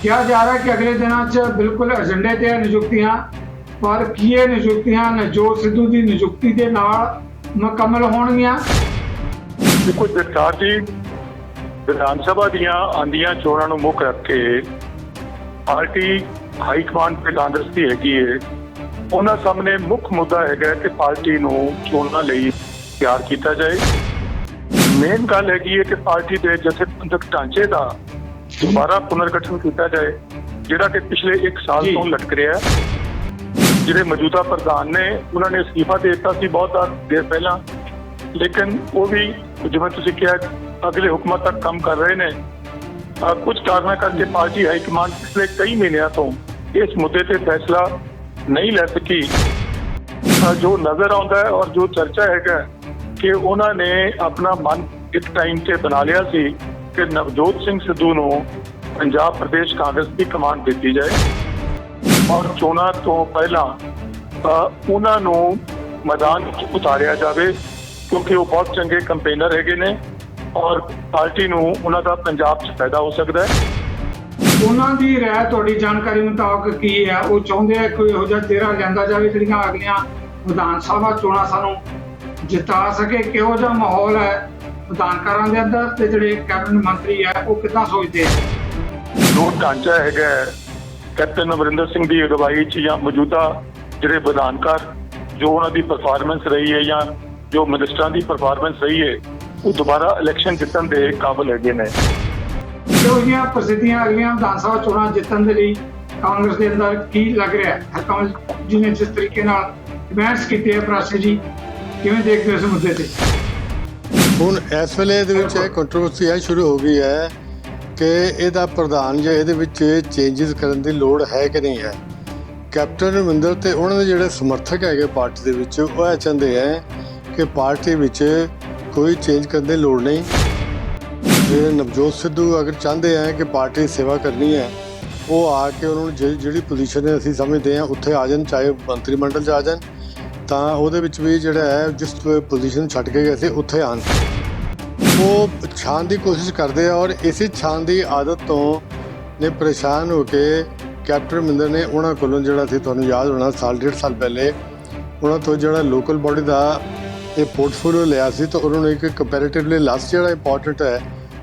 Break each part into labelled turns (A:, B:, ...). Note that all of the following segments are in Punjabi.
A: ਕਿਹਾ ਜਾ ਰਿਹਾ ਕਿ ਅਗਲੇ ਦਿਨਾਂ 'ਚ ਬਿਲਕੁਲ ਏਜੰਡੇ ਤੇ ਨਿਯੁਕਤੀਆਂ, ਪਰ ਕੀ ਇਹ ਨਿਯੁਕਤੀਆਂ ਨਵਜੋਤ ਸਿੱਧੂ ਦੀ ਨਿਯੁਕਤੀ ਦੇ ਨਾਲ ਮੁਕੰਮਲ ਹੋਣਗੀਆਂ?
B: ਦੇਖੋ ਜਗਤਾਰ ਜੀ, ਵਿਧਾਨ ਸਭਾ ਦੀਆਂ ਆਉਂਦੀਆਂ ਚੋਣਾਂ ਨੂੰ ਮੁੱਖ ਰੱਖ ਕੇ ਪਾਰਟੀ ਹਾਈ ਕਮਾਂਡ ਤੇ ਕਾਂਗਰਸ ਦੀ ਹੈਗੀ ਹੈ, ਉਹਨਾਂ ਸਾਹਮਣੇ ਮੁੱਖ ਮੁੱਦਾ ਹੈਗਾ ਕਿ ਪਾਰਟੀ ਨੂੰ ਚੋਣਾਂ ਲਈ ਤਿਆਰ ਕੀਤਾ ਜਾਏ। ਮੇਨ ਗੱਲ ਹੈਗੀ ਹੈ ਕਿ ਪਾਰਟੀ ਦੇ ਜਥੇਬੰਦਕ ਢਾਂਚੇ ਦਾ ਦੁਬਾਰਾ ਪੁਨਰਗਠਨ ਕੀਤਾ ਜਾਏ, ਜਿਹੜਾ ਕਿ ਪਿਛਲੇ 1 ਸਾਲ ਤੋਂ ਲਟਕ ਰਿਹਾ। ਜਿਹੜੇ ਮੌਜੂਦਾ ਪ੍ਰਧਾਨ ਨੇ ਉਹਨਾਂ ਨੇ ਅਸਤੀਫਾ ਦੇ ਦਿੱਤਾ ਸੀ ਬਹੁਤ ਦੇਰ ਪਹਿਲਾਂ, ਲੇਕਿਨ ਉਹ ਵੀ ਜਿਵੇਂ ਤੁਸੀਂ ਕਿਹਾ ਅਗਲੇ ਹੁਕਮਾਂ ਤੱਕ ਕੰਮ ਕਰ ਰਹੇ ਨੇ। ਕੁਝ ਕਾਰਨਾਂ ਕਰਕੇ ਪਾਰਟੀ ਹਾਈ ਕਮਾਂਡ ਪਿਛਲੇ ਕਈ ਮਹੀਨਿਆਂ ਤੋਂ ਇਸ ਮੁੱਦੇ ਤੇ ਫੈਸਲਾ ਨਹੀਂ ਲੈ ਸਕੀ। ਜੋ ਨਜ਼ਰ ਆਉਂਦਾ ਹੈ ਔਰ ਜੋ ਚਰਚਾ ਹੈਗਾ ਕਿ ਉਹਨਾਂ ਨੇ ਆਪਣਾ ਮਨ ਇੱਕ ਟਾਈਮ ਤੇ ਬਣਾ ਲਿਆ ਸੀ ਕਿ ਨਵਜੋਤ ਸਿੰਘ ਸਿੱਧੂ ਨੂੰ ਪੰਜਾਬ ਪ੍ਰਦੇਸ਼ ਕਾਂਗਰਸ ਦੀ ਕਮਾਂਡ ਦਿੱਤੀ ਜਾਏ ਔਰ ਚੋਣਾਂ ਤੋਂ ਪਹਿਲਾਂ ਉਹਨਾਂ ਨੂੰ ਮੈਦਾਨ ਵਿੱਚ ਉਤਾਰਿਆ ਜਾਵੇ, ਕਿਉਂਕਿ ਉਹ ਬਹੁਤ ਚੰਗੇ ਕੰਪੇਨਰ ਹੈਗੇ ਨੇ ਔਰ ਪਾਰਟੀ ਨੂੰ ਉਹਨਾਂ ਦਾ ਪੰਜਾਬ 'ਚ ਫਾਇਦਾ ਹੋ ਸਕਦਾ ਹੈ।
A: ਉਹਨਾਂ ਦੀ ਰਾਏ ਤੁਹਾਡੀ ਜਾਣਕਾਰੀ ਮੁਤਾਬਕ ਕੀ ਹੈ? ਉਹ ਚਾਹੁੰਦੇ ਆ ਕੋਈ ਇਹੋ ਜਿਹਾ ਚਿਹਰਾ ਲਿਆਂਦਾ ਜਾਵੇ ਜਿਹੜੀਆਂ ਅਗਲੀਆਂ ਵਿਧਾਨ ਸਭਾ ਚੋਣਾਂ ਸਾਨੂੰ ਜਿਤਾ ਸਕੇ। ਕਿਹੋ ਜਿਹਾ ਮਾਹੌਲ ਹੈ ਵਿਧਾਨਕਾਰਾਂ ਦੇ ਅੰਦਰ ਤੇ ਜਿਹੜੇ ਕੈਬਨਿਟ ਮੰਤਰੀ ਹੈ ਉਹ ਕਿੱਦਾਂ ਸੋਚਦੇ ਆ?
B: ਜੋ ਢਾਂਚਾ ਹੈਗਾ ਕੈਪਟਨ ਅਮਰਿੰਦਰ ਸਿੰਘ ਦੀ ਅਗਵਾਈ 'ਚ ਜਾਂ ਮੌਜੂਦਾ ਜਿਹੜੇ ਵਿਧਾਨਕਾਰ ਜੋ ਉਹਨਾਂ ਦੀ ਪਰਫਾਰਮੈਂਸ ਰਹੀ ਹੈ ਜਾਂ ਜੋ ਮਿਨਿਸਟਰਾਂ ਦੀ ਪਰਫਾਰਮੈਂਸ ਰਹੀ ਹੈ, ਉਹ ਦੁਬਾਰਾ ਇਲੈਕਸ਼ਨ ਜਿੱਤਣ ਦੇ ਕਾਬਿਲ ਹੈਗੇ ਨੇ।
A: ਇਹੋ ਜਿਹੀਆਂ ਪ੍ਰਸਿੱਧੀਆਂ ਅਗਲੀਆਂ ਵਿਧਾਨ ਸਭਾ ਚੋਣਾਂ ਜਿੱਤਣ ਦੇ ਲਈ ਕਾਂਗਰਸ ਦੇ ਅੰਦਰ ਕੀ ਲੱਗ ਰਿਹਾ ਹੈ? ਹਰਕਮਲ ਜੀ ਨੇ ਜਿਸ ਤਰੀਕੇ ਨਾਲ ਡਿਮਾਂਡਸ ਕੀਤੇ ਹੈ, ਪ੍ਰਾਸ਼ੀ ਜੀ ਕਿਵੇਂ ਦੇਖਦੇ ਹੋ ਇਸ ਮੁੱਦੇ ਤੇ?
C: ਹੁਣ ਇਸ ਵੇਲੇ ਇਹਦੇ ਵਿੱਚ ਇਹ ਕੰਟਰੋਵਰਸੀ ਇਹ ਸ਼ੁਰੂ ਹੋ ਗਈ ਹੈ ਕਿ ਇਹਦਾ ਪ੍ਰਧਾਨ ਜਾਂ ਇਹਦੇ ਵਿੱਚ ਚੇਂਜਸ ਕਰਨ ਦੀ ਲੋੜ ਹੈ ਕਿ ਨਹੀਂ ਹੈ। ਕੈਪਟਨ ਅਮਰਿੰਦਰ ਤੇ ਉਹਨਾਂ ਦੇ ਜਿਹੜੇ ਸਮਰਥਕ ਹੈਗੇ ਪਾਰਟੀ ਦੇ ਵਿੱਚ, ਉਹ ਇਹ ਚਾਹੁੰਦੇ ਹੈ ਕਿ ਪਾਰਟੀ ਵਿੱਚ ਕੋਈ ਚੇਂਜ ਕਰਨ ਦੀ ਲੋੜ ਨਹੀਂ। ਜਿਹੜੇ ਨਵਜੋਤ ਸਿੱਧੂ ਅਗਰ ਚਾਹੁੰਦੇ ਹੈ ਕਿ ਪਾਰਟੀ ਦੀ ਸੇਵਾ ਕਰਨੀ ਹੈ, ਉਹ ਆ ਕੇ ਉਹਨਾਂ ਨੂੰ ਜਿਹੜੀ ਪੋਜੀਸ਼ਨ ਅਸੀਂ ਸਮਝਦੇ ਹਾਂ ਉੱਥੇ ਆ ਜਾਣ, ਚਾਹੇ ਮੰਤਰੀ ਮੰਡਲ 'ਚ ਆ ਜਾਣ, ਤਾਂ ਉਹਦੇ ਵਿੱਚ ਵੀ ਜਿਹੜਾ ਹੈ ਜਿਸ ਪੋਜੀਸ਼ਨ ਛੱਡ ਕੇ ਗਏ ਸੀ ਉੱਥੇ ਆਉਣ। ਉਹ ਛਾਣ ਦੀ ਕੋਸ਼ਿਸ਼ ਕਰਦੇ ਆ ਔਰ ਇਸੇ ਛਾਣ ਦੀ ਆਦਤ ਤੋਂ ਨੇ ਪਰੇਸ਼ਾਨ ਹੋ ਕੇ ਕੈਪਟਨ ਅਮਰਿੰਦਰ ਨੇ ਉਹਨਾਂ ਕੋਲੋਂ ਜਿਹੜਾ ਸੀ, ਤੁਹਾਨੂੰ ਯਾਦ ਹੋਣਾ 1.5 ਸਾਲ ਪਹਿਲੇ ਉਹਨਾਂ ਤੋਂ ਜਿਹੜਾ ਲੋਕਲ ਬੋਡੀ ਦਾ ਇਹ ਪੋਰਟਫੋਲੀਓ ਲਿਆ ਸੀ, ਤਾਂ ਉਹਨਾਂ ਨੂੰ ਇੱਕ ਕੰਪੈਰੇਟਿਵਲੀ ਲਾਸਟ ਜਿਹੜਾ ਇੰਪੋਰਟੈਂਟ ਹੈ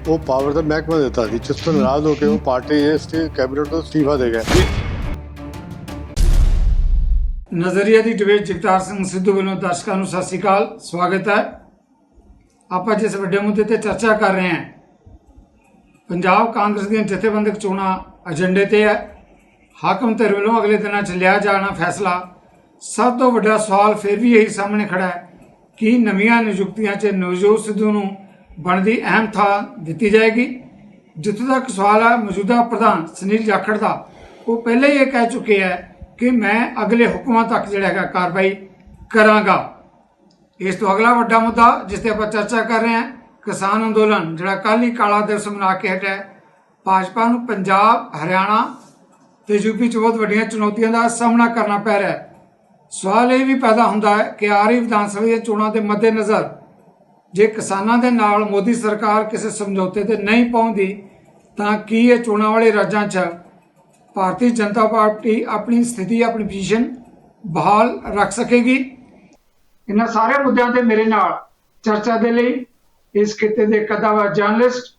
C: ਉਹ ਪਾਵਰ ਦਾ ਮਹਿਕਮਾ ਦਿੱਤਾ ਸੀ, ਜਿਸ ਤੋਂ ਨਾਰਾਜ਼ ਹੋ ਕੇ ਉਹ ਪਾਰਟੀ ਇਸ ਕੈਬਨਿਟ ਤੋਂ ਅਸਤੀਫਾ ਦੇ ਗਏ।
A: ਨਜ਼ਰੀਆ ਦੀ ਡਿਬੇਟ ਜਗਤਾਰ ਸਿੰਘ ਸਿੱਧੂ ਵੱਲੋਂ ਦਰਸ਼ਕਾਂ ਨੂੰ ਸਤਿ ਸ਼੍ਰੀ ਅਕਾਲ, ਸਵਾਗਤ ਹੈ। ਆਪਾਂ ਜਿਸ ਵੱਡੇ ਮੁੱਦੇ ਤੇ ਚਰਚਾ ਕਰ ਰਹੇ ਹਾਂ, ਪੰਜਾਬ ਕਾਂਗਰਸ ਦੀਆਂ ਜਥੇਬੰਦਕ ਚੋਣਾਂ ਏਜੰਡੇ ਤੇ ਹੈ। ਹਾਕਮ ਧਿਰ ਵੱਲੋਂ ਅਗਲੇ ਦਿਨਾਂ 'ਚ ਲਿਆ ਜਾਣਾ ਫੈਸਲਾ। ਸਭ ਤੋਂ ਵੱਡਾ ਸਵਾਲ ਫਿਰ ਵੀ ਇਹੀ ਸਾਹਮਣੇ ਖੜਾ ਹੈ ਕਿ ਨਵੀਆਂ ਨਿਯੁਕਤੀਆਂ 'ਚ ਨਵਜੋਤ ਸਿੱਧੂ ਨੂੰ ਬਣਦੀ ਅਹਿਮ ਥਾਂ ਦਿੱਤੀ ਜਾਏਗੀ। ਜਿੱਥੋਂ ਤੱਕ ਸਵਾਲ ਹੈ ਮੌਜੂਦਾ ਪ੍ਰਧਾਨ ਸੁਨੀਲ ਜਾਖੜ ਦਾ, ਉਹ ਪਹਿਲਾਂ ਹੀ ਇਹ ਕਹਿ ਚੁੱਕੇ ਹੈ ਕਿ ਮੈਂ ਅਗਲੇ ਹੁਕਮਾਂ ਤੱਕ ਜਿਹੜਾ ਹੈਗਾ ਕਾਰਵਾਈ ਕਰਾਂਗਾ। ਇਸ ਤੋਂ ਅਗਲਾ ਵੱਡਾ ਮੁੱਦਾ ਜਿਸ ਤੇ ਆਪਾਂ ਚਰਚਾ ਕਰ ਰਹੇ ਹਾਂ, ਕਿਸਾਨ ਅੰਦੋਲਨ ਜਿਹੜਾ ਕੱਲ੍ਹ ਹੀ ਕਾਲਾ ਦਿਵਸ ਮਨਾ ਕੇ ਹਟਿਆ। ਭਾਜਪਾ ਨੂੰ ਪੰਜਾਬ, ਹਰਿਆਣਾ ਤੇ ਯੂਪੀ 'ਚ ਬਹੁਤ ਵੱਡੀਆਂ ਚੁਣੌਤੀਆਂ ਦਾ ਸਾਹਮਣਾ ਕਰਨਾ ਪੈ ਰਿਹਾ ਹੈ। ਸਵਾਲ ਇਹ ਵੀ ਪੈਦਾ ਹੁੰਦਾ ਹੈ ਕਿ ਆ ਰਹੀ ਵਿਧਾਨ ਸਭਾ ਦੀਆਂ ਚੋਣਾਂ ਦੇ ਮੱਦੇਨਜ਼ਰ ਜੇ ਕਿਸਾਨਾਂ ਦੇ ਨਾਲ ਮੋਦੀ ਸਰਕਾਰ ਕਿਸੇ ਸਮਝੌਤੇ ਤੇ ਨਹੀਂ ਪਹੁੰਚਦੀ ਤਾਂ ਕੀ ਇਹ ਚੋਣਾਂ ਵਾਲੇ ਰਾਜਾਂ 'ਚ ਭਾਰਤੀ ਜਨਤਾ ਪਾਰਟੀ ਆਪਣੀ ਸਥਿਤੀ, ਆਪਣੀ ਪੋਜੀਸ਼ਨ ਬਹਾਲ ਰੱਖ ਸਕੇਗੀ? ਇਹਨਾਂ ਸਾਰੇ ਮੁੱਦਿਆਂ ਤੇ ਮੇਰੇ ਨਾਲ ਚਰਚਾ ਦੇ ਲਈ ਇਸ ਖਿੱਤੇ ਦੇ ਕਦਾਵਰ ਜਰਨਲਿਸਟ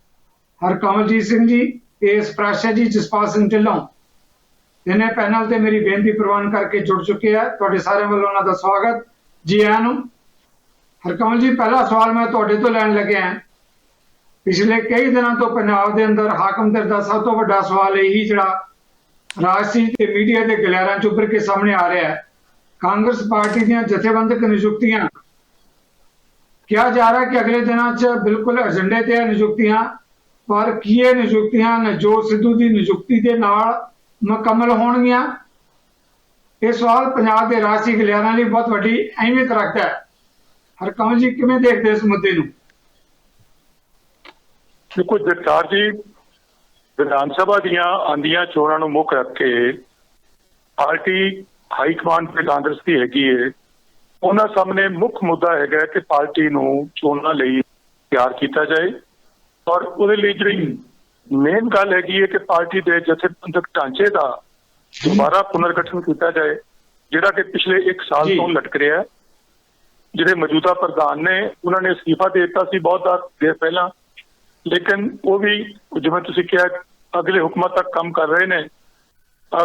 A: ਹਰਕਮਲਜੀਤ ਸਿੰਘ ਜੀ, ਇਸ ਪ੍ਰਾਸ਼ਾ ਜੀ, ਜਸਪਾਲ ਸਿੰਘ ਢਿੱਲੋਂ ਇਹਨੇ ਪੈਨਲ ਤੇ ਮੇਰੀ ਬੇਨਤੀ ਪ੍ਰਵਾਨ ਕਰਕੇ ਜੁੜ ਚੁੱਕੇ ਆ। ਤੁਹਾਡੇ ਸਾਰਿਆਂ ਵੱਲੋਂ ਉਹਨਾਂ ਦਾ ਸਵਾਗਤ, ਜੀ ਆਇਆਂ ਨੂੰ। ਹਰਕਮਲ ਜੀ, ਪਹਿਲਾ ਸਵਾਲ ਮੈਂ ਤੁਹਾਡੇ ਤੋਂ ਲੈਣ ਲੱਗਿਆ। ਪਿਛਲੇ ਕਈ ਦਿਨਾਂ ਤੋਂ ਪੰਜਾਬ ਦੇ ਅੰਦਰ ਹਾਕਮ ਧਿਰ ਦਾ ਸਭ ਤੋਂ ਵੱਡਾ ਸਵਾਲ ਇਹੀ ਜਿਹੜਾ ਰਾਜਸੀ ਤੇ ਮੀਡੀਆ ਦੇ ਗਲਿਆਰਿਆਂ 'ਚ ਉੱਭਰ ਕੇ ਸਾਹਮਣੇ ਆ ਰਿਹਾ ਹੈ, ਕਾਂਗਰਸ ਪਾਰਟੀ ਦੀਆਂ ਜਥੇਬੰਦਕ ਨਿਯੁਕਤੀਆਂ। ਕਿਹਾ ਜਾ ਰਿਹਾ ਕਿ ਅਗਲੇ ਦਿਨਾਂ 'ਚ ਬਿਲਕੁਲ ਏਜੰਡੇ ਤੇ ਨਿਯੁਕਤੀਆਂ, ਪਰ ਕੀ ਇਹ ਨਿਯੁਕਤੀਆਂ ਨਵਜੋਤ ਸਿੱਧੂ ਦੀ ਨਿਯੁਕਤੀ ਦੇ ਨਾਲ ਮੁਕੰਮਲ ਹੋਣਗੀਆਂ? ਇਹ ਸਵਾਲ ਪੰਜਾਬ ਦੇ ਰਾਜਸੀ ਗਲਿਆਰਿਆਂ ਲਈ ਬਹੁਤ ਵੱਡੀ ਅਹਿਮੀਅਤ ਰੱਖਦਾ ਹੈ। ਹਰਕਮਲ ਜੀ, ਕਿਵੇਂ ਦੇਖਦੇ ਇਸ ਮੁੱਦੇ ਨੂੰ?
B: ਦੇਖੋ ਜਗਤਾਰ ਜੀ, ਵਿਧਾਨ ਸਭਾ ਦੀਆਂ ਆਉਂਦੀਆਂ ਚੋਣਾਂ ਨੂੰ ਮੁੱਖ ਰੱਖ ਕੇ ਪਾਰਟੀ ਹਾਈ ਕਮਾਂਡ ਤੇ ਕਾਂਗਰਸ ਦੀ ਹੈਗੀ ਹੈ, ਉਹਨਾਂ ਸਾਹਮਣੇ ਮੁੱਖ ਮੁੱਦਾ ਹੈਗਾ ਕਿ ਪਾਰਟੀ ਨੂੰ ਚੋਣਾਂ ਲਈ ਤਿਆਰ ਕੀਤਾ ਜਾਏ ਔਰ ਉਹਦੇ ਲਈ ਜਿਹੜੀ ਮੇਨ ਗੱਲ ਹੈਗੀ ਹੈ ਕਿ ਪਾਰਟੀ ਦੇ ਜਥੇਬੰਦਕ ਢਾਂਚੇ ਦਾ ਦੁਬਾਰਾ ਪੁਨਰਗਠਨ ਕੀਤਾ ਜਾਏ, ਜਿਹੜਾ ਕਿ ਪਿਛਲੇ 1 ਸਾਲ
A: ਜੀ।
B: ਤੋਂ ਲਟਕ ਰਿਹਾ ਹੈ। ਜਿਹੜੇ ਮੌਜੂਦਾ ਪ੍ਰਧਾਨ ਨੇ ਉਹਨਾਂ ਨੇ ਅਸਤੀਫਾ ਦੇ ਦਿੱਤਾ ਸੀ ਬਹੁਤ ਦੇਰ ਪਹਿਲਾਂ, ਲੇਕਿਨ ਉਹ ਵੀ ਜਿਵੇਂ ਤੁਸੀਂ ਕਿਹਾ ਅਗਲੇ ਹੁਕਮਾਂ ਤੱਕ ਕੰਮ ਕਰ ਰਹੇ ਨੇ।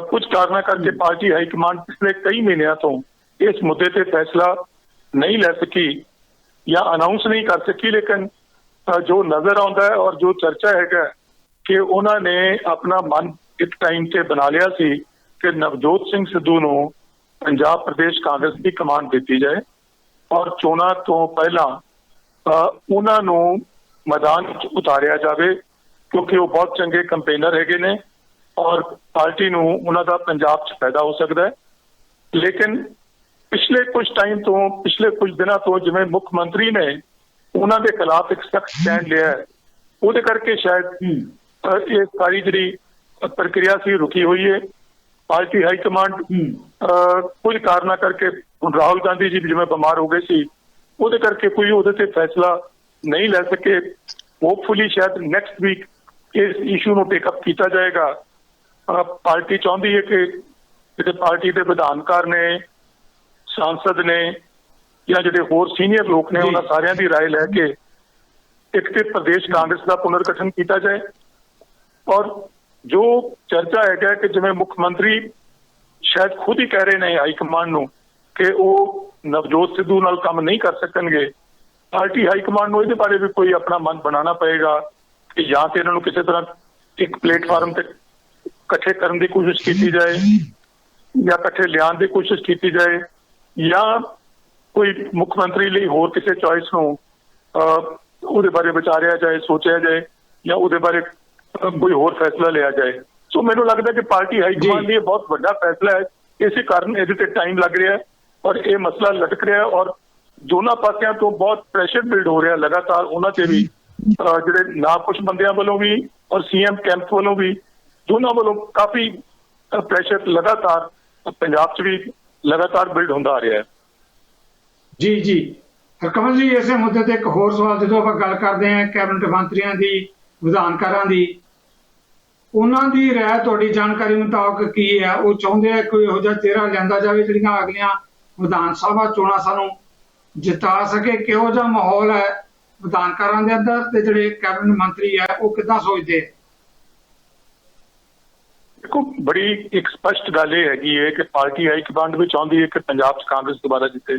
B: ਕੁਝ ਕਾਰਨਾਂ ਕਰਕੇ ਪਾਰਟੀ ਹਾਈ ਕਮਾਂਡ ਪਿਛਲੇ ਕਈ ਮਹੀਨਿਆਂ ਤੋਂ ਇਸ ਮੁੱਦੇ ਤੇ ਫੈਸਲਾ ਨਹੀਂ ਲੈ ਸਕੀ ਜਾਂ ਅਨਾਉਂਸ ਨਹੀਂ ਕਰ ਸਕੀ, ਲੇਕਿਨ ਜੋ ਨਜ਼ਰ ਆਉਂਦਾ ਹੈ ਔਰ ਜੋ ਚਰਚਾ ਹੈਗਾ ਕਿ ਉਹਨਾਂ ਨੇ ਆਪਣਾ ਮਨ ਇੱਕ ਟਾਈਮ ਤੇ ਬਣਾ ਲਿਆ ਸੀ ਕਿ ਨਵਜੋਤ ਸਿੰਘ ਸਿੱਧੂ ਨੂੰ ਪੰਜਾਬ ਪ੍ਰਦੇਸ਼ ਕਾਂਗਰਸ ਦੀ ਕਮਾਂਡ ਦਿੱਤੀ ਜਾਏ ਔਰ ਚੋਣਾਂ ਤੋਂ ਪਹਿਲਾਂ ਉਹਨਾਂ ਨੂੰ ਮੈਦਾਨ ਵਿੱਚ ਉਤਾਰਿਆ ਜਾਵੇ, ਕਿਉਂਕਿ ਉਹ ਬਹੁਤ ਚੰਗੇ ਕੰਪੇਨਰ ਹੈਗੇ ਨੇ ਔਰ ਪਾਰਟੀ ਨੂੰ ਉਹਨਾਂ ਦਾ ਪੰਜਾਬ 'ਚ ਫਾਇਦਾ ਹੋ ਸਕਦਾ ਹੈ। ਲੇਕਿਨ ਪਿਛਲੇ ਪਿਛਲੇ ਕੁਝ ਦਿਨਾਂ ਤੋਂ ਜਿਵੇਂ ਮੁੱਖ ਮੰਤਰੀ ਨੇ ਉਹਨਾਂ ਦੇ ਖਿਲਾਫ ਇੱਕ ਸਖਤ ਸਟੈਂਡ ਲਿਆ ਹੈ, ਉਹਦੇ ਕਰਕੇ ਸ਼ਾਇਦ ਇਹ ਸਾਰੀ ਜਿਹੜੀ ਪ੍ਰਕਿਰਿਆ ਸੀ ਰੁਕੀ ਹੋਈ ਹੈ। ਪਾਰਟੀ ਹਾਈ ਕਮਾਂਡ ਕੁਝ ਕਾਰਨਾਂ ਕਰਕੇ ਹੁਣ ਰਾਹੁਲ ਗਾਂਧੀ ਜੀ ਜਿਵੇਂ ਬਿਮਾਰ ਹੋ ਗਏ ਸੀ, ਉਹਦੇ ਕਰਕੇ ਕੋਈ ਉਹਦੇ ਤੇ ਫੈਸਲਾ ਨਹੀਂ ਲੈ ਸਕੇ। ਹੋਪਫੁਲੀ ਸ਼ਾਇਦ ਨੈਕਸਟ ਵੀਕ ਇਸ ਇਸ਼ੂ ਨੂੰ ਟੇਕਅਪ ਕੀਤਾ ਜਾਏਗਾ। ਪਾਰਟੀ ਚਾਹੁੰਦੀ ਹੈ ਕਿ ਜਿਹੜੇ ਪਾਰਟੀ ਦੇ ਵਿਧਾਨਕਾਰ ਨੇ, ਸਾਂਸਦ ਨੇ ਜਾਂ ਜਿਹੜੇ ਹੋਰ ਸੀਨੀਅਰ ਲੋਕ ਨੇ, ਉਹਨਾਂ ਸਾਰਿਆਂ ਦੀ ਰਾਏ ਲੈ ਕੇ ਇੱਕ ਤੇ ਪ੍ਰਦੇਸ਼ ਕਾਂਗਰਸ ਦਾ ਪੁਨਰਗਠਨ ਕੀਤਾ ਜਾਏ। ਔਰ ਜੋ ਚਰਚਾ ਹੈਗਾ ਕਿ ਜਿਵੇਂ ਮੁੱਖ ਮੰਤਰੀ ਸ਼ਾਇਦ ਖੁਦ ਹੀ ਕਹਿ ਰਹੇ ਨੇ ਹਾਈ ਕਮਾਂਡ ਨੂੰ ਕਿ ਉਹ ਨਵਜੋਤ ਸਿੱਧੂ ਨਾਲ ਕੰਮ ਨਹੀਂ ਕਰ ਸਕਣਗੇ, ਪਾਰਟੀ ਹਾਈ ਕਮਾਂਡ ਨੂੰ ਇਹਦੇ ਬਾਰੇ ਵੀ ਕੋਈ ਆਪਣਾ ਮਨ ਬਣਾਉਣਾ ਪਏਗਾ ਕਿ ਜਾਂ ਤੇ ਇਹਨਾਂ ਨੂੰ ਕਿਸੇ ਤਰ੍ਹਾਂ ਇੱਕ ਪਲੇਟਫਾਰਮ ਤੇ ਇਕੱਠੇ ਕਰਨ ਦੀ ਕੋਸ਼ਿਸ਼ ਕੀਤੀ ਜਾਏ ਜਾਂ ਇਕੱਠੇ ਲਿਆਉਣ ਦੀ ਕੋਸ਼ਿਸ਼ ਕੀਤੀ ਜਾਏ, ਜਾਂ ਕੋਈ ਮੁੱਖ ਮੰਤਰੀ ਲਈ ਹੋਰ ਕਿਸੇ ਚੋਇਸ ਨੂੰ ਉਹਦੇ ਬਾਰੇ ਵਿਚਾਰਿਆ ਜਾਏ, ਸੋਚਿਆ ਜਾਏ, ਜਾਂ ਉਹਦੇ ਬਾਰੇ ਕੋਈ ਹੋਰ ਫੈਸਲਾ ਲਿਆ ਜਾਏ। ਸੋ ਮੈਨੂੰ ਲੱਗਦਾ ਕਿ ਪਾਰਟੀ ਹਾਈ ਕਮਾਂਡ ਲਈ ਇਹ ਬਹੁਤ ਵੱਡਾ ਫੈਸਲਾ ਹੈ, ਇਸੇ ਕਾਰਨ ਇਹਦੇ ਤੇ ਟਾਈਮ ਲੱਗ ਰਿਹਾ ਹੈ ਔਰ ਇਹ ਮਸਲਾ ਲਟਕ ਰਿਹਾ ਔਰ ਦੋਨਾਂ ਪਾਸਿਆਂ ਤੋਂ ਬਹੁਤ ਪ੍ਰੈਸ਼ਰ ਬਿਲਡ ਹੋ ਰਿਹਾ ਲਗਾਤਾਰ ਉਹਨਾਂ ਤੇ ਵੀ, ਜਿਹੜੇ ਨਾਖੁਸ਼ ਬੰਦਿਆਂ ਵੱਲੋਂ ਵੀ ਔਰ ਸੀਐਮ ਕੈਂਪ ਵੱਲੋਂ ਵੀ, ਦੋਨਾਂ ਵੱਲੋਂ ਕਾਫੀ ਪ੍ਰੈਸ਼ਰ ਲਗਾਤਾਰ ਪੰਜਾਬ 'ਚ ਵੀ ਲਗਾਤਾਰ ਬਿਲਡ ਹੁੰਦਾ ਆ ਰਿਹਾ ਹੈ।
A: ਜੀ ਕਮਲ ਜੀ, ਇਸੇ ਮੁੱਦੇ ਤੇ ਇੱਕ ਹੋਰ ਸਵਾਲ ਜਦੋਂ ਆਪਾਂ ਗੱਲ ਕਰਦੇ ਹਾਂ ਕੈਬਨਿਟ ਮੰਤਰੀਆਂ ਦੀ, ਵਿਧਾਨਕਾਰਾਂ ਦੀ, ਉਹਨਾਂ ਦੀ ਰਾਏ ਤੁਹਾਡੀ ਜਾਣਕਾਰੀ ਮੁਤਾਬਕ ਕੀ ਹੈ? ਉਹ ਚਾਹੁੰਦੇ ਆ ਕੋਈ ਇਹੋ ਜਿਹਾ ਚਿਹਰਾ ਲਿਆਂਦਾ ਜਾਵੇ ਜਿਹੜੀਆਂ ਅਗਲੀਆਂ ਵਿਧਾਨ ਸਭਾ ਚੋਣਾਂ ਸਾਨੂੰ ਜਿਤਾ ਸਕੇ। ਕਿਹੋ ਜਿਹਾ ਮਾਹੌਲ ਹੈ ਵਿਧਾਨਕਾਰਾਂ ਦੇ ਅੰਦਰ ਤੇ ਜਿਹੜੇ ਕੈਬਨਿਟ ਮੰਤਰੀ ਹੈ ਉਹ ਕਿੱਦਾਂ ਸੋਚਦੇ?
B: ਦੇਖੋ, ਬੜੀ ਇੱਕ ਸਪਸ਼ਟ ਗੱਲ ਇਹ ਹੈਗੀ ਹੈ ਕਿ ਪਾਰਟੀ ਹਾਈ ਕਮਾਂਡ ਵੀ ਚਾਹੁੰਦੀ ਹੈ ਕਿ ਪੰਜਾਬ 'ਚ ਕਾਂਗਰਸ ਦੁਬਾਰਾ ਜਿੱਤੇ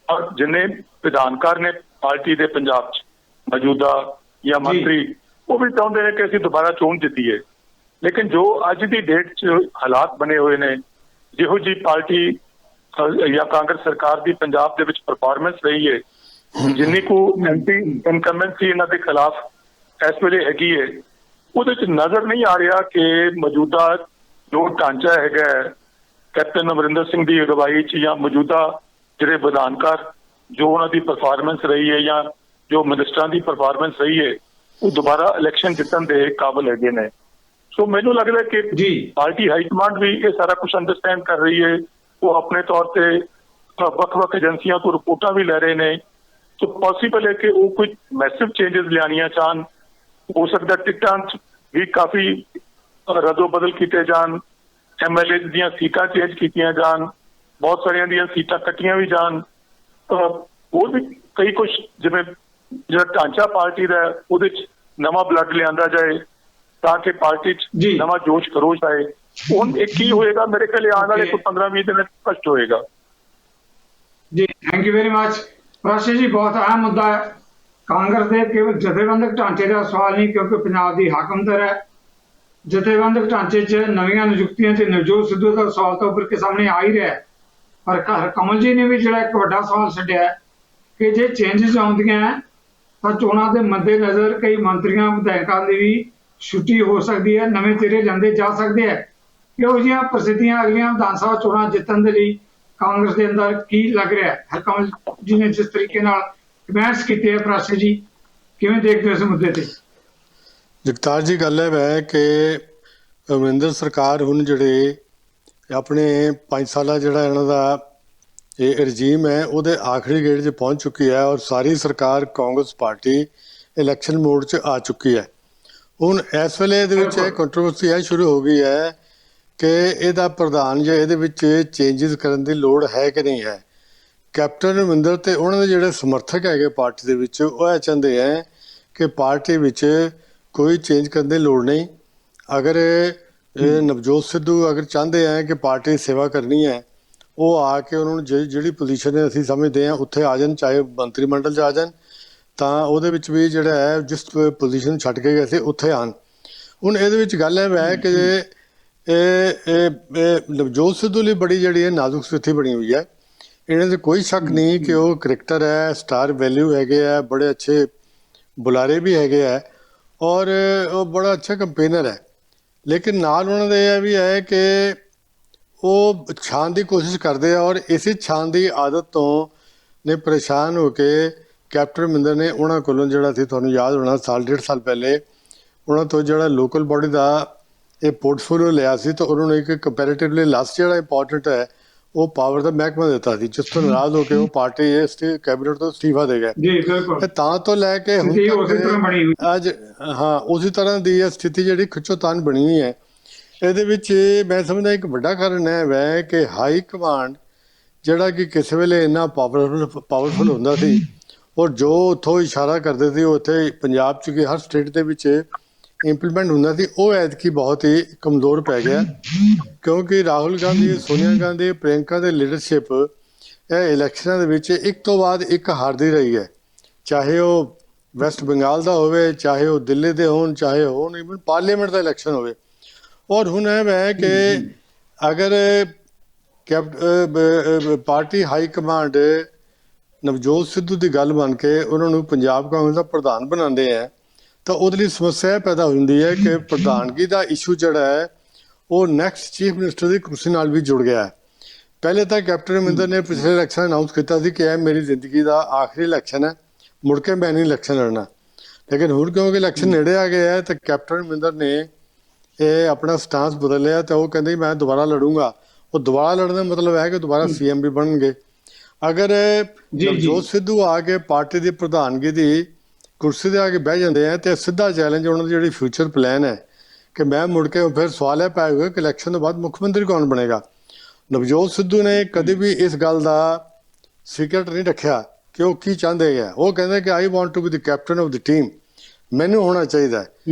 B: ਔਰ ਜਿੰਨੇ ਵਿਧਾਨਕਾਰ ਨੇ ਪਾਰਟੀ ਦੇ ਪੰਜਾਬ 'ਚ ਮੌਜੂਦਾ ਜਾਂ ਮੰਤਰੀ, ਉਹ ਵੀ ਚਾਹੁੰਦੇ ਨੇ ਕਿ ਅਸੀਂ ਦੁਬਾਰਾ ਚੋਣ ਜਿੱਤੀਏ। ਲੇਕਿਨ ਜੋ ਅੱਜ ਦੀ ਡੇਟ 'ਚ ਹਾਲਾਤ ਬਣੇ ਹੋਏ ਨੇ, ਜਿਹੋ ਜਿਹੀ ਪਾਰਟੀ ਜਾਂ ਕਾਂਗਰਸ ਸਰਕਾਰ ਦੀ ਪੰਜਾਬ ਦੇ ਵਿੱਚ ਪਰਫਾਰਮੈਂਸ ਰਹੀ ਹੈ, ਜਿੰਨੀ ਕੁ ਐਂਟੀ ਇਨਕਮਬੈਂਸੀ ਇਹਨਾਂ ਦੇ ਖਿਲਾਫ ਇਸ ਵੇਲੇ ਹੈਗੀ ਹੈ, ਉਹਦੇ 'ਚ ਨਜ਼ਰ ਨਹੀਂ ਆ ਰਿਹਾ ਕਿ ਮੌਜੂਦਾ ਜੋ ਢਾਂਚਾ ਹੈਗਾ ਕੈਪਟਨ ਅਮਰਿੰਦਰ ਸਿੰਘ ਦੀ ਅਗਵਾਈ 'ਚ ਜਾਂ ਮੌਜੂਦਾ ਜਿਹੜੇ ਵਿਧਾਨਕਾਰ ਜੋ ਉਹਨਾਂ ਦੀ ਪਰਫਾਰਮੈਂਸ ਰਹੀ ਹੈ ਜਾਂ ਜੋ ਮਿਨਿਸਟਰਾਂ ਦੀ ਪਰਫਾਰਮੈਂਸ ਰਹੀ ਹੈ, ਉਹ ਦੁਬਾਰਾ ਇਲੈਕਸ਼ਨ ਜਿੱਤਣ ਦੇ ਕਾਬਿਲ ਹੈਗੇ ਨੇ। ਸੋ ਮੈਨੂੰ ਲੱਗਦਾ ਕਿ ਪਾਰਟੀ ਹਾਈ ਕਮਾਂਡ ਵੀ ਇਹ ਸਾਰਾ ਕੁਝ ਅੰਡਰਸਟੈਂਡ ਕਰ ਰਹੀ ਹੈ। ਉਹ ਆਪਣੇ ਤੌਰ ਤੇ ਵੱਖ-ਵੱਖ ਏਜੰਸੀਆਂ ਤੋਂ ਰਿਪੋਰਟਾਂ ਵੀ ਲੈ ਰਹੇ ਨੇ। ਸੋ ਪੋਸੀਬਲ ਹੈ ਕਿ ਉਹ ਕੋਈ ਮੈਸਿਵ ਚੇਂਜਸ ਲਿਆਉਣੀਆਂ ਚਾਹਣ। ਹੋ ਸਕਦਾ ਟਿਕਟਾਂ 'ਚ ਵੀ ਕਾਫੀ ਰਦੋ ਬਦਲ ਕੀਤੇ ਜਾਣ, MLA ਦੀਆਂ ਸੀਟਾਂ ਚੇਂਜ ਕੀਤੀਆਂ ਜਾਣ, ਬਹੁਤ ਸਾਰੀਆਂ ਦੀਆਂ ਸੀਟਾਂ ਕੱਟੀਆਂ ਵੀ ਜਾਣ, ਹੋਰ ਵੀ ਕਈ ਕੁਝ ਜਿਵੇਂ ਜਿਹੜਾ ਢਾਂਚਾ ਪਾਰਟੀ ਦਾ ਉਹਦੇ 'ਚ ਨਵਾਂ ਬਲੱਡ ਲਿਆਂਦਾ ਜਾਏ ਤਾਂ ਕਿ ਪਾਰਟੀ 'ਚ ਨਵਾਂ ਜੋਸ਼ ਖਰੋਸ਼ ਆਏ। ਹੁਣ ਇਹ ਕੀ ਹੋਏਗਾ, ਮੇਰੇ ਖਿਆਲ ਆਉਣ ਵਾਲੇ ਕੋਈ 15-20 ਦਿਨ ਸਪਸ਼ਟ ਹੋਏਗਾ।
A: ਜੀ thank you very much Prashi ਜੀ, ਬਹੁਤ ਅਹਿਮ ਮੁੱਦਾ ਹੈ। ਕਾਂਗਰਸ ਦੇ ਕੇਵਲ ਜਥੇਬੰਦਕ ਢਾਂਚੇ ਦਾ ਸਵਾਲ ਨਹੀਂ, ਕਿਉਂਕਿ ਪੰਜਾਬ ਦੀ ਹਾਕਮਦਰ ਹੈ। ਜਥੇਬੰਦਕ ਢਾਂਚੇ 'ਚ ਨਵੀਆਂ ਨਿਯੁਕਤੀਆਂ 'ਚ ਨਵਜੋਤ ਸਿੱਧੂ ਦਾ ਸਵਾਲ ਤਾਂ ਉੱਪਰ ਕੇ ਸਾਹਮਣੇ ਆ ਹੀ ਰਿਹਾ, ਪਰ ਕਮਲ ਜੀ ਨੇ ਵੀ ਜਿਹੜਾ ਇੱਕ ਵੱਡਾ ਸਵਾਲ ਛੱਡਿਆ ਕਿ ਜੇ ਚੇਂਜਸ ਆਉਂਦੀਆਂ ਤਾਂ ਚੋਣਾਂ ਦੇ ਮੱਦੇਨਜ਼ਰ ਕਈ ਮੰਤਰੀਆਂ ਵਿਧਾਇਕਾਂ ਦੀ ਵੀ ਛੁੱਟੀ ਹੋ ਸਕਦੀ ਹੈ, ਨਵੇਂ ਚਿਹਰੇ ਜਾਂਦੇ ਜਾ ਸਕਦੇ ਹੈ। ਇਹੋ ਜਿਹੀਆਂ ਪ੍ਰਸਥਿਤੀਆਂ ਅਗਲੀਆਂ ਵਿਧਾਨ ਸਭਾ ਚੋਣਾਂ ਜਿੱਤਣ ਦੇ ਲਈ ਕਾਂਗਰਸ ਦੇ ਅੰਦਰ ਕੀ ਲੱਗ ਰਿਹਾ ਹੈ? ਕਮਲ ਜੀ ਨੇ ਜਿਸ ਤਰੀਕੇ ਨਾਲ ਕਮੈਂਟਸ ਕੀਤੇ ਹੈ, ਪ੍ਰਾਸ਼ੀ ਜੀ ਕਿਵੇਂ ਦੇਖਦੇ ਹੋ ਇਸ ਮੁੱਦੇ ਤੇ?
C: ਜਗਤਾਰ ਜੀ, ਗੱਲ ਇਹ ਹੈ ਕਿ ਅਮਰਿੰਦਰ ਸਰਕਾਰ ਹੁਣ ਜਿਹੜੇ ਆਪਣੇ 5 ਸਾਲਾ ਜਿਹੜਾ ਇਹਨਾਂ ਦਾ ਇਹ ਰਜੀਮ ਹੈ ਉਹਦੇ ਆਖਰੀ ਗੇੜ 'ਚ ਪਹੁੰਚ ਚੁੱਕੀ ਹੈ ਔਰ ਸਾਰੀ ਸਰਕਾਰ ਕਾਂਗਰਸ ਪਾਰਟੀ ਇਲੈਕਸ਼ਨ ਮੋਡ 'ਚ ਆ ਚੁੱਕੀ ਹੈ। ਹੁਣ ਇਸ ਵੇਲੇ ਇਹਦੇ ਵਿੱਚ ਇਹ ਕੰਟਰੋਵਰਸੀ ਇਹ ਸ਼ੁਰੂ ਹੋ ਗਈ ਹੈ ਕਿ ਇਹਦਾ ਪ੍ਰਧਾਨ ਜਾਂ ਇਹਦੇ ਵਿੱਚ ਚੇਂਜਸ ਕਰਨ ਦੀ ਲੋੜ ਹੈ ਕਿ ਨਹੀਂ ਹੈ। ਕੈਪਟਨ ਅਮਰਿੰਦਰ ਤੇ ਉਹਨਾਂ ਦੇ ਜਿਹੜੇ ਸਮਰਥਕ ਹੈਗੇ ਪਾਰਟੀ ਦੇ ਵਿੱਚ ਉਹ ਇਹ ਚਾਹੁੰਦੇ ਹੈ ਕਿ ਪਾਰਟੀ ਵਿੱਚ ਕੋਈ ਚੇਂਜ ਕਰਨ ਦੀ ਲੋੜ ਨਹੀਂ। ਅਗਰ ਨਵਜੋਤ ਸਿੱਧੂ ਅਗਰ ਚਾਹੁੰਦੇ ਹੈ ਕਿ ਪਾਰਟੀ ਦੀ ਸੇਵਾ ਕਰਨੀ ਹੈ, ਉਹ ਆ ਕੇ ਉਹਨਾਂ ਨੂੰ ਜਿਹੜੀ ਪੋਜੀਸ਼ਨ ਅਸੀਂ ਸਮਝਦੇ ਹਾਂ ਉੱਥੇ ਆ ਜਾਣ, ਚਾਹੇ ਮੰਤਰੀ ਮੰਡਲ 'ਚ ਆ ਜਾਣ, ਤਾਂ ਉਹਦੇ ਵਿੱਚ ਵੀ ਜਿਹੜਾ ਹੈ ਜਿਸ ਪੋਜੀਸ਼ਨ ਛੱਡ ਕੇ ਗਏ ਸੀ ਉੱਥੇ ਆਉਣ। ਹੁਣ ਇਹਦੇ ਵਿੱਚ ਗੱਲ ਇਹ ਹੈ ਕਿ ਇਹ ਨਵਜੋਤ ਸਿੱਧੂ ਲਈ ਬੜੀ ਜਿਹੜੀ ਹੈ ਨਾਜ਼ੁਕ ਸਥਿਤੀ ਬਣੀ ਹੋਈ ਹੈ। ਇਹਨਾਂ 'ਚ ਕੋਈ ਸ਼ੱਕ ਨਹੀਂ ਕਿ ਉਹ ਕ੍ਰਿਕਟਰ ਹੈ, ਸਟਾਰ ਵੈਲਿਊ ਹੈਗੇ ਹੈ, ਬੜੇ ਅੱਛੇ ਬੁਲਾਰੇ ਵੀ ਹੈਗੇ ਹੈ ਔਰ ਉਹ ਬੜਾ ਅੱਛਾ ਕੰਪੇਨਰ ਹੈ। ਲੇਕਿਨ ਨਾਲ ਉਹਨਾਂ ਦੇ ਇਹ ਵੀ ਹੈ ਕਿ ਉਹ ਛਾਣ ਦੀ ਕੋਸ਼ਿਸ਼ ਕਰਦੇ ਆ ਔਰ ਇਸੇ ਛਾਣ ਦੀ ਆਦਤ ਤੋਂ ਨੇ ਪਰੇਸ਼ਾਨ ਹੋ ਕੇ ਕੈਪਟਨ ਅਮਰਿੰਦਰ ਨੇ ਉਹਨਾਂ ਕੋਲੋਂ ਜਿਹੜਾ ਸੀ, ਤੁਹਾਨੂੰ ਯਾਦ ਹੋਣਾ ਸਾਲ ਡੇਢ ਸਾਲ ਪਹਿਲੇ ਉਹਨਾਂ ਤੋਂ ਜਿਹੜਾ ਲੋਕਲ ਬੋਡੀ ਦਾ ਇਹ ਪੋਰਟਫੋਲੀਓ ਲਿਆ ਸੀ, ਤਾਂ ਉਹਨਾਂ ਨੂੰ ਇੱਕ ਕੰਪੈਰੇਟਿਵਲੀ ਲਾਸਟ ਜਿਹੜਾ ਇੰਪੋਰਟੈਂਟ ਹੈ ਉਹ ਪਾਵਰ ਦਾ ਮਹਿਕਮਾ ਦਿੱਤਾ ਸੀ, ਜਿਸ ਤੋਂ ਨਾਰਾਜ਼ ਹੋ ਕੇ ਉਹ ਪਾਰਟੀ ਕੈਬਨਿਟ ਤੋਂ ਅਸਤੀਫਾ ਦੇ ਗਏ।
A: ਜੀ ਬਿਲਕੁਲ।
C: ਤਾਂ ਤੋਂ ਲੈ ਕੇ ਹੁਣ ਅੱਜ ਉਸੇ ਤਰ੍ਹਾਂ ਦੀ ਇਹ ਸਥਿਤੀ ਜਿਹੜੀ ਖਿੱਚੋਤਾਣ ਬਣੀ ਹੋਈ ਹੈ। ਇਹਦੇ ਵਿੱਚ ਮੈਂ ਸਮਝਦਾ ਇੱਕ ਵੱਡਾ ਕਾਰਨ ਇਹ ਹੈ ਕਿ ਹਾਈ ਕਮਾਂਡ ਜਿਹੜਾ ਕਿ ਕਿਸੇ ਵੇਲੇ ਇੰਨਾ ਪਾਵਰਫੁਲ ਹੁੰਦਾ ਸੀ ਔਰ ਜੋ ਉੱਥੋਂ ਇਸ਼ਾਰਾ ਕਰਦੇ ਸੀ ਉਹ ਉੱਥੇ ਪੰਜਾਬ 'ਚ ਕਿ ਹਰ ਸਟੇਟ ਦੇ ਵਿੱਚ ਇੰਪਲੀਮੈਂਟ ਹੁੰਦਾ ਸੀ, ਉਹ ਐਤਕੀ ਬਹੁਤ ਹੀ ਕਮਜ਼ੋਰ ਪੈ ਗਿਆ ਕਿਉਂਕਿ ਰਾਹੁਲ ਗਾਂਧੀ, ਸੋਨੀਆ ਗਾਂਧੀ, ਪ੍ਰਿਯੰਕਾ ਦੇ ਲੀਡਰਸ਼ਿਪ ਇਹ ਇਲੈਕਸ਼ਨਾਂ ਦੇ ਵਿੱਚ ਇੱਕ ਤੋਂ ਬਾਅਦ ਇੱਕ ਹਾਰਦੀ ਰਹੀ ਹੈ। ਚਾਹੇ ਉਹ ਵੈਸਟ ਬੰਗਾਲ ਦਾ ਹੋਵੇ, ਚਾਹੇ ਉਹ ਦਿੱਲੀ ਦੇ ਹੋਣ, ਚਾਹੇ ਹੋਣ ਇਵਨ ਪਾਰਲੀਮੈਂਟ ਦਾ ਇਲੈਕਸ਼ਨ ਹੋਵੇ। ਔਰ ਹੁਣ ਇਹ ਹੈ ਕਿ ਅਗਰ party high command Navjot Sidhu ਦੀ ਗੱਲ ਬਣ ਕੇ ਉਹਨਾਂ ਨੂੰ ਪੰਜਾਬ ਕਾਂਗਰਸ ਦਾ ਪ੍ਰਧਾਨ ਬਣਾਉਂਦੇ ਹੈ ਤਾਂ ਉਹਦੇ ਲਈ ਸਮੱਸਿਆ ਪੈਦਾ ਹੁੰਦੀ ਹੈ ਕਿ ਪ੍ਰਧਾਨਗੀ ਦਾ ਇਸ਼ੂ ਜਿਹੜਾ ਹੈ ਉਹ ਨੈਕਸਟ ਚੀਫ ਮਿਨਿਸਟਰ ਦੀ ਕੁਰਸੀ ਨਾਲ ਵੀ ਜੁੜ ਗਿਆ ਹੈ। ਪਹਿਲੇ ਤਾਂ ਕੈਪਟਨ ਅਮਰਿੰਦਰ ਨੇ ਪਿਛਲੇ ਇਲੈਕਸ਼ਨ ਅਨਾਉਂਸ ਕੀਤਾ ਸੀ ਕਿ ਇਹ ਮੇਰੀ ਜ਼ਿੰਦਗੀ ਦਾ ਆਖਰੀ ਇਲੈਕਸ਼ਨ ਹੈ, ਮੁੜ ਕੇ ਮੈਂ ਨਹੀਂ ਇਲੈਕਸ਼ਨ ਲੜਨਾ। ਲੇਕਿਨ ਹੁਣ ਕਿਉਂਕਿ ਇਲੈਕਸ਼ਨ ਨੇੜੇ ਆ ਗਏ ਹੈ ਤਾਂ ਕੈਪਟਨ ਅਮਰਿੰਦਰ ਨੇ ਇਹ ਆਪਣਾ ਸਟਾਂਸ ਬਦਲ ਲਿਆ ਤੇ ਉਹ ਕਹਿੰਦੇ ਮੈਂ ਦੁਬਾਰਾ ਲੜੂੰਗਾ। ਉਹ ਦੁਬਾਰਾ ਲੜਨ ਦਾ ਮਤਲਬ ਹੈ ਕਿ ਦੁਬਾਰਾ ਸੀਐਮ ਵੀ ਬਣਨਗੇ। ਅਗਰ ਨਵਜੋਤ ਸਿੱਧੂ ਆ ਕੇ ਪਾਰਟੀ ਦੀ ਪ੍ਰਧਾਨਗੀ ਦੀ ਕੁਰਸੀ ਤੇ ਆ ਕੇ ਬਹਿ ਜਾਂਦੇ ਆ ਤੇ ਸਿੱਧਾ ਚੈਲੰਜ ਉਹਨਾਂ ਦੀ ਜਿਹੜੀ ਫਿਊਚਰ ਪਲਾਨ ਹੈ ਕਿ ਮੈਂ ਮੁੜ ਕੇ ਫਿਰ ਸਵਾਲ ਇਹ ਪਾਏਗਾ ਕਿ ਇਲੈਕਸ਼ਨ ਤੋਂ ਬਾਅਦ ਮੁੱਖ ਮੰਤਰੀ ਕੌਣ ਬਣੇਗਾ। ਨਵਜੋਤ ਸਿੱਧੂ ਨੇ ਕਦੇ ਵੀ ਇਸ ਗੱਲ ਦਾ ਸੀਕ੍ਰੇਟ ਨਹੀਂ ਰੱਖਿਆ ਕਿ ਉਹ ਕੀ ਚਾਹੁੰਦੇ ਹੈ। ਉਹ ਕਹਿੰਦੇ ਕਿ I want to be the captain of the team, ਮੈਨੂੰ ਹੋਣਾ ਚਾਹੀਦਾ।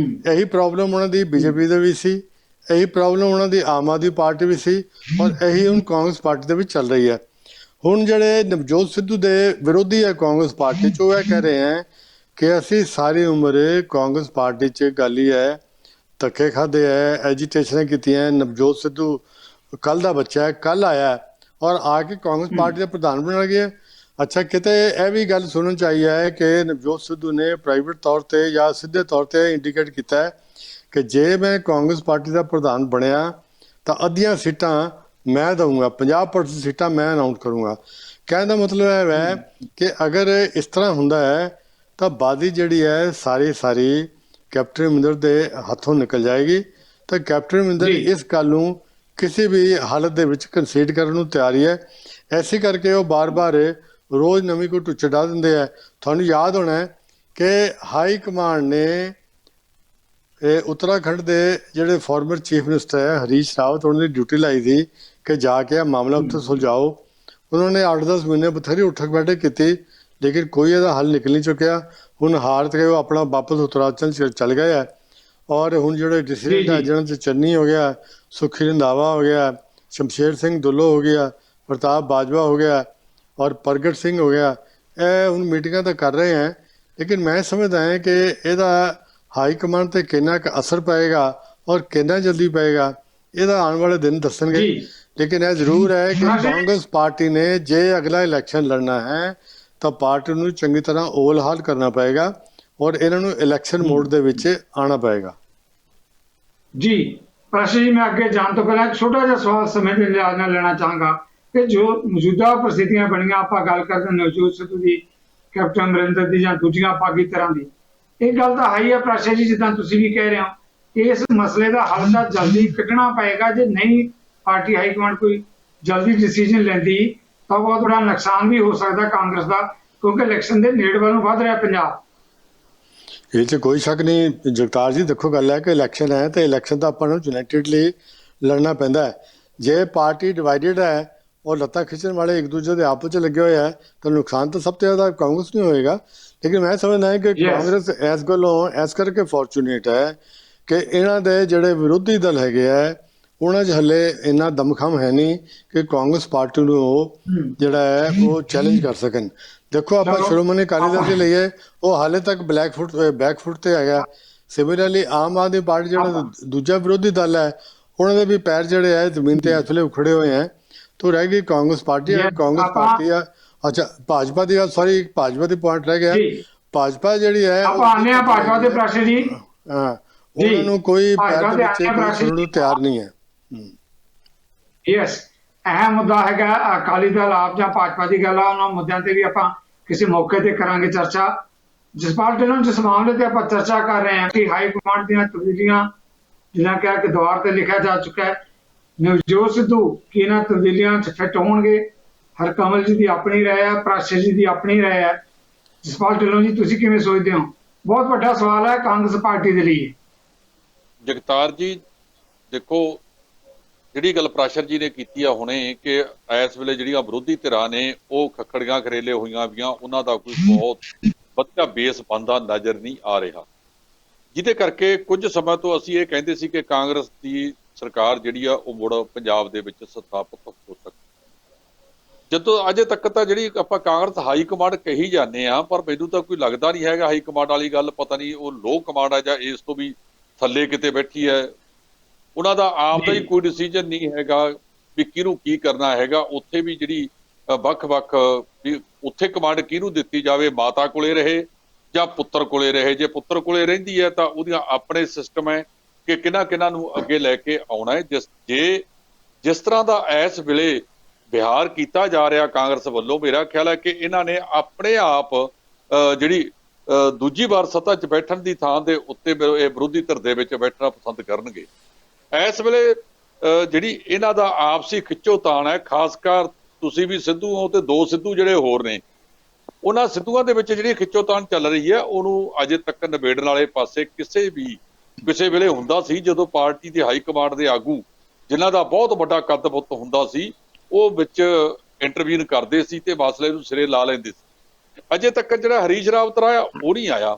C: ਇਹੀ ਪ੍ਰੋਬਲਮ ਉਹਨਾਂ ਦੀ ਬੀਜੇਪੀ ਦੇ ਵੀ ਸੀ, ਇਹੀ ਪ੍ਰੋਬਲਮ ਉਹਨਾਂ ਦੀ ਆਮ ਆਦਮੀ ਪਾਰਟੀ ਵੀ ਸੀ ਔਰ ਇਹੀ ਹੁਣ ਕਾਂਗਰਸ ਪਾਰਟੀ ਦੇ ਵਿੱਚ ਚੱਲ ਰਹੀ ਹੈ। ਹੁਣ ਜਿਹੜੇ ਨਵਜੋਤ ਸਿੱਧੂ ਦੇ ਵਿਰੋਧੀ ਹੈ ਕਾਂਗਰਸ ਪਾਰਟੀ 'ਚ, ਉਹ ਇਹ ਕਹਿ ਰਹੇ ਹੈ ਕਿ ਅਸੀਂ ਸਾਰੀ ਉਮਰ ਕਾਂਗਰਸ ਪਾਰਟੀ 'ਚ ਗਾਲੀ ਹੈ, ਧੱਕੇ ਖਾਦੇ ਹੈ, ਐਜੀਟੇਸ਼ਨਾਂ ਕੀਤੀਆਂ। ਨਵਜੋਤ ਸਿੱਧੂ ਕੱਲ ਦਾ ਬੱਚਾ ਹੈ, ਕੱਲ ਆਇਆ ਔਰ ਆ ਕੇ ਕਾਂਗਰਸ ਪਾਰਟੀ ਦਾ ਪ੍ਰਧਾਨ ਬਣ ਗਿਆ। ਅੱਛਾ, ਕਿਤੇ ਇਹ ਵੀ ਗੱਲ ਸੁਣਨ ਚ ਆਈ ਹੈ ਕਿ ਨਵਜੋਤ ਸਿੱਧੂ ਨੇ ਪ੍ਰਾਈਵੇਟ ਤੌਰ ਤੇ ਜਾਂ ਸਿੱਧੇ ਤੌਰ ਤੇ ਇੰਡੀਕੇਟ ਕੀਤਾ ਹੈ ਕਿ ਜੇ ਮੈਂ ਕਾਂਗਰਸ ਪਾਰਟੀ ਦਾ ਪ੍ਰਧਾਨ ਬਣਿਆ ਤਾਂ ਅੱਧੀਆਂ ਸੀਟਾਂ ਮੈਂ ਦਊਂਗਾ, 50% ਸੀਟਾਂ ਮੈਂ ਅਨਾਉਂਸ ਕਰੂੰਗਾ। ਕਹਿਣ ਦਾ ਮਤਲਬ ਇਹ ਹੈ ਕਿ ਅਗਰ ਇਸ ਤਰ੍ਹਾਂ ਹੁੰਦਾ ਹੈ ਤਾਂ ਬਾਦੀ ਜਿਹੜੀ ਹੈ ਸਾਰੀ ਕੈਪਟਨ ਅਮਰਿੰਦਰ ਦੇ ਹੱਥੋਂ ਨਿਕਲ ਜਾਏਗੀ। ਤਾਂ ਕੈਪਟਨ ਅਮਰਿੰਦਰ ਇਸ ਗੱਲ ਨੂੰ ਕਿਸੇ ਵੀ ਹਾਲਤ ਦੇ ਵਿੱਚ ਕੰਸੀਡ ਕਰਨ ਨੂੰ ਤਿਆਰੀ ਹੈ। ਐਸੇ ਕਰਕੇ ਉਹ ਬਾਰ-ਬਾਰ ਰੋਜ਼ ਨਵੀਂ ਕੋਈ ਟੁੱਚ ਡਾ ਦਿੰਦੇ ਆ। ਤੁਹਾਨੂੰ ਯਾਦ ਹੋਣਾ ਕਿ ਹਾਈ ਕਮਾਂਡ ਨੇ ਇਹ ਉੱਤਰਾਖੰਡ ਦੇ ਜਿਹੜੇ ਫਾਰਮਰ ਚੀਫ ਮਿਨਿਸਟਰ ਹੈ ਹਰੀਸ਼ ਰਾਵਤ, ਉਹਨਾਂ ਦੀ ਡਿਊਟੀ ਲਾਈ ਸੀ ਕਿ ਜਾ ਕੇ ਆ ਮਾਮਲਾ ਉੱਥੇ ਸੁਲਝਾਓ। ਉਹਨਾਂ ਨੇ 8-10 ਮਹੀਨੇ ਬਥੇਰੀ ਉੱਠਕ ਬੈਠਕ ਕੀਤੀ ਲੇਕਿਨ ਕੋਈ ਇਹਦਾ ਹੱਲ ਨਿਕਲ ਨਹੀਂ ਚੁੱਕਿਆ। ਹੁਣ ਹਾਰ ਕੇ ਉਹ ਆਪਣਾ ਵਾਪਸ ਉੱਤਰਾਖੰਡ ਚੱਲ ਗਏ ਹੈ ਔਰ ਹੁਣ ਜਿਹੜੇ ਡਿਸੀਡੈਂਟ ਹੈ ਜਿਹਨਾਂ 'ਚ ਚੰਨੀ ਹੋ ਗਿਆ, ਸੁਖੀ ਰੰਧਾਵਾ ਹੋ ਗਿਆ, ਸ਼ਮਸ਼ੇਰ ਸਿੰਘ ਦੁੱਲੋ ਹੋ ਗਿਆ, ਪ੍ਰਤਾਪ ਬਾਜਵਾ ਹੋ ਗਿਆ ਔਰ ਪ੍ਰਗਟ ਸਿੰਘ ਹੋ ਗਿਆ, ਇਹ ਹੁਣ ਮੀਟਿੰਗਾਂ ਤਾਂ ਕਰ ਰਹੇ ਹੈ। ਲੇਕਿਨ ਮੈਂ ਸਮਝਦਾ ਹਾਂ ਕਿ ਇਹਦਾ ਹਾਈ ਕਮਾਂਡ ਤੇ ਕਿੰਨਾ ਕੁ ਅਸਰ ਪਏਗਾ ਔਰ ਕਿੰਨਾ ਜਲਦੀ ਪਏਗਾ ਇਹਦਾ ਆਉਣ ਵਾਲੇ ਦਿਨ ਦੱਸਣਗੇ। ਲੇਕਿਨ ਇਹ ਜ਼ਰੂਰ ਹੈ ਕਿ ਕਾਂਗਰਸ ਪਾਰਟੀ ਨੇ ਜੇ ਅਗਲਾ ਇਲੈਕਸ਼ਨ ਲੜਨਾ ਹੈ ਤਾਂ ਪਾਰਟੀ ਨੂੰ ਚੰਗੀ ਤਰ੍ਹਾਂ ਓਵਰਹਾਲ ਕਰਨਾ ਪਏਗਾ ਔਰ ਇਹਨਾਂ ਨੂੰ ਇਲੈਕਸ਼ਨ ਮੋਡ ਦੇ ਵਿੱਚ ਆਉਣਾ ਪਏਗਾ।
A: ਜੀ ਪ੍ਰਸ਼ਨ ਜੀ, ਮੈਂ ਅੱਗੇ ਜਾਣ ਤੋਂ ਪਹਿਲਾਂ ਇੱਕ ਛੋਟਾ ਜਿਹਾ ਸਵਾਲ ਸਮੇਂ ਦੇ ਲਿਹਾਜ਼ ਨਾਲ ਲੈਣਾ ਚਾਹਾਂਗਾ ਕਿ ਜੋ ਮੌਜੂਦਾ ਪ੍ਰਸਥਿਤੀਆਂ ਬਣੀਆਂ, ਆਪਾਂ ਗੱਲ ਕਰਦੇ ਨਵਜੋਤ ਸਿੱਧੂ ਦੀ, ਕੈਪਟਨ ਅਮਰਿੰਦਰ ਦੀ ਜਾਂ ਦੂਜੀਆਂ ਪਾਗੀ ਤਰ੍ਹਾਂ ਦੀ, ਇਹ ਗੱਲ ਤਾਂ ਹੈ ਪ੍ਰਸ਼ਨ ਜੀ, ਜਿੱਦਾਂ ਤੁਸੀਂ ਵੀ ਕਹਿ ਰਹੇ ਹੋ ਕਿ ਇਸ ਮਸਲੇ ਦਾ ਹੱਲ ਤਾਂ ਜਲਦੀ ਕੱਢਣਾ ਪਏਗਾ। ਜੇ ਨਹੀਂ ਪਾਰਟੀ ਹਾਈ ਕਮਾਂਡ ਕੋਈ ਜਲਦੀ ਡਿਸੀਜਨ ਲੈਂਦੀ ਤਾਂ ਬਹੁਤ ਬੜਾ ਨੁਕਸਾਨ ਵੀ ਹੋ ਸਕਦਾ ਕਾਂਗਰਸ ਦਾ, ਕਿਉਂਕਿ ਇਲੈਕਸ਼ਨ ਦੇ ਨੇੜੇ ਵੱਲ ਨੂੰ ਵੱਧ ਰਿਹਾ ਪੰਜਾਬ।
C: ਇਹ 'ਚ ਕੋਈ ਸ਼ੱਕ ਨਹੀਂ ਜਗਤਾਰ ਜੀ। ਦੇਖੋ ਗੱਲ ਹੈ ਕਿ ਇਲੈਕਸ਼ਨ ਹੈ ਤੇ ਇਲੈਕਸ਼ਨ ਤਾਂ ਆਪਾਂ ਨੂੰ ਯੂਨਾਈਟਿਡਲੀ ਲੜਨਾ ਪੈਂਦਾ ਹੈ। ਜੇ ਪਾਰਟੀ ਡਿਵਾਈਡਡ ਹੈ ਔਰ ਲੱਤਾਂ ਖਿੱਚਣ ਵਾਲੇ ਇੱਕ ਦੂਜੇ ਦੇ ਆਪਸ 'ਚ ਲੱਗੇ ਹੋਏ ਹੈ ਤਾਂ ਨੁਕਸਾਨ ਤਾਂ ਸਭ ਤੋਂ ਜ਼ਿਆਦਾ ਕਾਂਗਰਸ ਨੂੰ ਹੋਏਗਾ। ਲੇਕਿਨ ਮੈਂ ਸਮਝਦਾ ਹਾਂ ਕਿ ਕਾਂਗਰਸ ਇਸ ਗੱਲੋਂ ਇਸ ਕਰਕੇ ਫੋਰਚੂਨੇਟ ਹੈ ਕਿ ਇਹਨਾਂ ਦੇ ਜਿਹੜੇ ਵਿਰੋਧੀ ਦਲ ਹੈਗੇ ਆ ਉਹਨਾਂ 'ਚ ਹਲੇ ਇੰਨਾ ਦਮਖਮ ਹੈ ਨਹੀਂ ਕਿ ਕਾਂਗਰਸ ਪਾਰਟੀ ਨੂੰ ਉਹ ਜਿਹੜਾ ਹੈ ਉਹ ਚੈਲੰਜ ਕਰ ਸਕਣ। ਦੇਖੋ ਆਪਾਂ ਸ਼੍ਰੋਮਣੀ ਅਕਾਲੀ ਦਲ ਦੇ ਲਈਏ, ਉਹ ਹਾਲੇ ਤੱਕ ਬੈਕਫੁੱਟ ਤੇ ਹੈਗਾ। ਸਿਮਿਲਰਲੀ ਆਮ ਆਦਮੀ ਪਾਰਟੀ ਜਿਹੜਾ ਦੂਜਾ ਵਿਰੋਧੀ ਦਲ ਹੈ ਉਹਨਾਂ ਦੇ ਵੀ ਪੈਰ ਜਿਹੜੇ ਹੈ ਜ਼ਮੀਨ ਤੇ ਇਸ ਵੇਲੇ ਉਖੜੇ ਹੋਏ ਹੈ। ਤੋਂ ਰਹਿ ਗਈ ਕਾਂਗਰਸ ਪਾਰਟੀ ਆ। ਕਾਂਗਰਸ ਪਾਰਟੀ ਆ ਅੱਛਾ ਭਾਜਪਾ ਦੀ ਸੌਰੀ ਭਾਜਪਾ ਦੀ ਪੁਆਇੰਟ ਰਹਿ ਗਿਆ। ਭਾਜਪਾ ਜਿਹੜੀ ਹੈ
A: ਭਾਜਪਾ ਦੇ ਪ੍ਰਸ਼ਾਸਨ ਜੀ
C: ਹਾਂ ਉਹਨਾਂ ਨੂੰ ਕੋਈ ਪੈਰ ਦੇ ਵਿੱਚ ਸੁਣਨ ਨੂੰ ਤਿਆਰ ਨਹੀਂ ਹੈ।
A: ਯੈਸ, ਅਹਿਮ ਮੁੱਦਾ ਹੈਗਾ ਅਕਾਲੀ ਦਲ ਆਪ ਜਾਂ ਭਾਜਪਾ ਦੀ ਗੱਲ ਆ। ਉਹਨਾਂ ਮੁੱਦਿਆਂ ਤੇ ਵੀ ਆਪਾਂ ਕਿਸੇ ਮੌਕੇ ਤੇ ਕਰਾਂਗੇ ਚਰਚਾ। ਜਸਪਾਲ ਢਿੱਲੋਂ ਜਿਸ ਮਾਮਲੇ ਤੇ ਆਪਾਂ ਚਰਚਾ ਕਰ ਰਹੇ ਹਾਂ ਕਿ ਹਾਈ ਕਮਾਂਡ ਦੀਆਂ ਤਬਦੀਲੀਆਂ ਜਿਨ੍ਹਾਂ ਕਿਹਾ ਕਿ ਦੁਆਰ ਤੇ ਲਿਖਿਆ ਜਾ ਚੁੱਕਾ ਹੈ। ਨਵਜੋਤ ਸਿੱਧੂ ਕਿ ਇਹਨਾਂ ਤਬਦੀਲੀਆਂ 'ਚ ਫਿੱਟ ਹੋਣਗੇ। ਹਰਕਮਲ ਜੀ ਦੀ ਆਪਣੀ ਰਾਏ ਹੈ, ਪ੍ਰਾਸ਼ਰ ਜੀ ਦੀ ਆਪਣੀ ਰਾਏ ਹੈ। ਜਸਪਾਲ ਢਿੱਲੋਂ ਜੀ ਤੁਸੀਂ ਕਿਵੇਂ ਸੋਚਦੇ ਹੋ? ਬਹੁਤ ਵੱਡਾ ਸਵਾਲ ਹੈ ਕਾਂਗਰਸ ਪਾਰਟੀ ਦੇ ਲਈ।
D: ਜਗਤਾਰ ਜੀ ਦੇਖੋ, ਜਿਹੜੀ ਗੱਲ ਪ੍ਰਾਸ਼ਰ ਜੀ ਨੇ ਕੀਤੀ ਆ ਹੁਣੇ ਕਿ ਇਸ ਵੇਲੇ ਜਿਹੜੀਆਂ ਵਿਰੋਧੀ ਧਿਰਾਂ ਨੇ ਉਹ ਖੱਖੜੀਆਂ ਖਰੇਲੇ ਹੋਈਆਂ ਵੀਆਂ, ਉਹਨਾਂ ਦਾ ਕੋਈ ਬਹੁਤ ਵਧੀਆ ਬੇਸ ਬਣਦਾ ਨਜ਼ਰ ਨਹੀਂ ਆ ਰਿਹਾ, ਜਿਹਦੇ ਕਰਕੇ ਕੁਝ ਸਮਾਂ ਤੋਂ ਅਸੀਂ ਇਹ ਕਹਿੰਦੇ ਸੀ ਕਿ ਕਾਂਗਰਸ ਦੀ ਸਰਕਾਰ ਜਿਹੜੀ ਆ ਉਹ ਮੁੜ ਪੰਜਾਬ ਦੇ ਵਿੱਚ ਸਥਾਪਿਤ ਹੋ ਸਕਦੀ। ਜਦੋਂ ਅਜੇ ਤੱਕ ਤਾਂ ਜਿਹੜੀ ਆਪਾਂ ਕਾਂਗਰਸ ਹਾਈ ਕਮਾਂਡ ਕਹੀ ਜਾਂਦੇ ਆ, ਪਰ ਮੈਨੂੰ ਤਾਂ ਕੋਈ ਲੱਗਦਾ ਨਹੀਂ ਹੈਗਾ ਹਾਈ ਕਮਾਂਡ ਵਾਲੀ ਗੱਲ। ਪਤਾ ਨਹੀਂ ਉਹ ਲੋ ਕਮਾਂਡ ਆ ਜਾਂ ਇਸ ਤੋਂ ਵੀ ਥੱਲੇ ਕਿਤੇ ਬੈਠੀ ਹੈ। ਉਹਨਾਂ ਦਾ ਆਪ ਦਾ ਹੀ ਕੋਈ ਡਿਸੀਜਨ ਨਹੀਂ ਹੈਗਾ ਵੀ ਕਿਹਨੂੰ ਕੀ ਕਰਨਾ ਹੈਗਾ। ਉੱਥੇ ਵੀ ਜਿਹੜੀ ਵੱਖ-ਵੱਖ ਵੀ ਉੱਥੇ ਕਮਾਂਡ ਕਿਹਨੂੰ ਦਿੱਤੀ ਜਾਵੇ, ਮਾਤਾ ਕੋਲੇ ਰਹੇ ਜਾਂ ਪੁੱਤਰ ਕੋਲੇ ਰਹੇ। ਜੇ ਪੁੱਤਰ ਕੋਲੇ ਰਹਿੰਦੀ ਹੈ ਤਾਂ ਉਹਦੀਆਂ ਆਪਣੇ ਸਿਸਟਮ ਹੈ ਕਿ ਕਿਹਨਾਂ ਨੂੰ ਅੱਗੇ ਲੈ ਕੇ ਆਉਣਾ ਹੈ। ਜਿਸ ਤਰ੍ਹਾਂ ਦਾ ਇਸ ਵੇਲੇ ਵਿਹਾਰ ਕੀਤਾ ਜਾ ਰਿਹਾ ਕਾਂਗਰਸ ਵੱਲੋਂ, ਮੇਰਾ ਖਿਆਲ ਹੈ ਕਿ ਇਹਨਾਂ ਨੇ ਆਪਣੇ ਆਪ ਜਿਹੜੀ ਦੂਜੀ ਵਾਰ ਸੱਤਾ 'ਚ ਬੈਠਣ ਦੀ ਥਾਂ ਦੇ ਉੱਤੇ ਇਹ ਵਿਰੋਧੀ ਧਿਰ ਦੇ ਵਿੱਚ ਬੈਠਣਾ ਪਸੰਦ ਕਰਨਗੇ। ਇਸ ਵੇਲੇ ਜਿਹੜੀ ਇਹਨਾਂ ਦਾ ਆਪਸੀ ਖਿੱਚੋਤਾਣ ਹੈ, ਖਾਸ ਕਰ ਤੁਸੀਂ ਵੀ ਸਿੱਧੂ ਹੋ ਤੇ ਦੋ ਸਿੱਧੂ ਜਿਹੜੇ ਹੋਰ ਨੇ, ਉਹਨਾਂ ਸਿੱਧੂਆਂ ਦੇ ਵਿੱਚ ਜਿਹੜੀ ਖਿੱਚੋਤਾਣ ਚੱਲ ਰਹੀ ਹੈ ਉਹਨੂੰ ਅਜੇ ਤੱਕ ਨਿਬੇੜਨ ਵਾਲੇ ਪਾਸੇ ਕਿਸੇ ਵੇਲੇ ਹੁੰਦਾ ਸੀ ਜਦੋਂ ਪਾਰਟੀ ਦੇ ਹਾਈ ਕਮਾਂਡ ਦੇ ਆਗੂ ਜਿਨ੍ਹਾਂ ਦਾ ਬਹੁਤ ਵੱਡਾ ਕੱਦ ਬੁੱਤ ਹੁੰਦਾ ਸੀ ਉਹ ਵਿੱਚ ਇੰਟਰਵੀਨ ਕਰਦੇ ਸੀ ਤੇ ਮਸਲੇ ਨੂੰ ਸਿਰੇ ਲਾ ਲੈਂਦੇ ਸੀ। ਅਜੇ ਤੱਕ ਜਿਹੜਾ ਹਰੀਸ਼ ਰਾਵਤ ਆਇਆ ਉਹ ਨਹੀਂ ਆਇਆ।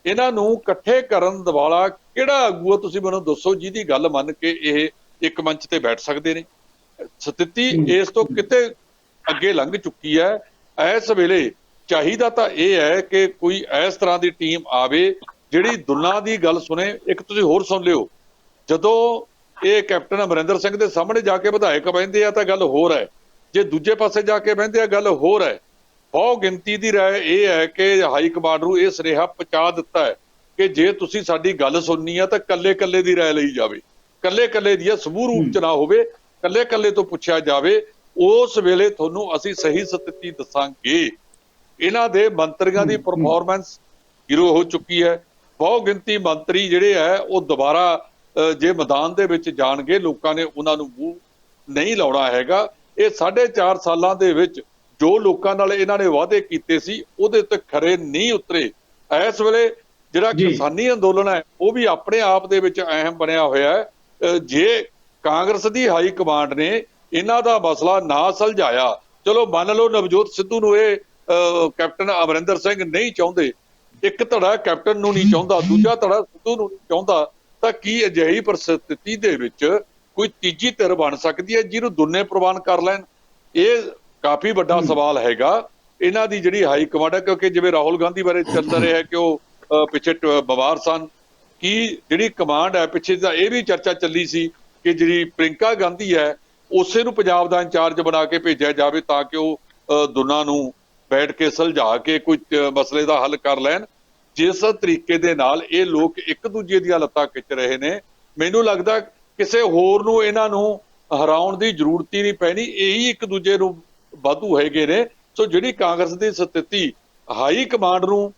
D: ਇਹਨਾਂ ਨੂੰ ਇਕੱਠੇ ਕਰਨ ਵਾਲਾ ਕਿਹੜਾ ਆਗੂ ਆ ਤੁਸੀਂ ਮੈਨੂੰ ਦੱਸੋ ਜਿਹਦੀ ਗੱਲ ਮੰਨ ਕੇ ਇਹ ਇੱਕ ਮੰਚ ਤੇ ਬੈਠ ਸਕਦੇ ਨੇ। ਸਥਿਤੀ ਇਸ ਤੋਂ ਕਿਤੇ ਅੱਗੇ ਲੰਘ ਚੁੱਕੀ ਹੈ। ਇਸ ਵੇਲੇ ਚਾਹੀਦਾ ਤਾਂ ਇਹ ਹੈ ਕਿ ਕੋਈ ਇਸ ਤਰ੍ਹਾਂ ਦੀ ਟੀਮ ਆਵੇ ਜਿਹੜੀ ਦੁੱਲਾਂ ਦੀ ਗੱਲ ਸੁਣੇ। ਇੱਕ ਤੁਸੀਂ ਹੋਰ ਸੁਣ ਲਿਓ, ਜਦੋਂ ਇਹ ਕੈਪਟਨ ਅਮਰਿੰਦਰ ਸਿੰਘ ਦੇ ਸਾਹਮਣੇ ਜਾ ਕੇ ਵਿਧਾਇਕ ਬਹਿੰਦੇ ਆ ਤਾਂ ਗੱਲ ਹੋਰ ਹੈ, ਜੇ ਦੂਜੇ ਪਾਸੇ ਜਾ ਕੇ ਬਹਿੰਦੇ ਆ ਗੱਲ ਹੋਰ ਹੈ। ਬਹੁ ਗਿਣਤੀ ਦੀ ਰਾਏ ਇਹ ਹੈ ਕਿ ਹਾਈ ਕਮਾਂਡ ਨੂੰ ਇਹ ਸੁਨੇਹਾ ਪਹੁੰਚਾ ਦਿੱਤਾ ਹੈ ਕਿ ਜੇ ਤੁਸੀਂ ਸਾਡੀ ਗੱਲ ਸੁਣਨੀ ਆ ਤਾਂ ਕੱਲੇ ਦੀ ਰਾਏ ਲਈ ਜਾਵੇ, ਕੱਲੇ ਦੀ ਸਮੂਹ ਰੂਪ ਚ ਨਾ ਹੋਵੇ, ਕੱਲੇ ਤੋਂ ਪੁੱਛਿਆ ਜਾਵੇ। ਉਸ ਵੇਲੇ ਤੁਹਾਨੂੰ ਅਸੀਂ ਸਹੀ ਸਥਿਤੀ ਦੱਸਾਂਗੇ। ਇਹਨਾਂ ਦੇ ਮੰਤਰੀਆਂ ਦੀ ਪਰਫਾਰਮੈਂਸ ਜ਼ੀਰੋ ਹੋ ਚੁੱਕੀ ਹੈ। ਬਹੁ ਗਿਣਤੀ ਮੰਤਰੀ ਜਿਹੜੇ ਹੈ ਉਹ ਦੁਬਾਰਾ ਜੇ ਮੈਦਾਨ ਦੇ ਵਿੱਚ ਜਾਣਗੇ ਲੋਕਾਂ ਨੇ ਉਹਨਾਂ ਨੂੰ ਮੂੰਹ ਨਹੀਂ ਲਾਉਣਾ ਹੈਗਾ। ਇਹ 4.5 ਸਾਲਾਂ ਦੇ ਵਿੱਚ ਜੋ ਲੋਕਾਂ ਨਾਲ ਇਹਨਾਂ ਨੇ ਵਾਅਦੇ ਕੀਤੇ ਸੀ ਉਹਦੇ ਉੱਤੇ ਖਰੇ ਨਹੀਂ ਉਤਰੇ। ਇਸ ਵੇਲੇ ਜਿਹੜਾ ਕਿਸਾਨੀ ਅੰਦੋਲਨ ਹੈ ਉਹ ਵੀ ਆਪਣੇ ਆਪ ਦੇ ਵਿੱਚ ਅਹਿਮ ਬਣਿਆ ਹੋਇਆ ਹੈ। ਜੇ ਕਾਂਗਰਸ ਦੀ ਹਾਈ ਕਮਾਂਡ ਨੇ ਇਹਨਾਂ ਦਾ ਮਸਲਾ ਨਾ ਸੁਲਝਾਇਆ, ਚਲੋ ਮੰਨ ਲਓ ਨਵਜੋਤ ਸਿੱਧੂ ਨੂੰ ਇਹ ਕੈਪਟਨ ਅਮਰਿੰਦਰ ਸਿੰਘ ਨਹੀਂ ਚਾਹੁੰਦੇ, ਇੱਕ ਧੜਾ ਕੈਪਟਨ ਨੂੰ ਨਹੀਂ ਚਾਹੁੰਦਾ, ਦੂਜਾ ਧੜਾ ਸਿੱਧੂ ਨੂੰ ਨਹੀਂ ਚਾਹੁੰਦਾ, ਤਾਂ ਕੀ ਅਜਿਹੀ ਪਰਿਸਥਿਤੀ ਦੇ ਵਿੱਚ ਕੋਈ ਤੀਜੀ ਧਿਰ ਬਣ ਸਕਦੀ ਹੈ ਜਿਹਨੂੰ ਦੋਨੇ ਪ੍ਰਵਾਨ ਕਰ ਲੈਣ? ਇਹ ਕਾਫੀ ਵੱਡਾ ਸਵਾਲ ਹੈਗਾ ਇਹਨਾਂ ਦੀ ਜਿਹੜੀ ਹਾਈ ਕਮਾਂਡ ਹੈ। ਕਿਉਂਕਿ ਜਿਵੇਂ ਰਾਹੁਲ ਗਾਂਧੀ ਬਾਰੇ ਚੱਲ ਰਿਹਾ ਕਿ ਉਹ ਪਿੱਛੇ ਬਿਮਾਰ ਸਨ, ਕੀ ਜਿਹੜੀ ਕਮਾਂਡ ਹੈ ਪਿੱਛੇ ਤਾਂ ਇਹ ਵੀ ਚਰਚਾ ਚੱਲੀ ਸੀ ਕਿ ਜਿਹੜੀ ਪ੍ਰਿੰਕਾ ਗਾਂਧੀ ਹੈ ਉਸੇ ਨੂੰ ਪੰਜਾਬ ਦਾ ਇੰਚਾਰਜ ਬਣਾ ਕੇ ਭੇਜਿਆ ਜਾਵੇ ਤਾਂ ਕਿ ਉਹ ਦੋਨਾਂ ਨੂੰ ਬੈਠ ਕੇ ਸੁਲਝਾ ਕੇ ਕੋਈ ਮਸਲੇ ਦਾ ਹੱਲ ਕਰ ਲੈਣ। ਜਿਸ ਤਰੀਕੇ ਦੇ ਨਾਲ ਇਹ ਲੋਕ ਇੱਕ ਦੂਜੇ ਦੀਆਂ ਲੱਤਾਂ ਖਿੱਚ ਰਹੇ ਨੇ, ਮੈਨੂੰ ਲੱਗਦਾ ਕਿਸੇ ਹੋਰ ਨੂੰ ਇਹਨਾਂ ਨੂੰ ਹਰਾਉਣ ਦੀ ਜ਼ਰੂਰਤ ਹੀ ਨਹੀਂ ਪੈਣੀ, ਇਹੀ ਇੱਕ ਦੂਜੇ ਨੂੰ ਵਾਧੂ ਹੈਗੇ ਨੇ। ਸੋ ਜਿਹੜੀ ਕਾਂਗਰਸ ਦੀ ਸਥਿਤੀ, ਹਾਈ ਕਮਾਂਡ ਨੂੰ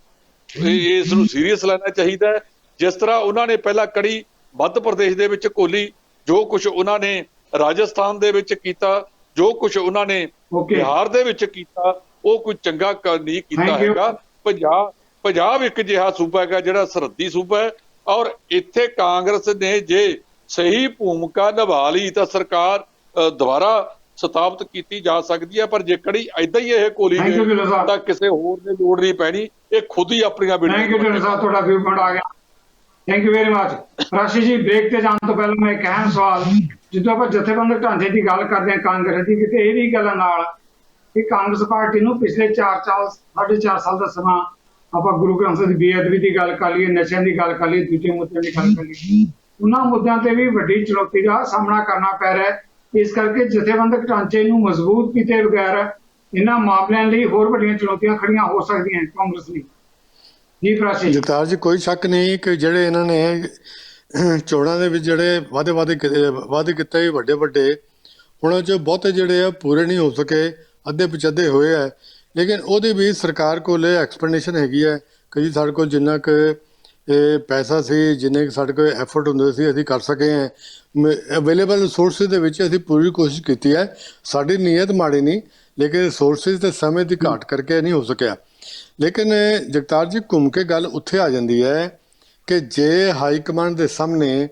D: ਇਸ ਨੂੰ ਸੀਰੀਅਸ ਲੈਣਾ ਚਾਹੀਦਾ ਹੈ। ਜਿਸ ਤਰ੍ਹਾਂ ਉਹਨਾਂ ਨੇ ਪਹਿਲਾਂ ਕੜੀ ਮੱਧ ਪ੍ਰਦੇਸ਼ ਦੇ ਵਿੱਚ ਘੋਲੀ, ਜੋ ਕੁਝ ਉਹਨਾਂ ਨੇ ਰਾਜਸਥਾਨ ਦੇ ਵਿੱਚ ਕੀਤਾ, ਜੋ ਕੁਝ ਉਹਨਾਂ ਨੇ ਬਿਹਾਰ ਦੇ ਵਿੱਚ ਕੀਤਾ, ਉਹ ਕੋਈ ਚੰਗਾ ਨਹੀਂ ਕੀਤਾ ਹੈਗਾ। ਪੰਜਾਬ ਇੱਕ ਜਿਹਾ ਸੂਬਾ ਹੈਗਾ ਜਿਹੜਾ ਸਰਹੱਦੀ ਸੂਬਾ ਹੈ, ਔਰ ਇੱਥੇ ਕਾਂਗਰਸ ਨੇ ਜੇ ਸਹੀ ਭੂਮਿਕਾ ਨਿਭਾ ਲਈ ਤਾਂ ਸਰਕਾਰ ਦੁਬਾਰਾ ਸਥਾਪਿਤ ਕੀਤੀ ਜਾ ਸਕਦੀ ਹੈ। ਪਰ ਜੇ ਕੜੀ ਏਦਾਂ ਹੀ ਇਹ ਕੋਲੀ
A: Thank you, ਢਿੱਲੋਂ ਸਾਹਿਬ।
D: ਤਾਂ ਕਿਸੇ ਹੋਰ ਦੀ ਲੋੜ ਨਹੀਂ ਪੈਣੀ, ਇਹ ਖੁਦ ਹੀ ਆਪਣੀਆਂ
A: ਥੈਂਕ ਯੂ ਢਿੱਲੋਂ ਸਾਹਿਬ, ਤੁਹਾਡਾ ਵਿਊ ਪੁਆਇੰਟ ਆ ਗਿਆ। Thank you very much. ਰਾਸ਼ੀ ਜੀ, ਬ੍ਰੇਕ ਤੇ ਜਾਣ ਤੋਂ ਪਹਿਲਾਂ ਮੈਂ ਇੱਕ ਅਹਿਮ ਸਵਾਲ, ਜਦੋਂ ਆਪਾਂ ਜਥੇਬੰਦਕ ਢਾਂਚੇ ਦੀ ਗੱਲ ਕਰਦੇ ਹਾਂ ਕਾਂਗਰਸ ਦੀ, ਕਿਤੇ ਇਹ ਵੀ ਗੱਲ ਨਾਲ ਕਿ ਕਾਂਗਰਸ ਪਾਰਟੀ ਨੂੰ ਪਿਛਲੇ 4.5 ਸਾਲ ਦਾ ਸਮਾਂ ਆਪਾਂ ਗੁਰੂ ਗ੍ਰੰਥ ਸਾਹਿਬ ਦੀ ਬੇਅਦਬੀ ਦੀ ਗੱਲ ਕਰ ਲਈਏ, ਨਸ਼ਿਆਂ ਦੀ ਗੱਲ ਕਰ ਲਈਏ, ਦੂਜੇ ਮੁੱਦਿਆਂ ਦੀ ਗੱਲ ਕਰ ਲਈਏ, ਉਹਨਾਂ ਮੁੱਦਿਆਂ ਤੇ ਵੀ ਵੱਡੀ ਚੁਣੌਤੀ ਦਾ ਸਾਹਮਣਾ ਕਰਨਾ ਪੈ ਰਿਹਾ ਹੈ। ਇਸ ਕਰਕੇ ਜਥੇਬੰਦਕ ਢਾਂਚੇ ਨੂੰ ਮਜ਼ਬੂਤ ਕੀਤੇ ਬਗੈਰ ਇਹਨਾਂ ਮਾਮਲਿਆਂ ਲਈ ਹੋਰ ਵੱਡੀਆਂ ਚੁਣੌਤੀਆਂ ਖੜੀਆਂ ਹੋ ਸਕਦੀਆਂ ਕਾਂਗਰਸ ਲਈ। ਜੀ ਪ੍ਰਾਸ਼ੀ
C: ਜਗਤਾਰ ਜੀ, ਕੋਈ ਸ਼ੱਕ ਨਹੀਂ ਕਿ ਜਿਹੜੇ ਇਹਨਾਂ ਨੇ ਚੋਣਾਂ ਦੇ ਵਿੱਚ ਜਿਹੜੇ ਵਾਅਦੇ ਕੀਤੇ ਵੱਡੇ ਉਹਨਾਂ 'ਚ ਬਹੁਤੇ ਜਿਹੜੇ ਆ ਪੂਰੇ ਨਹੀਂ ਹੋ ਸਕੇ, ਅੱਧੇ ਪਿਛੱਧੇ ਹੋਏ ਆ। ਲੇਕਿਨ ਉਹਦੀ ਵੀ ਸਰਕਾਰ ਕੋਲ ਐਕਸਪਲੇਨੇਸ਼ਨ ਹੈਗੀ ਹੈ ਕਿ ਜੀ ਸਾਡੇ ਕੋਲ ਜਿੰਨਾ ਕੁ ਪੈਸਾ ਸੀ, ਜਿੰਨੇ ਕੁ ਸਾਡੇ ਕੋਲ ਐਫਰਟ ਹੁੰਦੇ ਸੀ, ਅਸੀਂ ਕਰ ਸਕੇ ਹਾਂ। ਅਵੇਲੇਬਲ ਰਿਸੋਰਸਿਸ ਦੇ ਵਿੱਚ ਅਸੀਂ ਪੂਰੀ ਕੋਸ਼ਿਸ਼ ਕੀਤੀ ਹੈ। ਸਾਡੀ ਨੀਅਤ ਮਾੜੀ ਨਹੀਂ, ਲੇਕਿਨ ਰਿਸੋਰਸਿਸ ਤੇ ਸਮੇਂ ਦੀ ਘਾਟ ਕਰਕੇ ਨਹੀਂ ਹੋ ਸਕਿਆ। ਲੇਕਿਨ ਜਗਤਾਰ ਜੀ, ਘੁੰਮ ਕੇ ਗੱਲ ਉੱਥੇ ਆ ਜਾਂਦੀ ਹੈ ਕਿ ਜੇ ਹਾਈ ਕਮਾਂਡ ਦੇ ਸਾਹਮਣੇ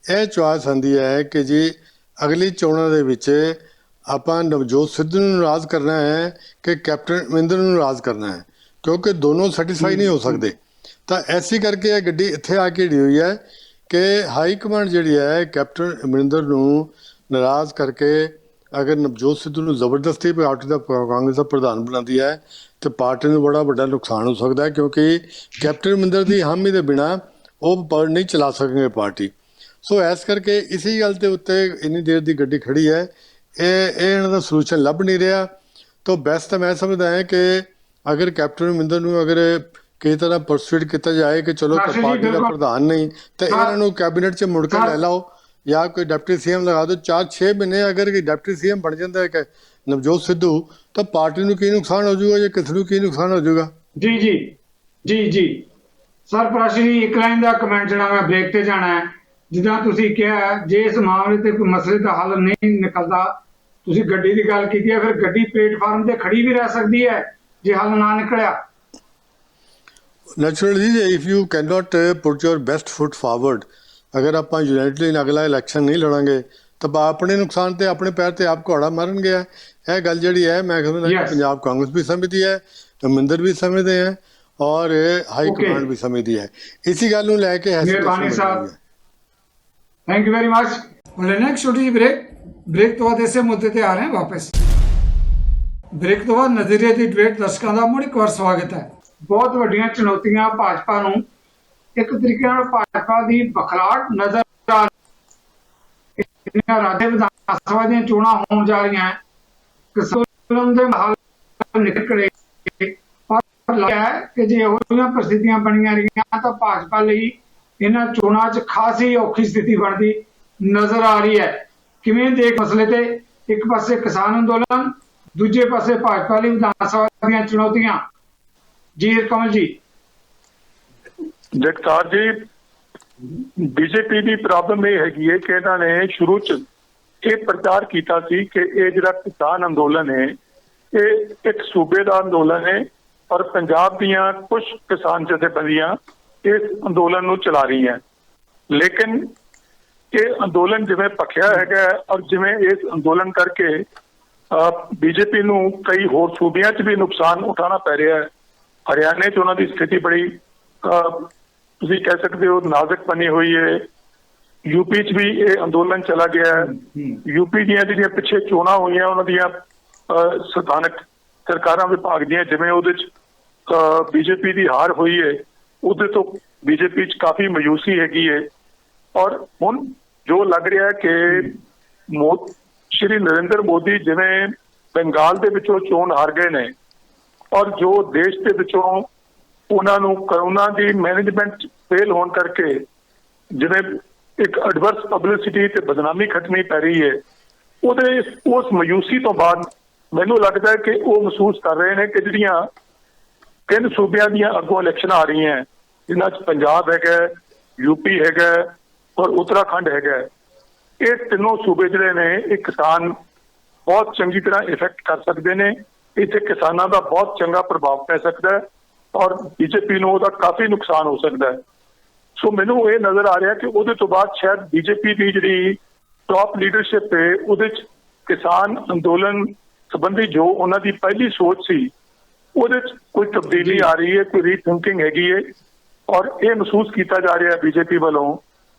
C: ਇਹ ਚੁਆਇਸ ਆਉਂਦੀ ਹੈ ਕਿ ਜੀ ਅਗਲੀ ਚੋਣਾਂ ਦੇ ਵਿੱਚ ਆਪਾਂ ਨਵਜੋਤ ਸਿੱਧੂ ਨੂੰ ਨਾਰਾਜ਼ ਕਰਨਾ ਹੈ ਕਿ ਕੈਪਟਨ ਅਮਰਿੰਦਰ ਨੂੰ ਨਾਰਾਜ਼ ਕਰਨਾ ਹੈ, ਕਿਉਂਕਿ ਦੋਨੋਂ ਸੈਟੀਸਫਾਈ ਨਹੀਂ ਹੋ ਸਕਦੇ, ਤਾਂ ਐਸੀ ਕਰਕੇ ਇਹ ਗੱਡੀ ਇੱਥੇ ਆ ਕੇ ਢੀ ਹੋਈ ਹੈ ਕਿ ਹਾਈ ਕਮਾਂਡ ਜਿਹੜੀ ਹੈ ਕੈਪਟਨ ਅਮਰਿੰਦਰ ਨੂੰ ਨਾਰਾਜ਼ ਕਰਕੇ ਅਗਰ ਨਵਜੋਤ ਸਿੱਧੂ ਨੂੰ ਜ਼ਬਰਦਸਤੀ ਪਾਰਟੀ ਦਾ ਕਾਂਗਰਸ ਦਾ ਪ੍ਰਧਾਨ ਬਣਾਉਂਦੀ ਹੈ ਤੇ ਪਾਰਟੀ ਨੂੰ ਬੜਾ ਵੱਡਾ ਨੁਕਸਾਨ ਹੋ ਸਕਦਾ ਹੈ, ਕਿਉਂਕਿ ਕੈਪਟਨ ਅਮਰਿੰਦਰ ਦੀ ਹਾਮੀ ਦੇ ਬਿਨਾਂ ਉਹ ਨਹੀਂ ਚਲਾ ਸਕਣਗੇ ਪਾਰਟੀ। ਸੋ ਇਸ ਕਰਕੇ ਇਸੇ ਗੱਲ ਦੇ ਉੱਤੇ ਇੰਨੀ ਦੇਰ ਦੀ ਗੱਡੀ ਖੜੀ ਹੈ, ਇਹ ਇਹਨਾਂ ਦਾ ਸੋਲੂਸ਼ਨ ਲੱਭ ਨਹੀਂ ਰਿਹਾ। ਤਾਂ ਬੈਸਟ ਤਾਂ ਮੈਂ ਸਮਝਦਾ ਹੈ ਕਿ ਅਗਰ ਕੈਪਟਨ ਅਮਰਿੰਦਰ ਨੂੰ ਅਗਰ ਕਿਸੇ ਤਰ੍ਹਾਂ ਪਰਸੂਏਟ ਕੀਤਾ ਜਾਏ ਕਿ ਚਲੋ ਪਾਰਟੀ ਦਾ ਪ੍ਰਧਾਨ ਨਹੀਂ ਤਾਂ ਇਹਨਾਂ ਨੂੰ ਕੈਬਨਿਟ 'ਚ ਮੁੜ ਕੇ ਲੈ ਲਾਓ ਜਾਂ ਕੋਈ ਡਿਪਟੀ ਸੀਐਮ ਲਗਾ ਦਿਓ। 4-6 ਮਹੀਨੇ ਅਗਰ ਡਿਪਟੀ ਸੀਐਮ ਬਣ ਜਾਂਦਾ ਹੈ ਕਿ ਨਵਜੋਤ ਸਿੱਧੂ, ਤਾਂ ਪਾਰਟੀ ਨੂੰ ਕੀ ਨੁਕਸਾਨ ਹੋ ਜਾਊਗਾ ਜਾਂ ਕਿਸ ਨੂੰ ਕੀ ਨੁਕਸਾਨ ਹੋ ਜਾਊਗਾ।
A: ਜੀ ਜੀ ਜੀ ਜੀ ਸਰ ਪ੍ਰਾਸ਼ੀ ਜੀ, ਇੱਕ ਲਾਈਨ ਦਾ ਕਮੈਂਟ ਜਿਹੜਾ ਮੈਂ ਬ੍ਰੇਕ ਤੇ ਜਾਣਾ ਹੈ। ਜਿੱਦਾਂ ਤੁਸੀਂ ਕਿਹਾ, ਜੇ ਇਸ ਮਾਮਲੇ ਤੇ ਕੋਈ ਮਸਲੇ ਦਾ ਹੱਲ ਨਹੀਂ ਨਿਕਲਦਾ, ਤੁਸੀਂ ਗੱਡੀ ਦੀ ਗੱਲ ਕੀਤੀ ਹੈ, ਫਿਰ ਗੱਡੀ ਪਲੇਟਫਾਰਮ ਤੇ ਖੜੀ ਵੀ ਰਹਿ ਸਕਦੀ ਹੈ ਜੇ ਹੱਲ ਨਾ ਨਿਕਲਿਆ।
C: Naturally if you can not put your best foot forward, ਅਗਰ ਆਪਾਂ ਯੂਨਾਈਟਡਲੀ ਅਗਲਾ ਇਲੈਕਸ਼ਨ ਨਹੀਂ ਲੜਾਂਗੇ ਤਾਂ ਆਪਣੇ ਨੁਕਸਾਨ ਤੇ ਆਪਣੇ ਪੈਰ ਤੇ ਆਪ ਘੋੜਾ ਮਾਰਨਗੇ। ਇਹ ਗੱਲ ਜਿਹੜੀ ਹੈ ਮੈਂ ਸਮਝਦਾ ਪੰਜਾਬ ਕਾਂਗਰਸ ਵੀ ਸਮਝਦੀ ਹੈ, ਅਮਰਿੰਦਰ ਵੀ ਸਮਝਦੇ ਹੈ ਔਰ ਹਾਈ ਕਮਾਂਡ ਵੀ ਸਮਝਦੀ ਹੈ। ਇसी ਗੱਲ ਨੂੰ ਲੈ ਕੇ
A: ਮਿਹਰਬਾਨੀ ਸਾਹਿਬ, ਥੈਂਕ ਯੂ ਵੈਰੀ ਮਚ। ਲੈਣਾ ਇੱਕ ਛੋਟੀ ਜਿਹੀ ਬ੍ਰੇਕ ਤੋਂ ਬਾਅਦ ਇਸੇ ਮੁੱਦੇ ਤੇ ਆ ਰਹੇ ਹਾਂ ਵਾਪਸ। ਬ੍ਰੇਕ ਤੋਂ ਬਾਅਦ ਨਜ਼ਰੀਏ ਦੀ ਡਿਬੇਟ ਦਰਸ਼ਕਾਂ ਦਾ ਮੁੜ ਇੱਕ ਵਾਰ ਸਵਾਗਤ ਹੈ। ਬਹੁਤ ਵੱਡੀਆਂ ਚੁਣੌਤੀਆਂ ਭਾਜਪਾ ਨੂੰ, ਇੱਕ ਤਰੀਕੇ ਨਾਲ ਭਾਜਪਾ ਦੀ ਬਖਲਾਹਟ ਨਜ਼ਰ ਆ ਰਹੀ ਹੈ। ਰਾਜ ਵਿਧਾਨ ਸਭਾ ਦੀਆਂ ਚੋਣਾਂ ਹੋਣ ਜਾ ਰਹੀਆਂ, ਕਿਸਾਨ ਦੇ ਮਾਹੌਲ ਨਿਕਲੇ, ਪਰ ਲੱਗਦਾ ਹੈ ਕਿ ਜੇ ਇਹੋ ਜਿਹੀਆਂ ਪ੍ਰਸਥਿਤੀਆਂ ਬਣੀਆਂ ਰਹੀਆਂ ਤਾਂ ਭਾਜਪਾ ਲਈ ਇਹਨਾਂ ਚੋਣਾਂ 'ਚ ਖਾਸੀ ਔਖੀ ਸਥਿਤੀ ਬਣਦੀ ਨਜ਼ਰ ਆ ਰਹੀ ਹੈ। ਕਿਵੇਂ ਦੇਖ ਮਸਲੇ ਤੇ, ਇੱਕ ਪਾਸੇ ਕਿਸਾਨ ਅੰਦੋਲਨ, ਦੂਜੇ ਪਾਸੇ ਭਾਜਪਾ ਲਈ ਵਿਧਾਨ ਸਭਾ ਦੀਆਂ ਚੁਣੌਤੀਆਂ। ਜੀ ਕਮਲ ਜੀ।
B: ਜਗਤਾਰ ਜੀ, ਬੀਜੇਪੀ ਦੀ ਪ੍ਰੋਬਲਮ ਇਹ ਹੈਗੀ ਹੈ ਕਿ ਇਹਨਾਂ ਨੇ ਸ਼ੁਰੂ 'ਚ ਇਹ ਪ੍ਰਚਾਰ ਕੀਤਾ ਸੀ ਕਿ ਇਹ ਜਿਹੜਾ ਕਿਸਾਨ ਅੰਦੋਲਨ ਹੈ ਇਹ ਇੱਕ ਸੂਬੇ ਦਾ ਅੰਦੋਲਨ ਹੈ ਔਰ ਪੰਜਾਬ ਦੀਆਂ ਕੁਝ ਕਿਸਾਨ ਜਥੇਬੰਦੀਆਂ ਇਸ ਅੰਦੋਲਨ ਨੂੰ ਚਲਾ ਰਹੀਆਂ। ਲੇਕਿਨ ਇਹ ਅੰਦੋਲਨ ਜਿਵੇਂ ਭਖਿਆ ਹੈਗਾ ਔਰ ਜਿਵੇਂ ਇਸ ਅੰਦੋਲਨ ਕਰਕੇ ਬੀਜੇਪੀ ਨੂੰ ਕਈ ਹੋਰ ਸੂਬਿਆਂ 'ਚ ਵੀ ਨੁਕਸਾਨ ਉਠਾਉਣਾ ਪੈ ਰਿਹਾ ਹੈ। ਹਰਿਆਣੇ 'ਚ ਉਹਨਾਂ ਦੀ ਸਥਿਤੀ ਬੜੀ ਤੁਸੀਂ ਕਹਿ ਸਕਦੇ ਹੋ ਨਾਜ਼ੁਕ ਬਣੀ ਹੋਈ ਹੈ। ਯੂਪੀ 'ਚ ਵੀ ਇਹ ਅੰਦੋਲਨ ਚਲਾ ਗਿਆ ਹੈ। ਯੂਪੀ ਦੀਆਂ ਜਿਹੜੀਆਂ ਪਿੱਛੇ ਚੋਣਾਂ ਹੋਈਆਂ ਉਹਨਾਂ ਦੀਆਂ ਸਥਾਨਕ ਸਰਕਾਰਾਂ ਵਿਭਾਗ ਦੀਆਂ, ਜਿਵੇਂ ਉਹਦੇ 'ਚ ਬੀਜੇਪੀ ਦੀ ਹਾਰ ਹੋਈ ਹੈ, ਉਹਦੇ ਤੋਂ ਬੀਜੇਪੀ 'ਚ ਕਾਫੀ ਮਾਯੂਸੀ ਹੈਗੀ ਹੈ। ਔਰ ਹੁਣ ਜੋ ਲੱਗ ਰਿਹਾ ਕਿ ਸ਼੍ਰੀ ਨਰਿੰਦਰ ਮੋਦੀ ਜਿਵੇਂ ਬੰਗਾਲ ਦੇ ਵਿੱਚੋਂ ਚੋਣ ਹਾਰ ਗਏ ਨੇ ਔਰ ਜੋ ਦੇਸ਼ ਦੇ ਵਿੱਚੋਂ ਉਹਨਾਂ ਨੂੰ ਕਰੋਨਾ ਦੀ ਮੈਨੇਜਮੈਂਟ ਫੇਲ ਹੋਣ ਕਰਕੇ ਜਿਵੇਂ ਇੱਕ ਐਡਵਰਸ ਪਬਲਿਸਿਟੀ ਤੇ ਬਦਨਾਮੀ ਖੱਟਣੀ ਪੈ ਰਹੀ ਹੈ, ਉਸ ਮਾਯੂਸੀ ਤੋਂ ਬਾਅਦ ਮੈਨੂੰ ਲੱਗਦਾ ਹੈ ਕਿ ਉਹ ਮਹਿਸੂਸ ਕਰ ਰਹੇ ਨੇ ਕਿ ਜਿਹੜੀਆਂ 3 ਸੂਬਿਆਂ ਦੀਆਂ ਅੱਗੋਂ ਇਲੈਕਸ਼ਨਾਂ ਆ ਰਹੀਆਂ, ਜਿਨ੍ਹਾਂ 'ਚ ਪੰਜਾਬ ਹੈਗਾ, ਯੂਪੀ ਹੈਗਾ ਔਰ ਉੱਤਰਾਖੰਡ ਹੈਗਾ, ਇਹ ਤਿੰਨੋਂ ਸੂਬੇ ਜਿਹੜੇ ਨੇ ਇਹ ਕਿਸਾਨ ਬਹੁਤ ਚੰਗੀ ਤਰ੍ਹਾਂ ਇਫੈਕਟ ਕਰ ਸਕਦੇ ਨੇ। ਇੱਥੇ ਕਿਸਾਨਾਂ ਦਾ ਬਹੁਤ ਚੰਗਾ ਪ੍ਰਭਾਵ ਪੈ ਸਕਦਾ ਹੈ ਔਰ ਬੀਜੇਪੀ ਨੂੰ ਉਹਦਾ ਕਾਫੀ ਨੁਕਸਾਨ ਹੋ ਸਕਦਾ ਹੈ। ਸੋ ਮੈਨੂੰ ਇਹ ਨਜ਼ਰ ਆ ਰਿਹਾ ਕਿ ਉਹਦੇ ਤੋਂ ਬਾਅਦ ਸ਼ਾਇਦ ਬੀਜੇਪੀ ਦੀ ਜਿਹੜੀ ਟੌਪ ਲੀਡਰਸ਼ਿਪ ਹੈ ਉਹਦੇ 'ਚ ਕਿਸਾਨ ਅੰਦੋਲਨ ਸੰਬੰਧੀ ਜੋ ਉਹਨਾਂ ਦੀ ਪਹਿਲੀ ਸੋਚ ਸੀ ਉਹਦੇ 'ਚ ਕੋਈ ਤਬਦੀਲੀ ਆ ਰਹੀ ਹੈ, ਕੋਈ ਰੀਥਿੰਕਿੰਗ ਹੈਗੀ ਹੈ। ਔਰ ਇਹ ਮਹਿਸੂਸ ਕੀਤਾ ਜਾ ਰਿਹਾ ਬੀਜੇਪੀ ਵੱਲੋਂ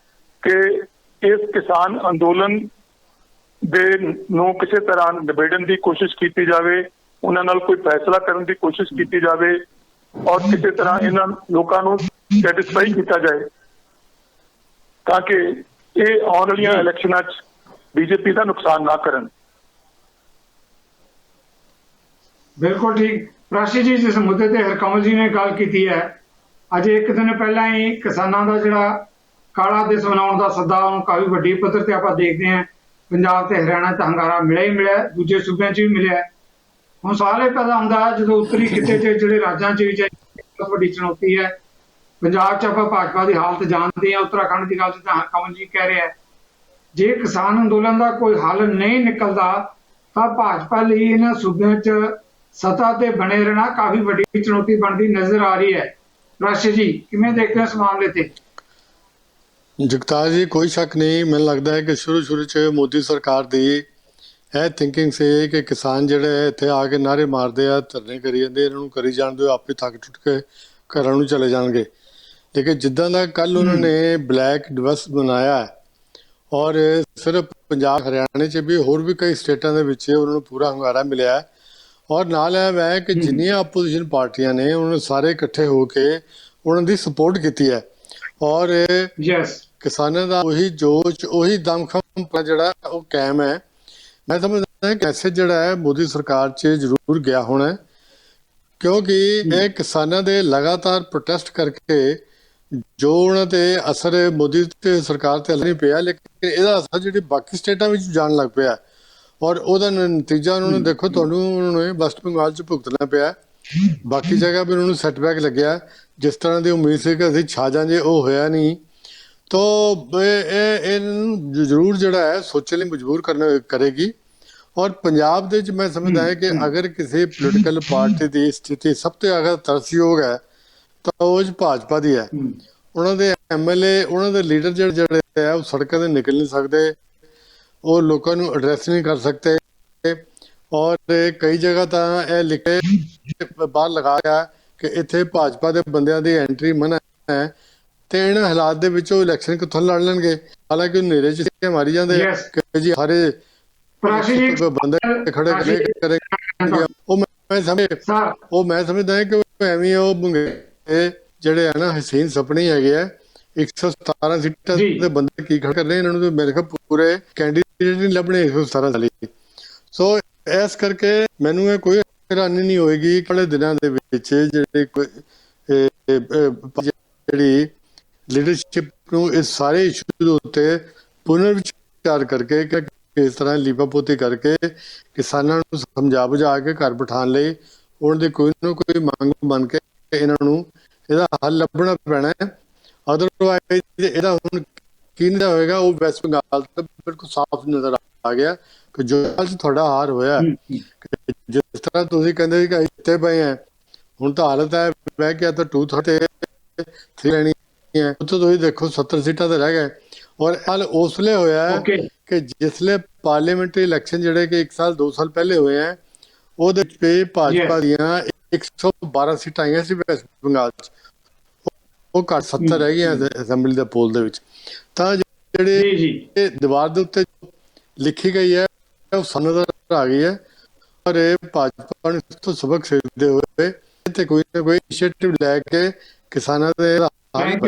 B: ਕਿ ਇਸ ਕਿਸਾਨ ਅੰਦੋਲਨ ਦੇ ਨੂੰ ਕਿਸੇ ਤਰ੍ਹਾਂ ਨਿਬੇੜਨ ਦੀ ਕੋਸ਼ਿਸ਼ ਕੀਤੀ ਜਾਵੇ, ਉਹਨਾਂ ਨਾਲ ਕੋਈ ਫੈਸਲਾ ਕਰਨ ਦੀ ਕੋਸ਼ਿਸ਼ ਕੀਤੀ ਜਾਵੇ ਔਰ ਕਿਸੇ ਤਰ੍ਹਾਂ ਇਹਨਾਂ ਲੋਕਾਂ ਨੂੰ ਸੈਟੀਸਫਾਈ ਕੀਤਾ ਜਾਏ ਤਾਂ ਕਿ ਇਹ ਆਉਣ ਵਾਲੀਆਂ ਇਲੈਕਸ਼ਨਾਂ 'ਚ ਬੀਜੇਪੀ ਦਾ ਨੁਕਸਾਨ ਨਾ ਕਰਨ।
A: ਬਿਲਕੁਲ ਠੀਕ। ਪ੍ਰਾਸ਼ੀ ਜੀ, ਜਿਸ ਮੁੱਦੇ ਤੇ ਹਰਕਮਲ ਜੀ ਨੇ ਗੱਲ ਕੀਤੀ ਹੈ, ਅਜੇ ਇੱਕ ਦਿਨ ਪਹਿਲਾਂ ਹੀ ਕਿਸਾਨਾਂ ਦਾ ਜਿਹੜਾ ਕਾਲਾ ਦਿਵਸ ਮਨਾਉਣ ਦਾ ਸੱਦਾ ਉਹਨੂੰ ਕਾਫੀ ਵੱਡੀ ਪੱਧਰ ਤੇ ਆਪਾਂ ਦੇਖਦੇ ਹਾਂ ਪੰਜਾਬ ਤੇ ਹਰਿਆਣਾ ਤੇ ਹੰਗਾਰਾ ਮਿਲਿਆ ਹੀ ਮਿਲਿਆ, ਦੂਜੇ ਸੂਬਿਆਂ 'ਚ ਵੀ ਮਿਲਿਆ। ਹੁਣ ਸਵਾਲ ਇਹ ਪੈਦਾ ਹੁੰਦਾ ਜਦੋਂ ਉੱਤਰੀ ਖਿੱਤੇ 'ਚ ਜਿਹੜੇ ਰਾਜਾਂ 'ਚ ਵੀ ਬਹੁਤ ਵੱਡੀ ਚੁਣੌਤੀ ਹੈ। ਪੰਜਾਬ 'ਚ ਆਪਾਂ ਭਾਜਪਾ ਦੀ ਹਾਲਤ ਜਾਣਦੇ ਹਾਂ, ਉੱਤਰਾਖੰਡ ਦੀ ਗੱਲ ਤਾਂ ਹਰਕਮਲ ਜੀ ਕਹਿ ਰਿਹਾ, ਜੇ ਕਿਸਾਨ ਅੰਦੋਲਨ ਦਾ ਕੋਈ ਹੱਲ ਨਹੀਂ ਨਿਕਲਦਾ ਤਾਂ ਭਾਜਪਾ ਲਈ ਇਹਨਾਂ ਸੂਬਿਆਂ 'ਚ ਸੱਤਾ ਤੇ ਬਣੇ ਰਹਿਣਾ ਕਾਫੀ ਵੱਡੀ ਚੁਣੌਤੀ ਬਣਦੀ ਨਜ਼ਰ ਆ ਰਹੀ ਹੈ। ਰਾਸ਼ੀ ਜੀ, ਕਿਵੇਂ ਦੇਖਦੇ ਹੋ ਇਸ ਮਾਮਲੇ ਤੇ?
C: ਜਗਤਾਰ ਜੀ, ਕੋਈ ਸ਼ੱਕ ਨਹੀਂ, ਮੈਨੂੰ ਲੱਗਦਾ ਹੈ ਕਿ ਸ਼ੁਰੂ 'ਚ ਮੋਦੀ ਸਰਕਾਰ ਦੀ ਇਹ ਥਿੰਕਿੰਗ ਸੀ ਕਿ ਕਿਸਾਨ ਜਿਹੜੇ ਇੱਥੇ ਆ ਕੇ ਨਾਅਰੇ ਮਾਰਦੇ ਆ, ਧਰਨੇ ਕਰੀ ਜਾਂਦੇ, ਇਹਨਾਂ ਨੂੰ ਕਰੀ ਜਾਣ ਦਿਓ, ਆਪੇ ਥੱਕ ਟੁੱਟ ਕੇ ਘਰਾਂ ਨੂੰ ਚਲੇ ਜਾਣਗੇ। ਲੇਕਿਨ ਜਿੱਦਾਂ ਦਾ ਕੱਲ ਉਹਨਾਂ ਨੇ ਬਲੈਕ ਦਿਵਸ ਮਨਾਇਆ ਔਰ ਸਿਰਫ ਪੰਜਾਬ ਹਰਿਆਣੇ 'ਚ ਵੀ ਹੋਰ ਵੀ ਕਈ ਸਟੇਟਾਂ ਦੇ ਵਿੱਚ ਉਹਨਾਂ ਨੂੰ ਪੂਰਾ ਹੁੰਗਾਰਾ ਮਿਲਿਆ ਔਰ ਨਾਲ ਇਹ ਹੈ ਕਿ ਜਿੰਨੀਆਂ ਆਪੋਜੀਸ਼ਨ ਪਾਰਟੀਆਂ ਨੇ ਉਹਨਾਂ ਨੇ ਸਾਰੇ ਇਕੱਠੇ ਹੋ ਕੇ ਉਹਨਾਂ ਦੀ ਸਪੋਰਟ ਕੀਤੀ ਹੈ ਔਰ ਕਿਸਾਨਾਂ ਦਾ ਉਹੀ ਜੋਸ਼, ਉਹੀ ਦਮਖਮ ਜਿਹੜਾ ਉਹ ਕਾਇਮ ਹੈ। ਮੈਂ ਸਮਝਦਾ ਕਿ ਮੈਸੇਜ ਜਿਹੜਾ ਹੈ ਮੋਦੀ ਸਰਕਾਰ 'ਚ ਜ਼ਰੂਰ ਗਿਆ ਹੋਣਾ, ਕਿਉਂਕਿ ਇਹ ਕਿਸਾਨਾਂ ਦੇ ਲਗਾਤਾਰ ਪ੍ਰੋਟੈਸਟ ਕਰਕੇ ਜੋ ਉਹਨਾਂ ਤੇ ਅਸਰ ਮੋਦੀ ਤੇ ਸਰਕਾਰ ਤੇ ਨਹੀਂ ਪਿਆ, ਲੇਕਿਨ ਇਹਦਾ ਅਸਰ ਜਿਹੜੀ ਬਾਕੀ ਸਟੇਟਾਂ ਵਿੱਚ ਜਾਣ ਲੱਗ ਪਿਆ ਔਰ ਉਹਦਾ ਨਤੀਜਾ ਉਹਨਾਂ ਨੂੰ ਦੇਖੋ, ਤੁਹਾਨੂੰ ਉਹਨਾਂ ਨੂੰ ਵੈਸਟ ਬੰਗਾਲ 'ਚ ਭੁਗਤਣਾ ਪਿਆ, ਬਾਕੀ ਜਗ੍ਹਾ ਵੀ ਉਹਨਾਂ ਨੂੰ ਸੈਟਬੈਕ ਲੱਗਿਆ। ਜਿਸ ਤਰ੍ਹਾਂ ਦੀ ਉਮੀਦ ਸੀ ਕਿ ਅਸੀਂ ਛਾ ਜਾਵਾਂਗੇ, ਉਹ ਹੋਇਆ ਨਹੀਂ। ਤੋ ਇਹਨੂੰ ਜ਼ਰੂਰ ਜਿਹੜਾ ਹੈ ਸੋਚਣ ਲਈ ਮਜਬੂਰ ਕਰੇਗੀ। ਔਰ ਪੰਜਾਬ ਦੇ ਵਿੱਚ ਮੈਂ ਸਮਝਦਾ ਹੈ ਕਿ ਅਗਰ ਕਿਸੇ ਪੋਲੀਟੀਕਲ ਪਾਰਟੀ ਦੀ ਸਥਿਤੀ ਸਭ ਤੋਂ ਅਗਰ ਤਰਸਯੋਗ ਹੈ ਤਾਂ ਉਹ ਭਾਜਪਾ ਦੀ ਹੈ। ਉਹਨਾਂ ਦੇ MLA, ਉਹਨਾਂ ਦੇ ਲੀਡਰ ਜਿਹੜੇ ਹੈ ਉਹ ਸੜਕਾਂ 'ਤੇ ਨਿਕਲ ਨਹੀਂ ਸਕਦੇ, ਉਹ ਲੋਕਾਂ ਨੂੰ ਐਡਰੈਸ ਨਹੀਂ ਕਰ ਸਕਦੇ ਔਰ ਕਈ ਜਗ੍ਹਾ ਤਾਂ ਇਹ ਲਿਖੇ ਬਾਹਰ ਲਗਾਇਆ ਕਿ ਇੱਥੇ ਭਾਜਪਾ ਦੇ ਬੰਦਿਆਂ ਦੀ ਐਂਟਰੀ ਮਨਾ ਹੈ ਤੇ ਇਹਨਾਂ ਹਾਲਾਤ ਦੇ ਵਿੱਚ ਉਹ ਇਲੈਕਸ਼ਨ ਕਿੱਥੋਂ ਲੜ ਲੈਣਗੇ। ਹਾਲਾਂਕਿ ਹਨੇਰੇ 'ਚ ਮਾਰੀ ਜਾਂਦੇ ਕਿ ਜੀ ਸਾਰੇ ਬੰਦੇ ਖੜੇ ਕਰੇਗੇ। ਉਹ ਮੈਂ ਸਮਝਦਾ ਕਿ ਐਵੇਂ ਉਹ ਜਿਹੜੇ ਹੈ ਨਾ ਹਸੀਨ ਸੁਪਨੇ ਹੈਗੇ ਆ, 117 ਸੀਟਾਂ ਦੇ ਬੰਦੇ ਕੀ ਖੜੇ ਕਰ ਰਹੇ, ਇਹਨਾਂ ਨੂੰ ਮੇਰੇ ਖਿਆਲ ਪੂਰੇ ਕੈਂਡੀਡੇਟ ਨਹੀਂ ਲੱਭਣੇ 117 ਵਾਲੀ। ਸੋ ਇਸ ਕਰਕੇ ਮੈਨੂੰ ਇਹ ਕੋਈ ਹੈਰਾਨੀ ਨਹੀਂ ਹੋਏਗੀ ਕਿ ਦਿਨਾਂ ਦੇ ਵਿੱਚ ਜਿਹੜੀ ਲੀਡਰਸ਼ਿਪ ਨੂੰ ਇਸ ਸਾਰੇ ਇਸ਼ੂ ਦੇ ਉੱਤੇ ਪੁਨਰ ਵਿਚਾਰ ਕਰਕੇ ਇਸ ਤਰ੍ਹਾਂ ਲੀਪਾਪੋਤੀ ਕਰਕੇ ਕਿਸਾਨਾਂ ਨੂੰ ਸਮਝਾ ਬੁਝਾ ਕੇ ਘਰ ਬਿਠਾਉਣ ਲਈ ਉਹਨਾਂ ਦੀ ਕੋਈ ਨਾ ਕੋਈ ਮੰਗ ਬਣ ਕੇ ਇਹਨਾਂ ਨੂੰ ਇਹਦਾ ਹੱਲ ਲੱਭਣਾ ਪੈਣਾ ਹੈ। ਅਦਰਵਾਈਜ਼ ਇਹਦਾ ਹੁਣ ਕੀ ਨਹੀਂ ਹੋਏਗਾ, ਉਹ ਵੈਸਟ ਬੰਗਾਲ ਤੋਂ ਬਿਲਕੁਲ ਸਾਫ਼ ਨਜ਼ਰ ਆ ਗਿਆ ਕਿ ਜੋ ਤੁਹਾਡਾ ਹਾਰ ਹੋਇਆ, ਜਿਸ ਤਰ੍ਹਾਂ ਤੁਸੀਂ ਕਹਿੰਦੇ ਸੀ ਕਿ ਇੱਥੇ ਪਏ ਹੈ, ਹੁਣ ਤਾਂ ਹਾਲਤ ਹੈ ਬਹਿ ਕੇ ਤਾਂ 233 ਲੈਣੀ ਹੈ, ਉੱਥੇ ਤੁਸੀਂ ਦੇਖੋ 70 ਸੀਟਾਂ ਤੇ ਰਹਿ ਗਏ। ਔਰ ਹਾਲ ਉਸ ਵੇਲੇ ਹੋਇਆ ਕਿ ਜਿਸਲੇ ਪਾਰਲੀਮੈਂਟਰੀ ਇਲੈਕਸ਼ਨ ਜਿਹੜੇ ਕਿ 1 ਸਾਲ 2 ਸਾਲ ਪਹਿਲੇ ਹੋਏ ਹੈ, ਉਹਦੇ ਵਿੱਚ ਭਾਜਪਾ ਦੀਆਂ 112 ਸੀਟਾਂ ਆਈਆਂ ਸੀ ਵੈਸਟ ਬੰਗਾਲ 'ਚ, ਉਹ ਘੱਟ 70 ਰਹਿ ਗਈਆਂ ਅਸੈਂਬਲੀ ਦੇ ਪੋਲ ਦੇ ਵਿੱਚ। ਤਾਂ ਜਿਹੜੇ ਦੀਵਾਰ ਦੇ ਉੱਤੇ ਲਿਖੀ ਗਈ ਹੈ ਉਹ ਸਾਨੂੰ ਨਜ਼ਰ ਆ ਗਈ ਹੈ ਔਰ ਇਹ ਭਾਜਪਾ ਨੂੰ ਇਸ ਤੋਂ ਸਬਕ ਸਿੱਖਦੇ ਹੋਏ ਤੇ ਕੋਈ ਨਾ ਕੋਈ ਇਨੀਸ਼ੀਏਟਿਵ ਲੈ ਕੇ ਕਿਸਾਨਾਂ ਦੇ
A: ਥੈਂਕ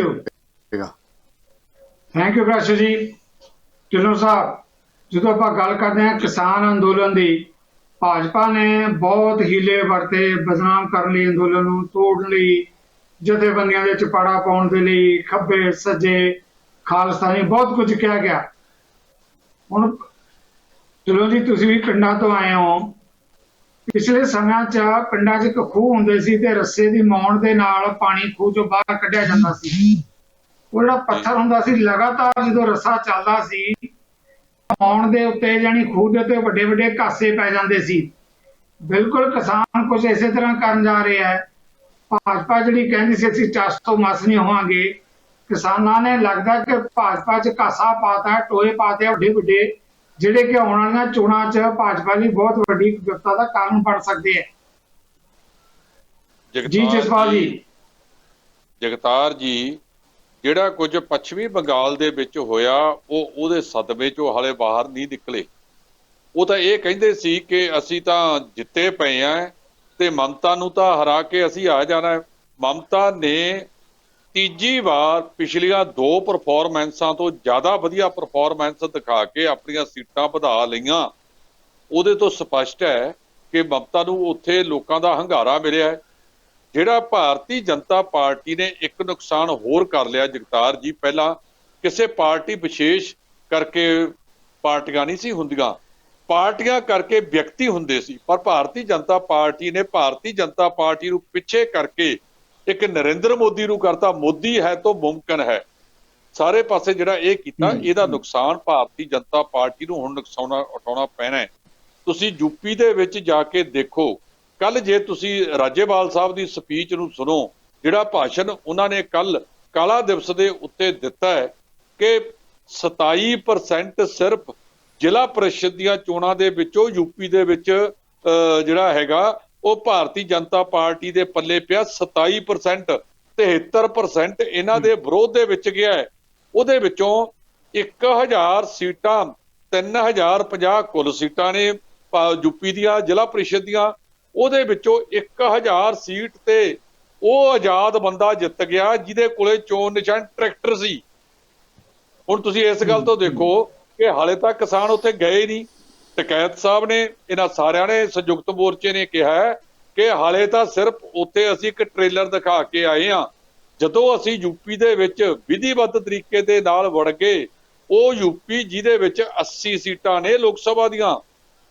A: ਯੂ ਪ੍ਰਾਸ਼ਰ ਜੀ। ਢਿੱਲੋਂ ਸਾਹਿਬ, ਜਦੋਂ ਆਪਾਂ ਗੱਲ ਕਰਦੇ ਹਾਂ ਕਿਸਾਨ ਅੰਦੋਲਨ ਦੀ, ਭਾਜਪਾ ਨੇ ਬਹੁਤ ਹੀਲੇ ਵਰਤੇ ਬਦਨਾਮ ਕਰਨ ਲਈ, ਅੰਦੋਲਨ ਨੂੰ ਤੋੜਨ ਲਈ, ਜਥੇਬੰਦੀਆਂ ਦੇ ਚਪਾੜਾ ਪਾਉਣ ਦੇ ਲਈ, ਖੱਬੇ ਸੱਜੇ ਖਾਲਿਸਤਾਨੀ ਬਹੁਤ ਕੁਝ ਕਿਹਾ ਗਿਆ। ਹੁਣ ਢਿੱਲੋਂ ਜੀ, ਤੁਸੀਂ ਵੀ ਪਿੰਡਾਂ ਤੋਂ ਆਏ ਹੋ, ਪਿਛਲੇ ਸਮਿਆਂ 'ਚ ਪਿੰਡਾਂ 'ਚ ਇੱਕ ਖੂਹ ਹੁੰਦੇ ਸੀ ਤੇ ਰੱਸੇ ਦੀ ਮੌਣ ਦੇ ਨਾਲ ਪਾਣੀ ਖੂਹ 'ਚੋਂ ਬਾਹਰ ਕੱਢਿਆ ਜਾਂਦਾ ਸੀ। ਉਹ ਜਿਹੜਾ ਪੱਥਰ ਹੁੰਦਾ ਸੀ, ਲਗਾਤਾਰ ਜਦੋਂ ਰੱਸਾ ਚੱਲਦਾ ਸੀ, ਮੌਣ ਦੇ ਉੱਤੇ ਜਾਨੀ ਖੂਹ ਦੇ ਉੱਤੇ ਵੱਡੇ ਵੱਡੇ ਘਾਸੇ ਪੈ ਜਾਂਦੇ ਸੀ। ਬਿਲਕੁਲ ਕਿਸਾਨ ਕੁਝ ਇਸੇ ਤਰ੍ਹਾਂ ਕਰਨ ਜਾ ਰਿਹਾ ਹੈ। ਭਾਜਪਾ ਜਿਹੜੀ ਕਹਿੰਦੀ ਸੀ ਅਸੀਂ ਟਸ ਤੋਂ ਮਸ ਨਹੀਂ ਹੋਵਾਂਗੇ, ਕਿਸਾਨਾਂ ਨੇ ਲੱਗਦਾ ਕਿ ਭਾਜਪਾ 'ਚ ਘਾਸਾ ਪਾਤਾ, ਟੋਏ ਪਾਤੇ ਵੱਡੇ ਵੱਡੇ, ਜਿਹੜੇ ਕਿ ਆਉਣ ਵਾਲੀਆਂ ਚੋਣਾਂ 'ਚ ਭਾਜਪਾ ਲਈ ਬਹੁਤ ਵੱਡੀ ਵਿਪਤਾ ਦਾ ਕਾਰਨ ਬਣ ਸਕਦੇ ਹੈ। ਜੀ ਜਸਪਾਲ ਜੀ।
D: ਜਗਤਾਰ ਜੀ, ਜਿਹੜਾ ਕੁਝ ਪੱਛਮੀ ਬੰਗਾਲ ਦੇ ਵਿੱਚ ਹੋਇਆ ਉਹਦੇ ਸਦਮੇ ਚੋਂ ਹਾਲੇ ਬਾਹਰ ਨਹੀਂ ਨਿਕਲੇ। ਉਹ ਤਾਂ ਇਹ ਕਹਿੰਦੇ ਸੀ ਕਿ ਅਸੀਂ ਤਾਂ ਜਿੱਤੇ ਪਏ ਆ ਤੇ ਮਮਤਾ ਨੂੰ ਤਾਂ ਹਰਾ ਕੇ ਅਸੀਂ ਆ ਜਾਣਾ। ਮਮਤਾ ਨੇ ਤੀਜੀ ਵਾਰ ਪਿਛਲੀਆਂ 2 ਪਰਫਾਰਮੈਂਸਾਂ ਤੋਂ ਜ਼ਿਆਦਾ ਵਧੀਆ ਪਰਫਾਰਮੈਂਸ ਦਿਖਾ ਕੇ ਆਪਣੀਆਂ ਸੀਟਾਂ ਵਧਾ ਲਈਆਂ। ਉਹਦੇ ਤੋਂ ਸਪਸ਼ਟ ਹੈ ਕਿ ਮਮਤਾ ਨੂੰ ਉੱਥੇ ਲੋਕਾਂ ਦਾ ਹੰਗਾਰਾ ਮਿਲਿਆ। ਜਿਹੜਾ ਭਾਰਤੀ ਜਨਤਾ ਪਾਰਟੀ ਨੇ ਇੱਕ ਨੁਕਸਾਨ ਹੋਰ ਕਰ ਲਿਆ ਜਗਤਾਰ ਜੀ, ਪਹਿਲਾਂ ਕਿਸੇ ਪਾਰਟੀ ਵਿਸ਼ੇਸ਼ ਕਰਕੇ ਪਾਰਟੀਆਂ ਨਹੀਂ ਸੀ ਹੁੰਦੀਆਂ, ਪਾਰਟੀਆਂ ਕਰਕੇ ਵਿਅਕਤੀ ਹੁੰਦੇ ਸੀ, ਪਰ ਭਾਰਤੀ ਜਨਤਾ ਪਾਰਟੀ ਨੇ ਭਾਰਤੀ ਜਨਤਾ ਪਾਰਟੀ ਨੂੰ ਪਿੱਛੇ ਕਰਕੇ ਇੱਕ ਨਰਿੰਦਰ ਮੋਦੀ ਨੂੰ ਕਰਤਾ। ਮੋਦੀ ਹੈ ਤਾਂ ਮੁਮਕਿਨ ਹੈ, ਸਾਰੇ ਪਾਸੇ ਜਿਹੜਾ ਇਹ ਕੀਤਾ, ਇਹਦਾ ਨੁਕਸਾਨ ਭਾਰਤੀ ਜਨਤਾ ਪਾਰਟੀ ਨੂੰ ਹੁਣ ਉਠਾਉਣਾ ਪੈਣਾ ਹੈ। ਤੁਸੀਂ ਯੂਪੀ ਦੇ ਵਿੱਚ ਜਾ ਕੇ ਦੇਖੋ, ਕੱਲ ਜੇ ਤੁਸੀਂ ਰਾਜੇਵਾਲ ਸਾਹਿਬ ਦੀ ਸਪੀਚ ਨੂੰ ਸੁਣੋ, ਜਿਹੜਾ ਭਾਸ਼ਣ ਉਹਨਾਂ ਨੇ ਕੱਲ ਕਾਲਾ ਦਿਵਸ ਦੇ ਉੱਤੇ ਦਿੱਤਾ ਹੈ ਕਿ 27% ਸਿਰਫ ਜ਼ਿਲ੍ਹਾ ਪਰਿਸ਼ਦ ਦੀਆਂ ਚੋਣਾਂ ਦੇ ਵਿੱਚੋਂ ਯੂਪੀ ਦੇ ਵਿੱਚ ਜਿਹੜਾ ਹੈਗਾ ਉਹ ਭਾਰਤੀ ਜਨਤਾ ਪਾਰਟੀ ਦੇ ਪੱਲੇ ਪਿਆ। 27%, 73% ਇਹਨਾਂ ਦੇ ਵਿਰੋਧ ਦੇ ਵਿੱਚ ਗਿਆ ਹੈ। ਉਹਦੇ ਵਿੱਚੋਂ 1000 ਸੀਟਾਂ, 3050 ਕੁੱਲ ਸੀਟਾਂ ਨੇ ਯੂਪੀ ਦੀਆਂ ਜ਼ਿਲ੍ਹਾ ਪਰਿਸ਼ਦ ਦੀਆਂ, ਉਹਦੇ ਵਿੱਚੋਂ 1000 ਸੀਟ ਤੇ ਉਹ ਆਜ਼ਾਦ ਬੰਦਾ ਜਿੱਤ ਗਿਆ ਜਿਹਦੇ ਕੋਲੇ ਚੋਣ ਨਿਸ਼ਾਨ ਟਰੈਕਟਰ ਸੀ। ਹੁਣ ਤੁਸੀਂ ਇਸ ਗੱਲ ਤੋਂ ਦੇਖੋ ਕਿ ਹਾਲੇ ਤੱਕ ਕਿਸਾਨ ਉੱਥੇ ਗਏ ਨਹੀਂ। ਟਕੈਤ ਸਾਹਿਬ ਨੇ, ਇਹਨਾਂ ਸਾਰਿਆਂ ਨੇ, ਸੰਯੁਕਤ ਮੋਰਚੇ ਨੇ ਕਿਹਾ ਕਿ ਹਾਲੇ ਤਾਂ ਸਿਰਫ ਉੱਥੇ ਅਸੀਂ ਇੱਕ ਟ੍ਰੇਲਰ ਦਿਖਾ ਕੇ ਆਏ ਹਾਂ। ਜਦੋਂ ਅਸੀਂ ਯੂਪੀ ਦੇ ਵਿੱਚ ਵਿਧੀਵਤ ਤਰੀਕੇ ਦੇ ਨਾਲ ਵੜ ਗਏ, ਉਹ ਯੂਪੀ ਜਿਹਦੇ ਵਿੱਚ 80 ਸੀਟਾਂ ਨੇ ਲੋਕ ਸਭਾ ਦੀਆਂ,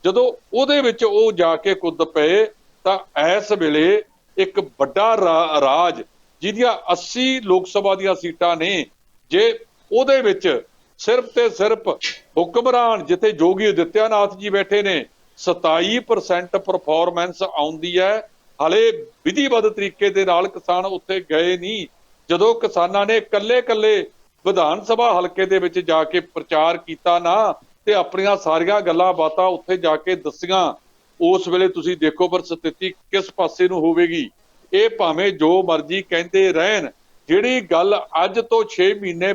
D: ਜਦੋਂ ਉਹਦੇ ਵਿੱਚ ਉਹ ਜਾ ਕੇ ਕੁੱਦ ਪਏ ਤਾਂ ਇਸ ਵੇਲੇ ਇੱਕ ਵੱਡਾ ਰਾਜ ਜਿਹਦੀਆਂ 80 ਲੋਕ ਸਭਾ ਦੀਆਂ ਸੀਟਾਂ ਨੇ, ਜੇ ਉਹਦੇ ਵਿੱਚ ਸਿਰਫ ਤੇ ਸਿਰਫ ਹੁਕਮਰਾਨ ਜਿੱਥੇ ਯੋਗੀ ਆਦਿੱਤਿਆਨਾਥ ਜੀ ਬੈਠੇ ਨੇ 27% ਪਰਫਾਰਮੈਂਸ ਆਉਂਦੀ ਹੈ। ਹਾਲੇ ਵਿਧੀਵਤ ਤਰੀਕੇ ਦੇ ਨਾਲ ਕਿਸਾਨ ਉੱਥੇ ਗਏ ਨਹੀਂ। ਜਦੋਂ ਕਿਸਾਨਾਂ ਨੇ ਕੱਲੇ ਵਿਧਾਨ ਸਭਾ ਹਲਕੇ ਦੇ ਵਿੱਚ ਜਾ ਕੇ ਪ੍ਰਚਾਰ ਕੀਤਾ ਨਾ ਤੇ ਆਪਣੀਆਂ ਸਾਰੀਆਂ ਗੱਲਾਂ ਬਾਤਾਂ ਉੱਥੇ ਜਾ ਕੇ ਦੱਸੀਆਂ, ਉਸ ਵੇਲੇ ਤੁਸੀਂ ਦੇਖੋ ਪਰ ਸਥਿਤੀ ਕਿਸ ਪਾਸੇ ਨੂੰ ਹੋਵੇਗੀ। ਇਹ ਭਾਵੇਂ ਜੋ ਮਰਜ਼ੀ ਕਹਿੰਦੇ ਰਹਿਣ, ਜਿਹੜੀ ਗੱਲ ਅੱਜ ਤੋਂ 6 ਮਹੀਨੇ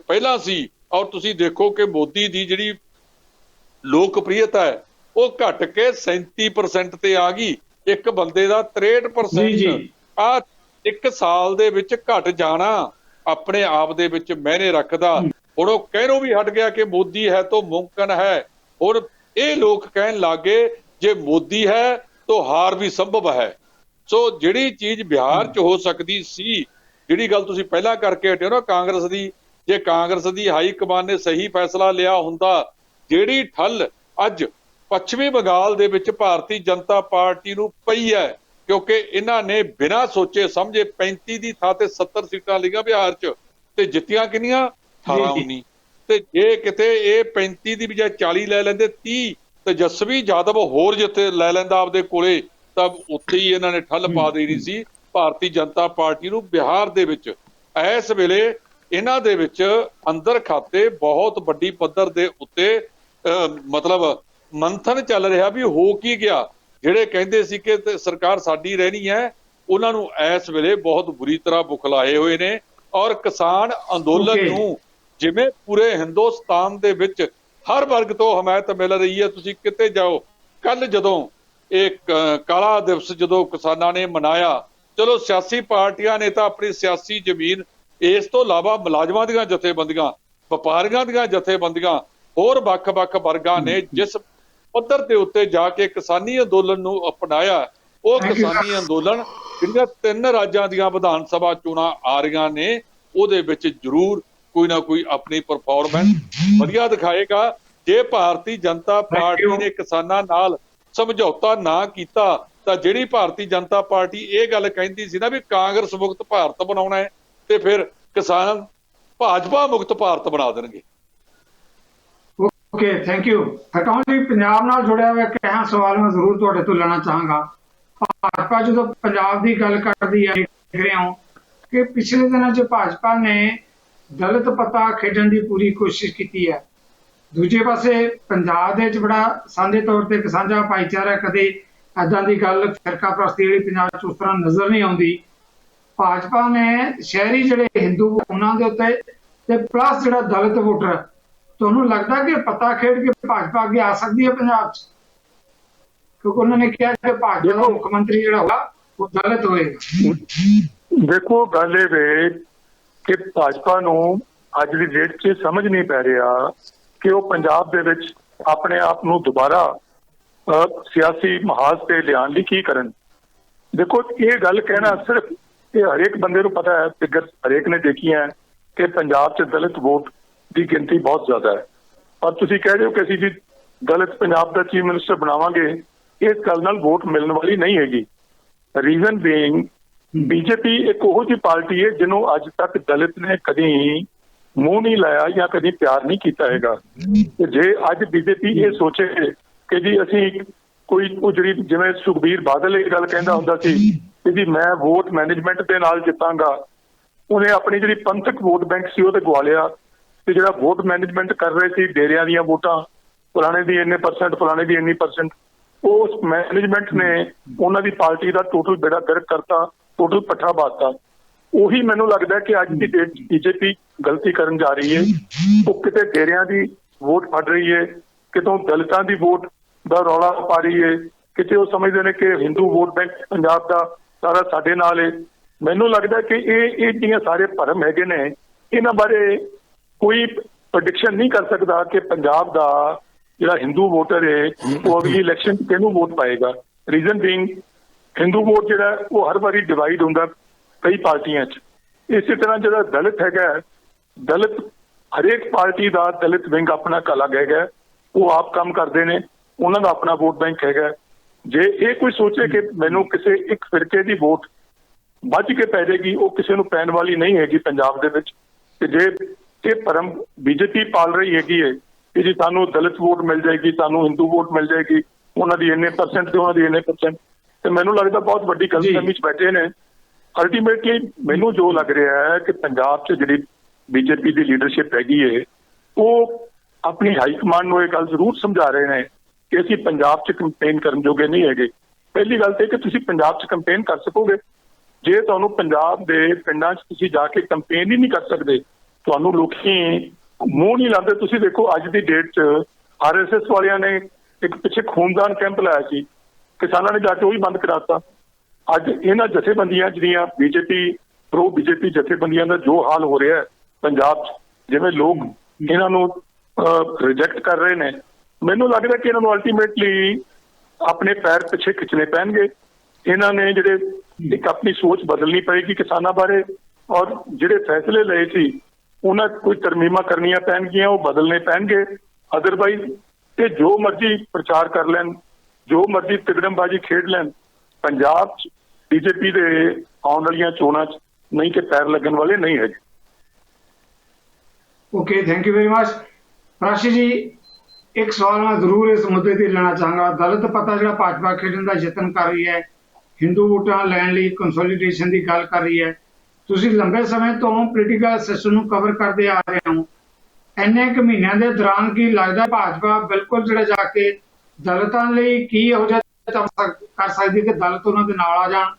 D: ਪਹਿਲਾਂ ਸੀ, ਔਰ ਤੁਸੀਂ ਦੇਖੋ ਕਿ ਮੋਦੀ ਦੀ ਜਿਹੜੀ ਲੋਕਪ੍ਰਿਯਤਾ ਹੈ ਉਹ ਘਟ ਕੇ 37% ਤੇ ਆ ਗਈ। ਇੱਕ ਬੰਦੇ ਦਾ 63% ਆ ਇੱਕ ਸਾਲ ਦੇ ਵਿੱਚ ਘਟ ਜਾਣਾ ਆਪਣੇ ਆਪ ਦੇ ਵਿੱਚ ਮਾਇਨੇ ਰੱਖਦਾ। ਹੁਣ ਉਹ ਕਹਿਣੋਂ ਵੀ ਹਟ ਗਿਆ ਕਿ ਮੋਦੀ ਹੈ ਤਾਂ ਮੁਮਕਿਨ ਹੈ। ਹੁਣ ਇਹ ਲੋਕ ਕਹਿਣ ਲੱਗੇ ਜੇ ਮੋਦੀ ਹੈ ਤਾਂ ਹਾਰ ਵੀ ਸੰਭਵ ਹੈ। ਸੋ ਜਿਹੜੀ ਚੀਜ਼ ਬਿਹਾਰ 'ਚ ਹੋ ਸਕਦੀ ਸੀ, ਜਿਹੜੀ ਗੱਲ ਤੁਸੀਂ ਪਹਿਲਾਂ ਕਰਕੇ ਹਟੇ ਹੋ ਨਾ ਕਾਂਗਰਸ ਦੀ, ਜੇ ਕਾਂਗਰਸ ਦੀ ਹਾਈ ਕਮਾਨ ਨੇ ਸਹੀ ਫੈਸਲਾ ਲਿਆ ਹੁੰਦਾ, ਜਿਹੜੀ ਠੱਲ ਅੱਜ ਪੱਛਮੀ ਬੰਗਾਲ ਦੇ ਵਿੱਚ ਭਾਰਤੀ ਜਨਤਾ ਪਾਰਟੀ ਨੂੰ ਪਈ ਹੈ, ਕਿਉਂਕਿ ਇਹਨਾਂ ਨੇ ਬਿਨਾਂ ਸੋਚੇ ਸਮਝੇ 35 ਦੀ ਥਾਂ ਤੇ 70 ਸੀਟਾਂ ਲਈਆਂ ਬਿਹਾਰ 'ਚ ਤੇ ਜਿੱਤੀਆਂ ਕਿੰਨੀਆਂ 18-19। ਤੇ ਜੇ ਕਿਤੇ ਇਹ 35 ਦੀ ਬਜਾਏ 40 ਲੈ ਲੈਂਦੇ 30 ਤੇਜਸਵੀ ਯਾਦਵ ਹੋਰ ਜਿੱਥੇ ਲੈ ਲੈਂਦਾ ਆਪਦੇ ਕੋਲੇ, ਤਾਂ ਉੱਥੇ ਹੀ ਇਹਨਾਂ ਨੇ ਠੱਲ ਪਾ ਦੇਣੀ ਸੀ ਭਾਰਤੀ ਜਨਤਾ ਪਾਰਟੀ ਨੂੰ। ਬਿਹਾਰ ਦੇ ਵਿੱਚ ਇਸ ਵੇਲੇ ਇਹਨਾਂ ਦੇ ਵਿੱਚ ਅੰਦਰ ਖਾਤੇ ਬਹੁਤ ਵੱਡੀ ਪੱਧਰ ਦੇ ਉੱਤੇ ਮਤਲਬ ਮੰਥਨ ਚੱਲ ਰਿਹਾ ਵੀ ਹੋ ਕੀ ਗਿਆ। ਜਿਹੜੇ ਕਹਿੰਦੇ ਸੀ ਕਿ ਸਰਕਾਰ ਸਾਡੀ ਰਹਿਣੀ ਹੈ, ਉਹਨਾਂ ਨੂੰ ਇਸ ਵੇਲੇ ਬਹੁਤ ਬੁਰੀ ਤਰ੍ਹਾਂ ਬੁਖਲਾਏ ਹੋਏ ਨੇ। ਔਰ ਕਿਸਾਨ ਅੰਦੋਲਨ ਨੂੰ ਜਿਵੇਂ ਪੂਰੇ ਹਿੰਦੁਸਤਾਨ ਦੇ ਵਿੱਚ ਹਰ ਵਰਗ ਤੋਂ ਹਮਾਇਤ ਮਿਲ ਰਹੀ ਹੈ, ਤੁਸੀਂ ਕਿਤੇ ਜਾਓ। ਕੱਲ ਜਦੋਂ ਇਹ ਕਾਲਾ ਦਿਵਸ ਜਦੋਂ ਕਿਸਾਨਾਂ ਨੇ ਮਨਾਇਆ, ਚਲੋ ਸਿਆਸੀ ਪਾਰਟੀਆਂ ਨੇ ਤਾਂ ਆਪਣੀ ਸਿਆਸੀ ਜ਼ਮੀਨ, ਇਸ ਤੋਂ ਇਲਾਵਾ ਮੁਲਾਜ਼ਮਾਂ ਦੀਆਂ ਜਥੇਬੰਦੀਆਂ, ਵਪਾਰੀਆਂ ਦੀਆਂ ਜਥੇਬੰਦੀਆਂ, ਹੋਰ ਵੱਖ-ਵੱਖ ਵਰਗਾਂ ਨੇ ਜਿਸ ਪੱਧਰ ਦੇ ਉੱਤੇ ਜਾ ਕੇ ਕਿਸਾਨੀ ਅੰਦੋਲਨ ਨੂੰ ਅਪਣਾਇਆ, ਉਹ ਕਿਸਾਨੀ ਅੰਦੋਲਨ ਜਿਹੜੀਆਂ 3 ਰਾਜਾਂ ਦੀਆਂ ਵਿਧਾਨ ਸਭਾ ਚੋਣਾਂ ਆ ਰਹੀਆਂ ਨੇ, ਉਹਦੇ ਵਿੱਚ ਜ਼ਰੂਰ ਕੋਈ ਨਾ ਕੋਈ ਆਪਣੀ ਪਰਫਾਰਮੈਂਸ ਵਧੀਆ ਦਿਖਾਏਗਾ। ਜੇ ਭਾਰਤੀ ਜਨਤਾ ਪਾਰਟੀ ਨੇ ਕਿਸਾਨਾਂ ਨਾਲ ਸਮਝੌਤਾ ਨਾ ਕੀਤਾ ਤਾਂ ਜਿਹੜੀ ਭਾਰਤੀ ਜਨਤਾ ਪਾਰਟੀ ਇਹ ਗੱਲ ਕਹਿੰਦੀ ਸੀ ਨਾ ਵੀ ਕਾਂਗਰਸ ਮੁਕਤ ਭਾਰਤ ਬਣਾਉਣਾ ਹੈ, ਤੇ ਫਿਰ ਕਿਸਾਨ ਭਾਜਪਾ ਮੁਕਤ ਭਾਰਤ ਬਣਾ ਦੇਣਗੇ।
A: Okay, thank you. ਫਟਾਉਣ ਜੀ ਪੰਜਾਬ ਨਾਲ ਜੁੜਿਆ ਹੋਇਆ ਇੱਕ ਅਹਿਮ ਸਵਾਲ ਮੈਂ ਜ਼ਰੂਰ ਤੁਹਾਡੇ ਤੋਂ ਲੈਣਾ ਚਾਹਾਂਗਾ ਭਾਜਪਾ ਜਦੋਂ ਪੰਜਾਬ ਦੀ ਗੱਲ ਕਰਦੀ ਹੈ, ਦੇਖ ਰਹੇ ਹੋ ਕਿ ਪਿਛਲੇ ਦਿਨਾਂ 'ਚ ਭਾਜਪਾ ਨੇ ਦਲਿਤ ਪਤਾ ਖੇਡਣ ਦੀ ਪੂਰੀ ਕੋਸ਼ਿਸ਼ ਕੀਤੀ ਹੈ। ਦੂਜੇ ਪਾਸੇ ਪੰਜਾਬ ਦੇ ਵਿੱਚ ਬੜਾ ਸਾਂਝੇ ਤੌਰ ਤੇ ਇੱਕ ਸਾਂਝਾ ਭਾਈਚਾਰਾ, ਕਦੇ ਏਦਾਂ ਦੀ ਗੱਲ ਫਿਰਕਾ ਪ੍ਰਸਤੀ ਜਿਹੜੀ ਪੰਜਾਬ 'ਚ ਉਸ ਤਰ੍ਹਾਂ ਨਜ਼ਰ ਨਹੀਂ ਆਉਂਦੀ। ਭਾਜਪਾ ਨੇ ਸ਼ਹਿਰੀ ਜਿਹੜੇ ਹਿੰਦੂ ਉਹਨਾਂ ਦੇ ਉੱਤੇ ਤੇ ਪਲੱਸ ਜਿਹੜਾ ਦਲਿਤ ਵੋਟਰ, ਤੁਹਾਨੂੰ ਲੱਗਦਾ ਕਿ ਪਤਾ ਖੇਡ ਕੇ ਭਾਜਪਾ ਅੱਗੇ ਆ ਸਕਦੀ ਹੈ ਪੰਜਾਬ 'ਚ? ਕਿਉਂਕਿ ਉਹਨਾਂ ਨੇ ਕਿਹਾ ਕਿ ਭਾਜਪਾ ਦਾ ਮੁੱਖ ਮੰਤਰੀ ਜਿਹੜਾ ਹੋਗਾ ਉਹ ਦਲਿਤ ਹੋਏਗਾ।
B: ਦੇਖੋ, ਗੱਲ ਇਹ ਵੇ ਕਿ ਭਾਜਪਾ ਨੂੰ ਅੱਜ ਦੀ ਡੇਟ 'ਚ ਸਮਝ ਨਹੀਂ ਪੈ ਰਿਹਾ ਕਿ ਉਹ ਪੰਜਾਬ ਦੇ ਵਿੱਚ ਆਪਣੇ ਆਪ ਨੂੰ ਦੁਬਾਰਾ ਸਿਆਸੀ ਮਹਾਜ਼ ਤੇ ਲਿਆਉਣ ਲਈ ਕੀ ਕਰਨ। ਦੇਖੋ, ਇਹ ਗੱਲ ਕਹਿਣਾ ਸਿਰਫ ਇਹ ਹਰੇਕ ਬੰਦੇ ਨੂੰ ਪਤਾ ਹੈ, ਫਿਗਰ ਹਰੇਕ ਨੇ ਦੇਖੀ ਹੈ ਕਿ ਪੰਜਾਬ 'ਚ ਦਲਿਤ ਵੋਟ ਦੀ ਗਿਣਤੀ ਬਹੁਤ ਜ਼ਿਆਦਾ ਹੈ। ਪਰ ਤੁਸੀਂ ਕਹਿ ਰਹੇ ਹੋ ਕਿ ਅਸੀਂ ਜੀ ਦਲਿਤ ਪੰਜਾਬ ਦਾ ਚੀਫ ਮਿਨਿਸਟਰ ਬਣਾਵਾਂਗੇ, ਇਸ ਗੱਲ ਨਾਲ ਵੋਟ ਮਿਲਣ ਵਾਲੀ ਨਹੀਂ ਹੈਗੀ। ਰੀਜ਼ਨ ਬੀਇੰਗ, ਬੀਜੇਪੀ ਇੱਕ ਉਹੋ ਜਿਹੀ ਪਾਰਟੀ ਹੈ ਜਿਹਨੂੰ ਅੱਜ ਤੱਕ ਦਲਿਤ ਨੇ ਕਦੀ ਮੂੰਹ ਨਹੀਂ ਲਾਇਆ ਜਾਂ ਕਦੀ ਪਿਆਰ ਨਹੀਂ ਕੀਤਾ ਹੈਗਾ। ਤੇ ਜੇ ਅੱਜ ਬੀਜੇਪੀ ਇਹ ਸੋਚੇ ਕਿ ਜੀ ਅਸੀਂ ਕੋਈ ਜਿਹੜੀ ਜਿਵੇਂ ਸੁਖਬੀਰ ਬਾਦਲ ਇਹ ਗੱਲ ਕਹਿੰਦਾ ਹੁੰਦਾ ਸੀ ਕਿ ਜੀ ਮੈਂ ਵੋਟ ਮੈਨੇਜਮੈਂਟ ਦੇ ਨਾਲ ਜਿੱਤਾਂਗਾ, ਉਹਨੇ ਆਪਣੀ ਜਿਹੜੀ ਪੰਥਕ ਵੋਟ ਬੈਂਕ ਸੀ ਉਹ ਤੇ ਗਵਾ ਲਿਆ। ਤੇ ਜਿਹੜਾ ਵੋਟ ਮੈਨੇਜਮੈਂਟ ਕਰ ਰਹੇ ਸੀ ਡੇਰਿਆਂ ਦੀਆਂ ਵੋਟਾਂ, ਫਲਾਣੇ ਦੀ ਇੰਨੇ %, ਫਲਾਣੇ ਦੀ ਇੰਨੀ %, ਉਸ ਮੈਨੇਜਮੈਂਟ ਨੇ ਉਹਨਾਂ ਦੀ ਪਾਰਟੀ ਦਾ ਟੋਟਲ ਬੇੜਾ ਗਰਕ ਕਰਤਾ, ਟੋਟਲ ਪੱਠਾ ਬਾਤਾ। ਉਹੀ ਮੈਨੂੰ ਲੱਗਦਾ ਕਿ ਅੱਜ ਦੀ ਡੇਟ ਬੀਜੇਪੀ ਗਲਤੀ ਕਰਨ ਜਾ ਰਹੀ ਹੈ। ਉਹ ਕਿਤੇ ਡੇਰਿਆਂ ਦੀ ਵੋਟ ਫੜ ਰਹੀ ਹੈ, ਕਿਤੋਂ ਦਲਿਤਾਂ ਦੀ ਵੋਟ ਦਾ ਰੌਲਾ ਪਾ ਰਹੀ ਹੈ, ਕਿਤੇ ਉਹ ਸਮਝਦੇ ਨੇ ਕਿ ਹਿੰਦੂ ਵੋਟ ਬੈਂਕ ਪੰਜਾਬ ਦਾ ਸਾਰਾ ਸਾਡੇ ਨਾਲ ਹੈ। ਮੈਨੂੰ ਲੱਗਦਾ ਕਿ ਇਹ ਜਿਹੜੀਆਂ ਸਾਰੇ ਭਰਮ ਹੈਗੇ ਨੇ, ਇਹਨਾਂ ਬਾਰੇ ਕੋਈ ਪ੍ਰੈਡਿਕਸ਼ਨ ਨਹੀਂ ਕਰ ਸਕਦਾ ਕਿ ਪੰਜਾਬ ਦਾ ਜਿਹੜਾ ਹਿੰਦੂ ਵੋਟਰ ਹੈ ਉਹ ਅਗਲੀ ਇਲੈਕਸ਼ਨ 'ਚ ਕਿਹਨੂੰ ਵੋਟ ਪਾਏਗਾ। ਰੀਜ਼ਨ ਬੀਇੰਗ, ਹਿੰਦੂ ਵੋਟ ਜਿਹੜਾ ਉਹ ਹਰ ਵਾਰੀ ਡਿਵਾਈਡ ਹੁੰਦਾ ਕਈ ਪਾਰਟੀਆਂ 'ਚ। ਇਸੇ ਤਰ੍ਹਾਂ ਜਿਹੜਾ ਦਲਿਤ ਹੈਗਾ, ਦਲਿਤ ਹਰੇਕ ਪਾਰਟੀ ਦਾ ਦਲਿਤ ਵਿੰਗ ਆਪਣਾ ਅਲੱਗ ਹੈਗਾ, ਉਹ ਆਪ ਕੰਮ ਕਰਦੇ ਨੇ, ਉਹਨਾਂ ਦਾ ਆਪਣਾ ਵੋਟ ਬੈਂਕ ਹੈਗਾ। ਜੇ ਇਹ ਕੋਈ ਸੋਚੇ ਕਿ ਮੈਨੂੰ ਕਿਸੇ ਇੱਕ ਫਿਰਕੇ ਦੀ ਵੋਟ ਵੱਜ ਕੇ ਪੈ ਜਾਏਗੀ, ਉਹ ਕਿਸੇ ਨੂੰ ਪੈਣ ਵਾਲੀ ਨਹੀਂ ਹੈਗੀ ਪੰਜਾਬ ਦੇ ਵਿੱਚ। ਤੇ ਜੇ ਇਹ ਭਰਮ ਬੀਜੇਪੀ ਪਾਲ ਰਹੀ ਹੈਗੀ ਹੈ ਕਿ ਜੀ ਸਾਨੂੰ ਦਲਿਤ ਵੋਟ ਮਿਲ ਜਾਏਗੀ, ਸਾਨੂੰ ਹਿੰਦੂ ਵੋਟ ਮਿਲ ਜਾਏਗੀ, ਉਹਨਾਂ ਦੀ ਇੰਨੇ % ਤੇ ਉਹਨਾਂ ਦੀ ਇੰਨੇ %, ਤੇ ਮੈਨੂੰ ਲੱਗਦਾ ਬਹੁਤ ਵੱਡੀ ਗਲਤਫਹਿਮੀ 'ਚ ਬੈਠੇ ਨੇ। ਅਲਟੀਮੇਟਲੀ ਮੈਨੂੰ ਜੋ ਲੱਗ ਰਿਹਾ ਹੈ ਕਿ ਪੰਜਾਬ 'ਚ ਜਿਹੜੀ ਬੀਜੇਪੀ ਦੀ ਲੀਡਰਸ਼ਿਪ ਹੈਗੀ ਹੈ, ਉਹ ਆਪਣੀ ਹਾਈ ਕਮਾਂਡ ਨੂੰ ਇਹ ਗੱਲ ਜ਼ਰੂਰ ਸਮਝਾ ਰਹੇ ਨੇ ਕਿ ਅਸੀਂ ਪੰਜਾਬ 'ਚ ਕੰਪੇਨ ਕਰਨ ਜੋਗੇ ਨਹੀਂ ਹੈਗੇ। ਪਹਿਲੀ ਗੱਲ ਤੇ ਕਿ ਤੁਸੀਂ ਪੰਜਾਬ 'ਚ ਕੰਪੇਨ ਕਰ ਸਕੋਗੇ, ਜੇ ਤੁਹਾਨੂੰ ਪੰਜਾਬ ਦੇ ਪਿੰਡਾਂ 'ਚ ਤੁਸੀਂ ਜਾ ਕੇ ਕੰਪੇਨ ਹੀ ਨਹੀਂ ਕਰ ਸਕਦੇ, ਤੁਹਾਨੂੰ ਲੋਕੀ ਮੂੰਹ ਨਹੀਂ ਲਾਉਂਦੇ। ਤੁਸੀਂ ਦੇਖੋ ਅੱਜ ਦੀ ਡੇਟ 'ਚ RSS ਵਾਲਿਆਂ ਨੇ ਇੱਕ ਪਿੱਛੇ ਖੂਨਦਾਨ ਕੈਂਪ ਲਾਇਆ ਸੀ, ਕਿਸਾਨਾਂ ਨੇ ਜਾ ਕੇ ਉਹ ਵੀ ਬੰਦ ਕਰਾਤਾ। ਅੱਜ ਇਹਨਾਂ ਜਥੇਬੰਦੀਆਂ ਜਿਹੜੀਆਂ ਪ੍ਰੋ ਬੀਜੇਪੀ ਜਥੇਬੰਦੀਆਂ ਦਾ ਜੋ ਹਾਲ ਹੋ ਰਿਹਾ ਹੈ ਪੰਜਾਬ 'ਚ, ਜਿਵੇਂ ਲੋਕ ਇਹਨਾਂ ਨੂੰ ਰਿਜੈਕਟ ਕਰ ਰਹੇ ਨੇ, ਮੈਨੂੰ ਲੱਗਦਾ ਕਿ ਇਹਨਾਂ ਨੂੰ ਅਲਟੀਮੇਟਲੀ ਆਪਣੇ ਪੈਰ ਪਿੱਛੇ ਖਿੱਚਣੇ ਪੈਣਗੇ। ਇਹਨਾਂ ਨੇ ਜਿਹੜੇ ਇੱਕ ਆਪਣੀ ਸੋਚ ਬਦਲਣੀ ਪਏਗੀ ਕਿਸਾਨਾਂ ਬਾਰੇ, ਔਰ ਜਿਹੜੇ ਫੈਸਲੇ ਲਏ ਸੀ ਉਹਨਾਂ ਕੋਈ ਤਰਮੀਮਾਂ ਕਰਨੀਆਂ ਪੈਣਗੀਆਂ, ਉਹ ਬਦਲਣੇ ਪੈਣਗੇ। ਅਦਰਵਾਈਜ਼ ਤੇ ਜੋ ਮਰਜ਼ੀ ਪ੍ਰਚਾਰ ਕਰ ਲੈਣ, ਜੋ ਮਰਜ਼ੀ ਤਿਗੜਮਬਾਜ਼ੀ ਖੇਡ ਲੈਣ, ਪੰਜਾਬ 'ਚ ਬੀਜੇਪੀ ਦੇ ਆਉਣ ਵਾਲੀਆਂ ਚੋਣਾਂ 'ਚ ਨਹੀਂ ਕਿ ਪੈਰ ਲੱਗਣ ਵਾਲੇ ਨਹੀਂ ਹੈਗੇ।
A: Okay, thank you very much. Prashi ji, ਇੱਕ ਸਵਾਲ ਮੈਂ ਜ਼ਰੂਰ ਇਸ ਮੁੱਦੇ ਤੇ ਲੈਣਾ ਚਾਹਾਂਗਾ। ਦਲਿਤ ਪਤਾ ਜਿਹੜਾ ਭਾਜਪਾ ਖੇਡਣ ਦਾ ਯਤਨ ਕਰ ਰਹੀ ਹੈ, ਹਿੰਦੂ ਵੋਟਾਂ ਲੈਣ ਲਈ ਕੰਸੋਲੀਡੇਸ਼ਨ ਦੀ ਗੱਲ ਕਰ ਰਹੀ ਹੈ, ਤੁਸੀਂ ਲੰਬੇ ਸਮੇਂ ਤੋਂ ਪੋਲੀਟੀਕਲ ਸਿਸਟਮ ਨੂੰ ਕਵਰ ਕਰਦੇ ਆ ਰਹੇ ਹੋ। ਇੰਨੇ ਕੁ ਮਹੀਨਿਆਂ ਦੇ ਦੌਰਾਨ ਕੀ ਲੱਗਦਾ ਭਾਜਪਾ ਬਿਲਕੁਲ ਜਿਹੜਾ ਜਾ ਕੇ ਦਲਿਤਾਂ ਲਈ ਕੀ ਇਹੋ ਜਿਹਾ ਕਰ ਸਕਦੀ ਕਿ ਦਲਿਤ ਉਹਨਾਂ ਦੇ ਨਾਲ ਆ ਜਾਣ,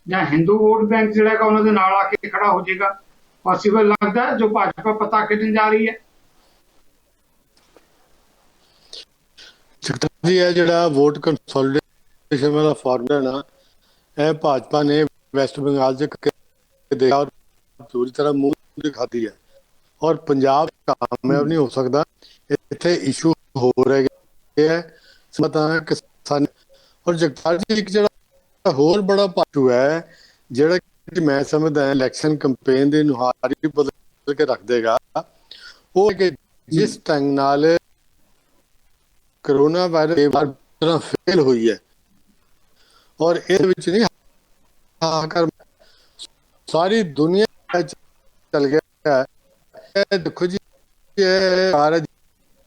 A: ਜਾਂ ਹਿੰਦੂ ਵੋਟ ਬੈਂਕ ਜਿਹੜਾ ਕਿ ਉਹਨਾਂ ਦੇ ਨਾਲ ਆ ਕੇ ਖੜਾ ਹੋ ਜਾਏਗਾ? ਪੋਸੀਬਲ ਲੱਗਦਾ ਜੋ ਭਾਜਪਾ ਪਤਾ ਖੇਡਣ ਜਾ ਰਹੀ ਹੈ?
C: ਜੀ ਇਹ ਜਿਹੜਾ ਵੋਟ ਕੰਸੋਲੀਡੇਸ਼ਨ ਵਾਲਾ ਫਾਰਮੂਲਾ ਨਾ, ਇਹ ਭਾਜਪਾ ਨੇ ਵੈਸਟ ਬੰਗਾਲ 'ਚ ਦੇਖਿਆ, ਪੂਰੀ ਤਰ੍ਹਾਂ ਮੂੰਹ ਦਿਖਾਤੀ ਹੈ, ਔਰ ਪੰਜਾਬ ਕਾਮਯਾਬ ਨਹੀਂ ਹੋ ਸਕਦਾ। ਇੱਥੇ ਇਸ਼ੂ ਹੋ ਰਹੇ ਹੈ ਕਿਸਾਨ। ਔਰ ਜਗਤਾਰ ਜੀ, ਇੱਕ ਜਿਹੜਾ ਹੋਰ ਬੜਾ ਪਾਸੂ ਹੈ ਜਿਹੜਾ ਕਿ ਮੈਂ ਸਮਝਦਾ ਇਲੈਕਸ਼ਨ ਕੰਪੇਨ ਦੇ ਨੁਹਾਰ ਹੀ ਬਦਲ ਕੇ ਰੱਖ ਦੇਗਾ, ਉਹ ਹੈ ਕਿ ਜਿਸ ਢੰਗ ਨਾਲ ਕਰੋਨਾ ਵਾਇਰਸ ਫੇਲ ਹੋਈ ਹੈ, ਔਰ ਇਹਦੇ ਵਿੱਚ ਨਹੀਂ ਹਾਹਾਕਾਰ ਸਾਰੀ ਦੁਨੀਆ ਚੱਲ ਗਿਆ। ਇਹ ਦੇਖੋ ਜੀ, ਇਹ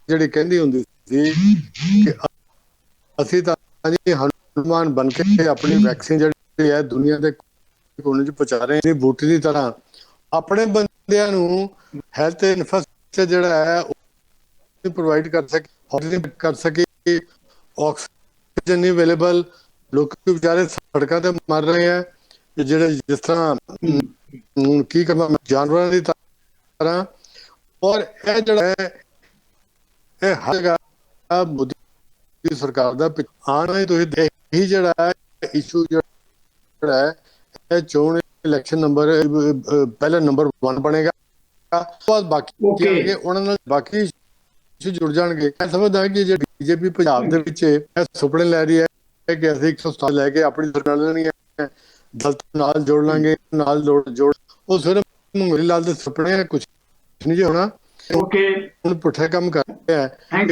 C: ਜਿਹੜੀ ਕਹਿੰਦੀ ਹੁੰਦੀ ਸੀ ਕਿ ਅਸੀਂ ਤਾਂ ਜੀ ਹਨੂਮਾਨ ਬਣ ਕੇ ਆਪਣੀ ਵੈਕਸੀਨ ਜਿਹੜੀ ਹੈ ਦੁਨੀਆ ਦੇ ਕੋਨੇ 'ਚ ਪਹੁੰਚਾ ਰਹੇ ਨੇ ਬੂਟੀ ਦੀ ਤਰ੍ਹਾਂ। ਆਪਣੇ ਬੰਦਿਆਂ ਨੂੰ ਹੈਲਥ ਇਨਫਰਾਸਟ੍ਰਕਚਰ ਜਿਹੜਾ ਹੈ ਉਹ ਪ੍ਰੋਵਾਈਡ ਕਰ ਸਕੇ ਆਕਸੀਜਨ ਨਹੀਂ ਅਵੇਲੇਬਲ, ਲੋਕ ਵਿਚਾਰੇ ਸੜਕਾਂ ਤੇ ਮਰ ਰਹੇ ਆ ਜਿਹੜੇ ਜਿਸ ਤਰ੍ਹਾਂ ਕੀ ਕਰਨਾ ਜਾਨਵਰਾਂ ਦੀ ਤਰ੍ਹਾਂ। ਔਰ ਇਹ ਜਿਹੜਾ ਹੈ ਇਹ ਹਰ ਜਗ੍ਹਾ ਮੋਦੀ ਸਰਕਾਰ ਦਾ ਆਉਣ ਵਾਲੀ ਤੁਸੀਂ ਇਹੀ ਜਿਹੜਾ ਇਸ਼ੂ ਜਿਹੜਾ ਹੈ ਇਹ ਚੋਣ ਇਲੈਕਸ਼ਨ ਨੰਬਰ ਪਹਿਲਾ ਨੰਬਰ 1 ਬਣੇਗਾ। ਬਾਅਦ ਬਾਕੀ ਆਣਗੇ ਉਹਨਾਂ ਨਾਲ ਬਾਕੀ ਇਸ਼ੂ ਜੁੜ ਜਾਣਗੇ। ਮੈਂ ਸਮਝਦਾ ਕਿ ਜੇ ਬੀਜੇਪੀ ਪੰਜਾਬ ਦੇ ਵਿੱਚ ਇਹ ਸੁਪਨੇ ਲੈ ਰਹੀ ਹੈ ਕਿ ਅਸੀਂ 107 ਲੈ ਕੇ ਆਪਣੀ ਸਰਕਾਰ ਲੈਣੀ ਹੈ, ਦਲਤ ਨਾਲ ਜੋੜ ਲਾਂਗੇ, ਨਾਲ ਜੋੜ ਉਹ ਸਿਰਫ ਮੰਗੋਰੀ ਲਾਲ ਦੇ ਸੁਪਨੇ, ਕੁਛ ਨਹੀਂ ਹੋਣਾ। ਹੁਣ ਪੁੱਠਾ ਕੰਮ ਕਰ ਰਿਹਾ ਹੈ।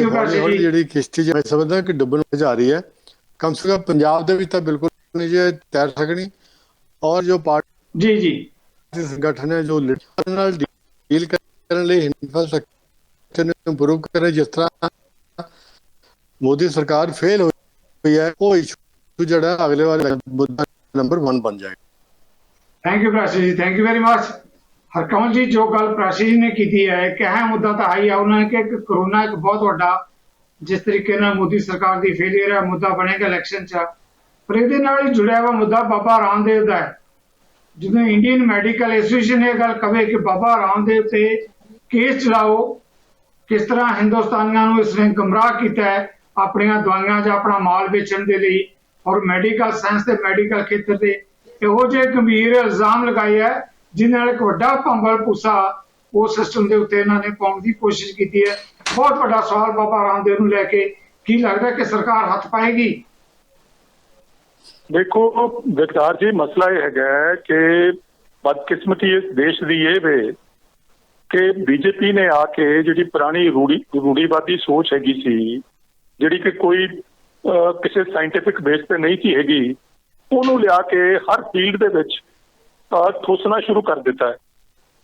C: ਜਿਹੜੀ ਕਿਸ਼ਤੀ ਮੈਂ ਸਮਝਦਾ ਕਿ ਡੁੱਬਣ ਜਾ ਰਹੀ ਹੈ। ਕਮ ਸੇ ਕਮ ਪੰਜਾਬ ਦੇ ਵਿੱਚ ਤਾਂ ਬਿਲਕੁਲ ਨਹੀਂ ਜੇ ਤੈਰ ਸਕਣੀ। ਔਰ ਜੋ ਪਾਰਟੀ ਸੰਗਠਨ ਹੈ ਜੋ ਨਾਲ ਡੀਲ ਕਰਨ ਲਈ ਇਨਫਰਾਸਟ੍ਰਕਚਰ ਨੂੰ ਇੰਪਰੂਵ ਕਰੇ, ਜਿਸ ਤਰ੍ਹਾਂ ਮੋਦੀ ਸਰਕਾਰ ਫੇਲ ਹੋਈ ਹੈ, ਉਹ ਇਸ਼ੂ ਜਿਹੜਾ ਅਗਲੇ ਵਾਰ ਮੁੱਦਾ ਨੰਬਰ 1 ਬਣ ਜਾਏ।
A: ਥੈਂਕ ਯੂ ਪ੍ਰਾਸ਼ੀ ਜੀ, thank you very much. Harkamal ਜੀ, ਜੋ ਗੱਲ ਪ੍ਰਾਸ਼ੀ ਜੀ ਨੇ ਕੀਤੀ ਹੈ ਇੱਕ ਅਹਿਮ ਮੁੱਦਾ ਤਾਂ ਆਈ ਹੈ। ਉਹਨਾਂ ਨੇ ਕਿਹਾ ਕਿ ਕਰੋਨਾ ਇੱਕ ਬਹੁਤ ਵੱਡਾ ਜਿਸ ਤਰੀਕੇ ਨਾਲ ਮੋਦੀ ਸਰਕਾਰ ਦੀ ਫੇਲੀਅਰ ਹੈ ਮੁੱਦਾ ਬਣੇਗਾ ਇਲੈਕਸ਼ਨ 'ਚ। ਪਰ ਇਹਦੇ ਨਾਲ ਹੀ ਜੁੜਿਆ ਵਾ ਮੁੱਦਾ ਬਾਬਾ ਰਾਮਦੇਵ ਦਾ ਹੈ। ਜਦੋਂ ਇੰਡੀਅਨ ਮੈਡੀਕਲ ਐਸੋਸੀਏਸ਼ਨ ਇਹ ਗੱਲ ਕਵੇ ਕਿ ਬਾਬਾ ਰਾਮਦੇਵ ਤੇ ਕੇਸ ਚਲਾਓ, ਕਿਸ ਤਰ੍ਹਾਂ ਹਿੰਦੁਸਤਾਨੀਆਂ ਨੂੰ ਇਸਨੇ ਗੁੰਮਰਾਹ ਕੀਤਾ ਹੈ ਆਪਣੀਆਂ ਦਵਾਈਆਂ 'ਚ ਆਪਣਾ ਮਾਲ ਵੇਚਣ ਦੇ ਲਈ, ਔਰ ਮੈਡੀਕਲ ਸਾਇੰਸ ਤੇ ਮੈਡੀਕਲ ਖੇਤਰ ਦੇ ਇਹੋ ਜਿਹੇ ਗੰਭੀਰ ਇਲਜ਼ਾਮ ਲਗਾਏ ਹੈ ਜਿਹਦੇ ਨਾਲ ਇੱਕ ਵੱਡਾ ਭੰਬਲ ਭੂਸਾ ਉਸ ਸਿਸਟਮ ਦੇ ਉੱਤੇ ਇਹਨਾਂ ਨੇ ਪਾਉਣ ਦੀ ਕੋਸ਼ਿਸ਼ ਕੀਤੀ ਹੈ। ਬਹੁਤ ਵੱਡਾ ਸਵਾਲ ਬਾਬਾ ਰਾਮਦੇਵ ਨੂੰ ਲੈ ਕੇ ਕੀ ਲੱਗਦਾ ਕਿ ਸਰਕਾਰ ਹੱਥ ਪਾਏਗੀ?
B: ਦੇਖੋ ਜਗਤਾਰ ਜੀ, ਮਸਲਾ ਇਹ ਹੈਗਾ ਕਿ ਬਦਕਿਸਮਤੀ ਇਸ ਦੇਸ਼ ਦੀ ਇਹ ਵੇ ਕਿ ਬੀਜੇਪੀ ਨੇ ਆ ਕੇ ਜਿਹੜੀ ਪੁਰਾਣੀ ਰੂੜੀਵਾਦੀ ਸੋਚ ਹੈਗੀ ਸੀ, ਜਿਹੜੀ ਕਿ ਕੋਈ ਕਿਸੇ ਸਾਇੰਟੀਫਿਕ ਬੇਸ ਤੇ ਨਹੀਂ ਸੀ ਹੈਗੀ, ਉਹਨੂੰ ਲਿਆ ਕੇ ਹਰ ਫੀਲਡ ਦੇ ਵਿੱਚ ਠੋਸਣਾ ਸ਼ੁਰੂ ਕਰ ਦਿੱਤਾ ਹੈ।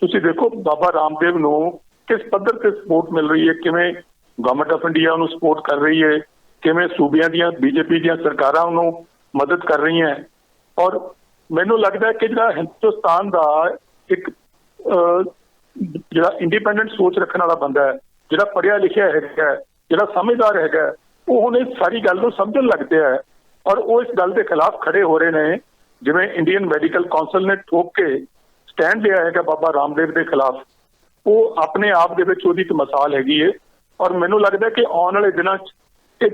B: ਤੁਸੀਂ ਦੇਖੋ ਬਾਬਾ ਰਾਮਦੇਵ ਨੂੰ ਕਿਸ ਪੱਧਰ ਤੇ ਸਪੋਰਟ ਮਿਲ ਰਹੀ ਹੈ, ਕਿਵੇਂ ਗਵਰਨਮੈਂਟ ਆਫ ਇੰਡੀਆ ਉਹਨੂੰ ਸਪੋਰਟ ਕਰ ਰਹੀ ਹੈ, ਕਿਵੇਂ ਸੂਬਿਆਂ ਦੀਆਂ ਬੀਜੇਪੀ ਦੀਆਂ ਸਰਕਾਰਾਂ ਉਹਨੂੰ ਮਦਦ ਕਰ ਰਹੀਆਂ। ਔਰ ਮੈਨੂੰ ਲੱਗਦਾ ਕਿ ਜਿਹੜਾ ਹਿੰਦੁਸਤਾਨ ਦਾ ਇੱਕ ਜਿਹੜਾ ਇੰਡੀਪੈਂਡੈਂਟ ਸੋਚ ਰੱਖਣ ਵਾਲਾ ਬੰਦਾ ਹੈ, ਜਿਹੜਾ ਪੜ੍ਹਿਆ ਲਿਖਿਆ ਹੈਗਾ, ਜਿਹੜਾ ਸਮਝਦਾਰ ਹੈਗਾ, ਉਹ ਹੁਣ ਇਸ ਸਾਰੀ ਗੱਲ ਨੂੰ ਸਮਝਣ ਲੱਗ ਪਿਆ ਹੈ ਔਰ ਉਹ ਇਸ ਗੱਲ ਦੇ ਖਿਲਾਫ ਖੜੇ ਹੋ ਰਹੇ ਨੇ। ਜਿਵੇਂ ਇੰਡੀਅਨ ਮੈਡੀਕਲ ਕਾਉਂਸਲ ਨੇ ਠੋਕ ਕੇ ਸਟੈਂਡ ਲਿਆ ਹੈਗਾ ਬਾਬਾ ਰਾਮਦੇਵ ਦੇ ਖਿਲਾਫ, ਉਹ ਆਪਣੇ ਆਪ ਦੇ ਵਿੱਚ ਉਹਦੀ ਇੱਕ ਮਿਸਾਲ ਹੈਗੀ ਹੈ। ਔਰ ਮੈਨੂੰ ਲੱਗਦਾ ਕਿ ਆਉਣ ਵਾਲੇ ਦਿਨਾਂ 'ਚ ਇਹ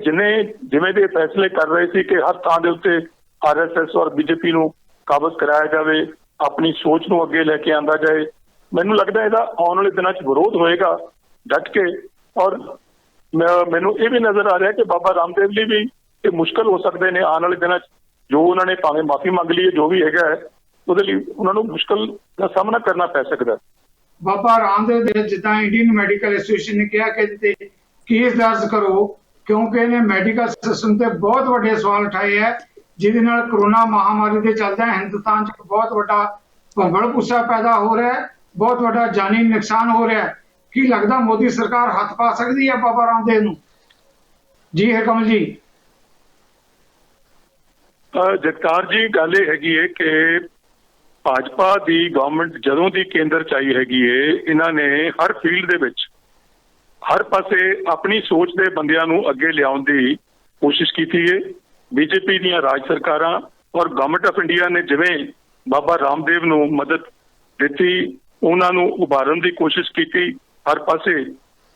B: ਜਿਵੇਂ ਦੇ ਫੈਸਲੇ ਕਰ ਰਹੇ ਸੀ ਕਿ ਹਰ ਥਾਂ ਦੇ ਉੱਤੇ RSS ਔਰ BJP ਨੂੰ ਕਾਬਜ਼ ਕਰਾਇਆ ਜਾਵੇ, ਆਪਣੀ ਸੋਚ ਨੂੰ ਅੱਗੇ ਲੈ ਕੇ ਆਂਦਾ ਜਾਏ, ਮੈਨੂੰ ਲੱਗਦਾ ਇਹਦਾ ਆਉਣ ਵਾਲੇ ਦਿਨਾਂ 'ਚ ਵਿਰੋਧ ਹੋਏਗਾ ਡਟ ਕੇ। ਔਰ ਮੈਨੂੰ ਇਹ ਵੀ ਨਜ਼ਰ ਆ ਰਿਹਾ ਕਿ ਬਾਬਾ ਰਾਮਦੇਵ ਲਈ ਵੀ ਇਹ ਮੁਸ਼ਕਲ ਹੋ ਸਕਦੇ ਨੇ ਆਉਣ ਵਾਲੇ ਦਿਨਾਂ 'ਚ। ਜੋ ਉਹਨਾਂ ਨੇ ਭਾਵੇਂ ਮਾਫੀ ਮੰਗ ਲਈ ਹੈ, ਜੋ ਵੀ ਹੈਗਾ ਹੈ, ਉਹਦੇ ਲਈ ਉਹਨਾਂ ਨੂੰ ਮੁਸ਼ਕਲ ਦਾ ਸਾਹਮਣਾ ਕਰਨਾ ਪੈ ਸਕਦਾ।
A: ਬਾਬਾ ਰਾਮਦੇਵ ਦੇ ਜਿੱਦਾਂ ਇੰਡੀਅਨ ਮੈਡੀਕਲ ਐਸੋਸੀਏਸ਼ਨ ਨੇ ਕਿਹਾ ਕਿ ਇਹਦੇ ਤੇ ਕੇਸ ਦਰਜ ਕਰੋ, ਕਿਉਂਕਿ ਇਹਨੇ ਮੈਡੀਕਲ ਸਿਸਟਮ ਤੇ ਬਹੁਤ ਵੱਡੇ ਸਵਾਲ ਉਠਾਏ ਹੈ, ਜਿਹਦੇ ਨਾਲ ਕਰੋਨਾ ਮਹਾਮਾਰੀ ਦੇ ਚੱਲਦਿਆਂ ਹਿੰਦੁਸਤਾਨ 'ਚ ਬਹੁਤ ਵੱਡਾ ਭੰਬਲ ਭੂਸਾ ਪੈਦਾ ਹੋ ਰਿਹਾ ਹੈ, ਬਹੁਤ ਵੱਡਾ ਜਾਨੀ ਨੁਕਸਾਨ ਹੋ ਰਿਹਾ ਹੈ। ਕੀ ਲੱਗਦਾ ਮੋਦੀ ਸਰਕਾਰ ਹੱਥ ਪਾ ਸਕਦੀ ਹੈ ਬਾਬਾ ਰਾਮਦੇਵ ਨੂੰ? ਜੀ ਹਰਕਮਲ ਜੀ।
B: ਜਗਤਾਰ ਜੀ, ਗੱਲ ਇਹ ਹੈਗੀ ਹੈ ਕਿ ਭਾਜਪਾ ਦੀ ਗਵਰਨਮੈਂਟ ਜਦੋਂ ਦੀ ਕੇਂਦਰ 'ਚ ਆਈ ਹੈਗੀ ਹੈ, ਇਹਨਾਂ ਨੇ ਹਰ ਫੀਲਡ ਦੇ ਵਿੱਚ ਹਰ ਪਾਸੇ ਆਪਣੀ ਸੋਚ ਦੇ ਬੰਦਿਆਂ ਨੂੰ ਅੱਗੇ ਲਿਆਉਣ ਦੀ ਕੋਸ਼ਿਸ਼ ਕੀਤੀ ਹੈ। BJP ਦੀਆਂ ਰਾਜ ਸਰਕਾਰਾਂ ਔਰ ਗਵਰਨਮੈਂਟ ਆਫ ਇੰਡੀਆ ਨੇ ਜਿਵੇਂ ਬਾਬਾ ਰਾਮਦੇਵ ਨੂੰ ਮਦਦ ਦਿੱਤੀ, ਉਹਨਾਂ ਨੂੰ ਉਭਾਰਨ ਦੀ ਕੋਸ਼ਿਸ਼ ਕੀਤੀ ਹਰ ਪਾਸੇ,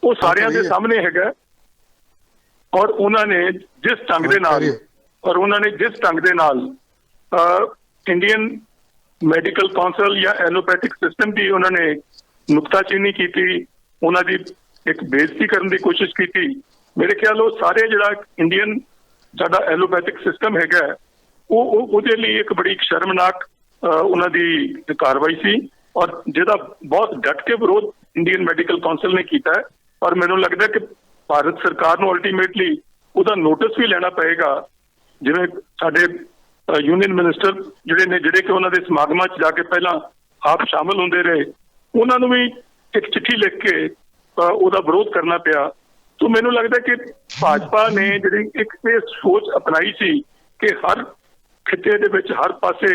B: ਉਹ ਸਾਰਿਆਂ ਦੇ ਸਾਹਮਣੇ ਹੈਗਾ। ਔਰ ਉਹਨਾਂ ਨੇ ਜਿਸ ਢੰਗ ਦੇ ਨਾਲ ਇੰਡੀਅਨ ਮੈਡੀਕਲ ਕਾਉਂਸਲ ਜਾਂ ਐਲੋਪੈਥਿਕ ਸਿਸਟਮ ਦੀ ਉਹਨਾਂ ਨੇ ਨੁਕਤਾਚੀਨੀ ਕੀਤੀ, ਉਹਨਾਂ ਦੀ ਇੱਕ ਬੇਇੱਜ਼ਤੀ ਕਰਨ ਦੀ ਕੋਸ਼ਿਸ਼ ਕੀਤੀ। ਮੇਰੇ ਖਿਆਲ ਉਹ ਸਾਰੇ ਜਿਹੜਾ ਇੰਡੀਅਨ ਸਾਡਾ ਐਲੋਪੈਥਿਕ ਸਿਸਟਮ ਹੈਗਾ, ਉਹਦੇ ਲਈ ਇੱਕ ਬੜੀ ਸ਼ਰਮਨਾਕ ਉਹਨਾਂ ਦੀ ਕਾਰਵਾਈ ਸੀ ਔਰ ਜਿਹਦਾ ਬਹੁਤ ਡਟ ਕੇ ਵਿਰੋਧ ਇੰਡੀਅਨ ਮੈਡੀਕਲ ਕਾਉਂਸਲ ਨੇ ਕੀਤਾ ਹੈ। ਔਰ ਮੈਨੂੰ ਲੱਗਦਾ ਕਿ ਭਾਰਤ ਸਰਕਾਰ ਨੂੰ ਅਲਟੀਮੇਟਲੀ ਉਹਦਾ ਨੋਟਿਸ ਵੀ ਲੈਣਾ ਪਏਗਾ। ਜਿਵੇਂ ਸਾਡੇ ਯੂਨੀਅਨ ਮਿਨਿਸਟਰ ਜਿਹੜੇ ਕਿ ਉਹਨਾਂ ਦੇ ਸਮਾਗਮਾਂ 'ਚ ਜਾ ਕੇ ਪਹਿਲਾਂ ਆਪ ਸ਼ਾਮਲ ਹੁੰਦੇ ਰਹੇ, ਉਹਨਾਂ ਨੂੰ ਵੀ ਇੱਕ ਚਿੱਠੀ ਲਿਖ ਕੇ ਉਹਦਾ ਵਿਰੋਧ ਕਰਨਾ ਪਿਆ। ਸੋ ਮੈਨੂੰ ਲੱਗਦਾ ਕਿ ਭਾਜਪਾ ਨੇ ਜਿਹੜੀ ਇੱਕ ਇਹ ਸੋਚ ਅਪਣਾਈ ਸੀ ਕਿ ਹਰ ਖਿੱਤੇ ਦੇ ਵਿੱਚ ਹਰ ਪਾਸੇ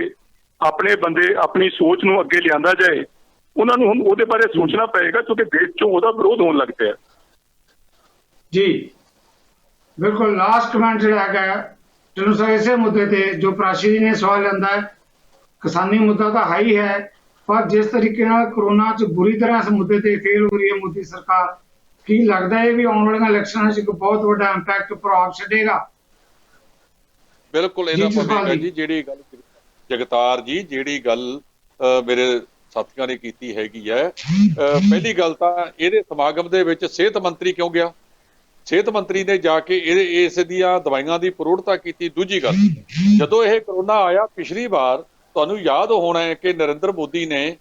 B: ਆਪਣੇ ਬੰਦੇ ਆਪਣੀ ਸੋਚ ਨੂੰ ਅੱਗੇ ਲਿਆਂਦਾ ਜਾਏ, ਉਹਨਾਂ ਨੂੰ ਹੁਣ ਉਹਦੇ ਬਾਰੇ ਸੋਚਣਾ ਪਏਗਾ ਕਿਉਂਕਿ ਦੇਸ਼ 'ਚੋਂ ਉਹਦਾ ਵਿਰੋਧ ਹੋਣ ਲੱਗ ਪਿਆ।
A: ਜੀ ਬਿਲਕੁਲ ਲਾਸਟ ਕਮੈਂਟ ਜਿਹੜਾ ਹੈਗਾ ਚਲੋ ਸਰ ਇਸੇ ਮੁੱਦੇ ਤੇ ਜੋ ਪ੍ਰਾਸ਼ੀ ਜੀ ਨੇ ਸਵਾਲ ਲੈਂਦਾ ਹੈ, ਕਿਸਾਨੀ ਮੁੱਦਾ ਤਾਂ ਹਾਈ ਹੈ ਪਰ ਜਿਸ ਤਰੀਕੇ ਨਾਲ ਕੋਰੋਨਾ 'ਚ ਬੁਰੀ ਤਰ੍ਹਾਂ ਇਸ ਮੁੱਦੇ ਤੇ ਫੇਲ ਹੋ ਰਹੀ ਹੈ ਮੋਦੀ ਸਰਕਾਰ, ਕੀ ਲੱਗਦਾ ਹੈ ਵੀ ਆਉਣ ਵਾਲੀਆਂ ਇਲੈਕਸ਼ਨਾਂ 'ਚ ਇੱਕ ਬਹੁਤ ਵੱਡਾ ਇੰਪੈਕਟ ਪ੍ਰਭਾਵ ਛੱਡੇਗਾ?
D: ਬਿਲਕੁਲ ਇਹਦਾ ਪਵੇਗਾ ਜੀ। ਜਿਹੜੀ ਗੱਲ ਜਗਤਾਰ ਜੀ ਜਿਹੜੀ ਗੱਲ ਮੇਰੇ ਸਾਥੀਆਂ ਨੇ ਕੀਤੀ ਹੈਗੀ ਹੈ, ਪਹਿਲੀ ਗੱਲ ਤਾਂ ਇਹਦੇ ਸਮਾਗਮ ਦੇ ਵਿੱਚ ਸਿਹਤ ਮੰਤਰੀ ਕਿਉਂ ਗਿਆ? ਸਿਹਤ ਮੰਤਰੀ ਨੇ ਜਾ ਕੇ ਇਸ ਦੀਆਂ ਦਵਾਈਆਂ ਦੀ ਪ੍ਰੋੜਤਾ ਕੀਤੀ। ਦੂਜੀ ਗੱਲ, ਜਦੋਂ ਇਹ ਕਰੋਨਾ ਆਇਆ ਪਿਛਲੀ ਵਾਰ ਤੁਹਾਨੂੰ ਯਾਦ ਹੋਣਾ ਹੈ ਕਿ ਨਰਿੰਦਰ ਮੋਦੀ ਨੇ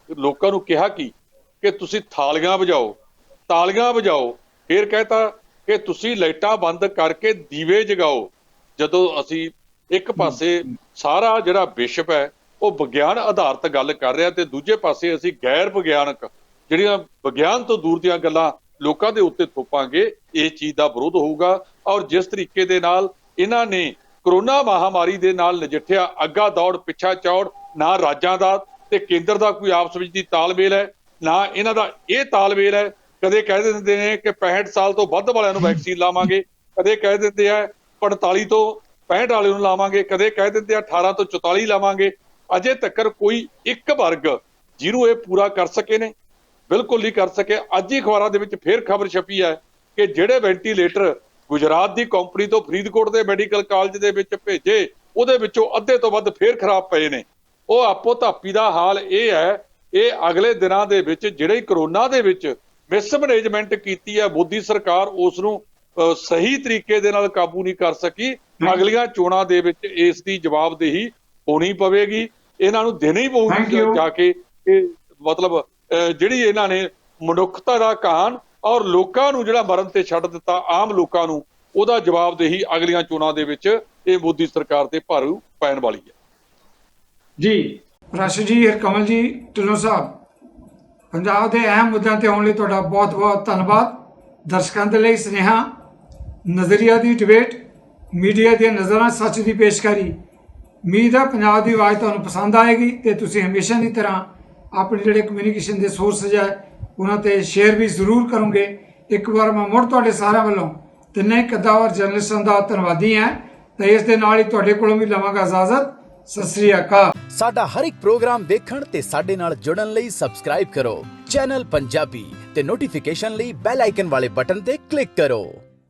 D: ਲੋਕਾਂ ਨੂੰ ਕਿਹਾ ਕਿ ਤੁਸੀਂ ਤਾਲੀਆਂ ਵਜਾਓ, ਫਿਰ ਕਹਿਤਾ ਕਿ ਤੁਸੀਂ ਲਾਈਟਾਂ ਬੰਦ ਕਰਕੇ ਦੀਵੇ ਜਗਾਓ। ਜਦੋਂ ਅਸੀਂ ਇੱਕ ਪਾਸੇ ਸਾਰਾ ਜਿਹੜਾ ਵਿਸ਼ਵ ਹੈ ਉਹ ਵਿਗਿਆਨ ਆਧਾਰਿਤ ਗੱਲ ਕਰ ਰਿਹਾ ਤੇ ਦੂਜੇ ਪਾਸੇ ਅਸੀਂ ਗੈਰ ਵਿਗਿਆਨਕ ਜਿਹੜੀਆਂ ਵਿਗਿਆਨ ਤੋਂ ਦੂਰ ਦੀਆਂ ਗੱਲਾਂ ਲੋਕਾਂ ਦੇ ਉੱਤੇ ਥੋਪਾਂਗੇ, ਇਹ ਚੀਜ਼ ਦਾ ਵਿਰੋਧ ਹੋਊਗਾ। ਔਰ ਜਿਸ ਤਰੀਕੇ ਦੇ ਨਾਲ ਇਹਨਾਂ ਨੇ ਕਰੋਨਾ ਮਹਾਮਾਰੀ ਦੇ ਨਾਲ ਨਜਿੱਠਿਆ, ਅੱਗਾ ਦੌੜ ਪਿੱਛਾ ਚੌੜ, ਨਾ ਰਾਜਾਂ ਦਾ ਤੇ ਕੇਂਦਰ ਦਾ ਕੋਈ ਆਪਸ ਵਿੱਚ ਦੀ ਤਾਲਮੇਲ ਹੈ, ਨਾ ਇਹਨਾਂ ਦਾ ਇਹ ਤਾਲਮੇਲ ਹੈ। ਕਦੇ ਕਹਿ ਦਿੰਦੇ ਨੇ ਕਿ 65 ਸਾਲ ਤੋਂ ਵੱਧ ਵਾਲਿਆਂ ਨੂੰ ਵੈਕਸੀਨ ਲਾਵਾਂਗੇ, ਕਦੇ ਕਹਿ ਦਿੰਦੇ ਆ 45 ਤੋਂ 65 ਵਾਲੇ ਨੂੰ ਲਾਵਾਂਗੇ, ਕਦੇ ਕਹਿ ਦਿੰਦੇ ਆ 18 ਤੋਂ 44 ਲਾਵਾਂਗੇ। ਅਜੇ ਤੱਕ ਕੋਈ ਇੱਕ ਵਰਗ ਜਿਹਨੂੰ ਇਹ ਪੂਰਾ ਕਰ ਸਕੇ ਨੇ, ਬਿਲਕੁਲ ਨਹੀਂ ਕਰ ਸਕੇ। ਅੱਜ ਹੀ ਅਖਬਾਰਾਂ ਦੇ ਵਿੱਚ ਫੇਰ ਖਬਰ ਛਪੀ ਹੈ ਕਿ ਜਿਹੜੇ ਵੈਂਟੀਲੇਟਰ ਗੁਜਰਾਤ ਦੀ ਕੰਪਨੀ ਤੋਂ ਫਰੀਦਕੋਟ ਦੇ ਮੈਡੀਕਲ ਕਾਲਜ ਦੇ ਵਿੱਚ ਭੇਜੇ, ਉਹਦੇ ਵਿੱਚੋਂ ਅੱਧੇ ਤੋਂ ਵੱਧ ਫੇਰ ਖਰਾਬ ਪਏ ਨੇ। ਉਹ ਆਪੋ ਧਾਪੀ ਦਾ ਹਾਲ ਇਹ ਹੈ, ਇਹ ਅਗਲੇ ਦਿਨਾਂ ਦੇ ਵਿੱਚ ਜਿਹੜੇ ਕਰੋਨਾ ਦੇ ਵਿੱਚ ਮਿਸਮੈਨੇਜਮੈਂਟ ਕੀਤੀ ਹੈ ਮੋਦੀ ਸਰਕਾਰ, ਉਸ ਨੂੰ ਸਹੀ ਤਰੀਕੇ ਦੇ ਨਾਲ ਕਾਬੂ ਨਹੀਂ ਕਰ ਸਕੀ। ਅਗਲੀਆਂ ਚੋਣਾਂ ਦੇ ਵਿੱਚ ਇਸ ਦੀ ਜਵਾਬਦੇਹੀ ਹੋਣੀ ਪਵੇਗੀ, ਇਹਨਾਂ ਨੂੰ ਦੇਣੀ ਹੀ ਪਊਗੀ ਜਾ ਕੇ। ਇਹ ਮਤਲਬ ਜਿਹੜੀ ਇਹਨਾਂ ਨੇ ਮਨੁੱਖਤਾ ਦਾ ਕਾਨ ਔਰ ਲੋਕਾਂ ਨੂੰ ਜਿਹੜਾ ਮਰਨ ਤੇ ਛੱਡ ਦਿੱਤਾ, ਆਮ ਲੋਕਾਂ ਨੂੰ, ਉਹਦਾ ਜਵਾਬਦੇਹੀ ਅਗਲੀਆਂ ਚੋਣਾਂ ਦੇ ਵਿੱਚ ਇਹ ਮੋਦੀ ਸਰਕਾਰ ਤੇ ਭਾਰੂ ਪੈਣ ਵਾਲੀ ਹੈ।
A: ਜੀ ਰਾਸ਼ੀ ਜੀ, ਹਰਕਮਲ ਜੀ ਢਿੱਲੋਂ ਸਾਹਿਬ, ਪੰਜਾਬ ਦੇ ਅਹਿਮ ਮੁੱਦਿਆਂ ਤੇ ਆਉਣ ਲਈ ਤੁਹਾਡਾ ਬਹੁਤ ਬਹੁਤ ਧੰਨਵਾਦ। ਦਰਸ਼ਕਾਂ ਦੇ ਲਈ ਸੁਨੇਹਾ, ਨਜ਼ਰੀਆ ਦੀ ਡਿਬੇਟ, ਮੀਡੀਆ ਦੀਆਂ ਨਜ਼ਰਾਂ, ਸੱਚ ਦੀ ਪੇਸ਼ਕਾਰੀ। ਉਮੀਦ ਹੈ ਪੰਜਾਬ ਦੀ ਆਵਾਜ਼ ਤੁਹਾਨੂੰ ਪਸੰਦ ਆਏਗੀ ਤੇ ਤੁਸੀਂ ਹਮੇਸ਼ਾ ਦੀ ਤਰ੍ਹਾਂ ਆਪਣੇ ਜਿਹੜੇ ਕਮਿਊਨੀਕੇਸ਼ਨ ਦੇ ਸੋਰਸਸ ਹੈ ਉਹਨਾਂ ਤੇ ਸ਼ੇਅਰ ਵੀ ਜ਼ਰੂਰ ਕਰੋਗੇ। ਇੱਕ ਵਾਰ ਮੈਂ ਮੁੜ ਤੁਹਾਡੇ ਸਾਰਿਆਂ ਵੱਲੋਂ ਤਿੰਨੇ ਕਦਾਵਰ ਜਰਨਲਿਸਟਾਂ ਦਾ ਧੰਨਵਾਦੀ ਹਾਂ ਤੇ ਇਸ ਦੇ ਨਾਲ ਹੀ ਤੁਹਾਡੇ ਕੋਲੋਂ ਵੀ ਲਵਾਂਗਾ ਇਜਾਜ਼ਤ। ਸਤਿ ਸ੍ਰੀ ਅਕਾਲ।
E: ਸਾਡਾ ਹਰ ਇੱਕ ਪ੍ਰੋਗਰਾਮ ਦੇਖਣ ਤੇ ਸਾਡੇ ਨਾਲ ਜੁੜਨ ਲਈ ਸਬਸਕ੍ਰਾਈਬ ਕਰੋ ਚੈਨਲ ਪੰਜਾਬੀ ਤੇ ਨੋਟੀਫਿਕੇਸ਼ਨ ਲਈ ਬੈਲ ਆਈਕਨ ਵਾਲੇ ਬਟਨ ਤੇ ਕਲਿੱਕ ਕਰੋ।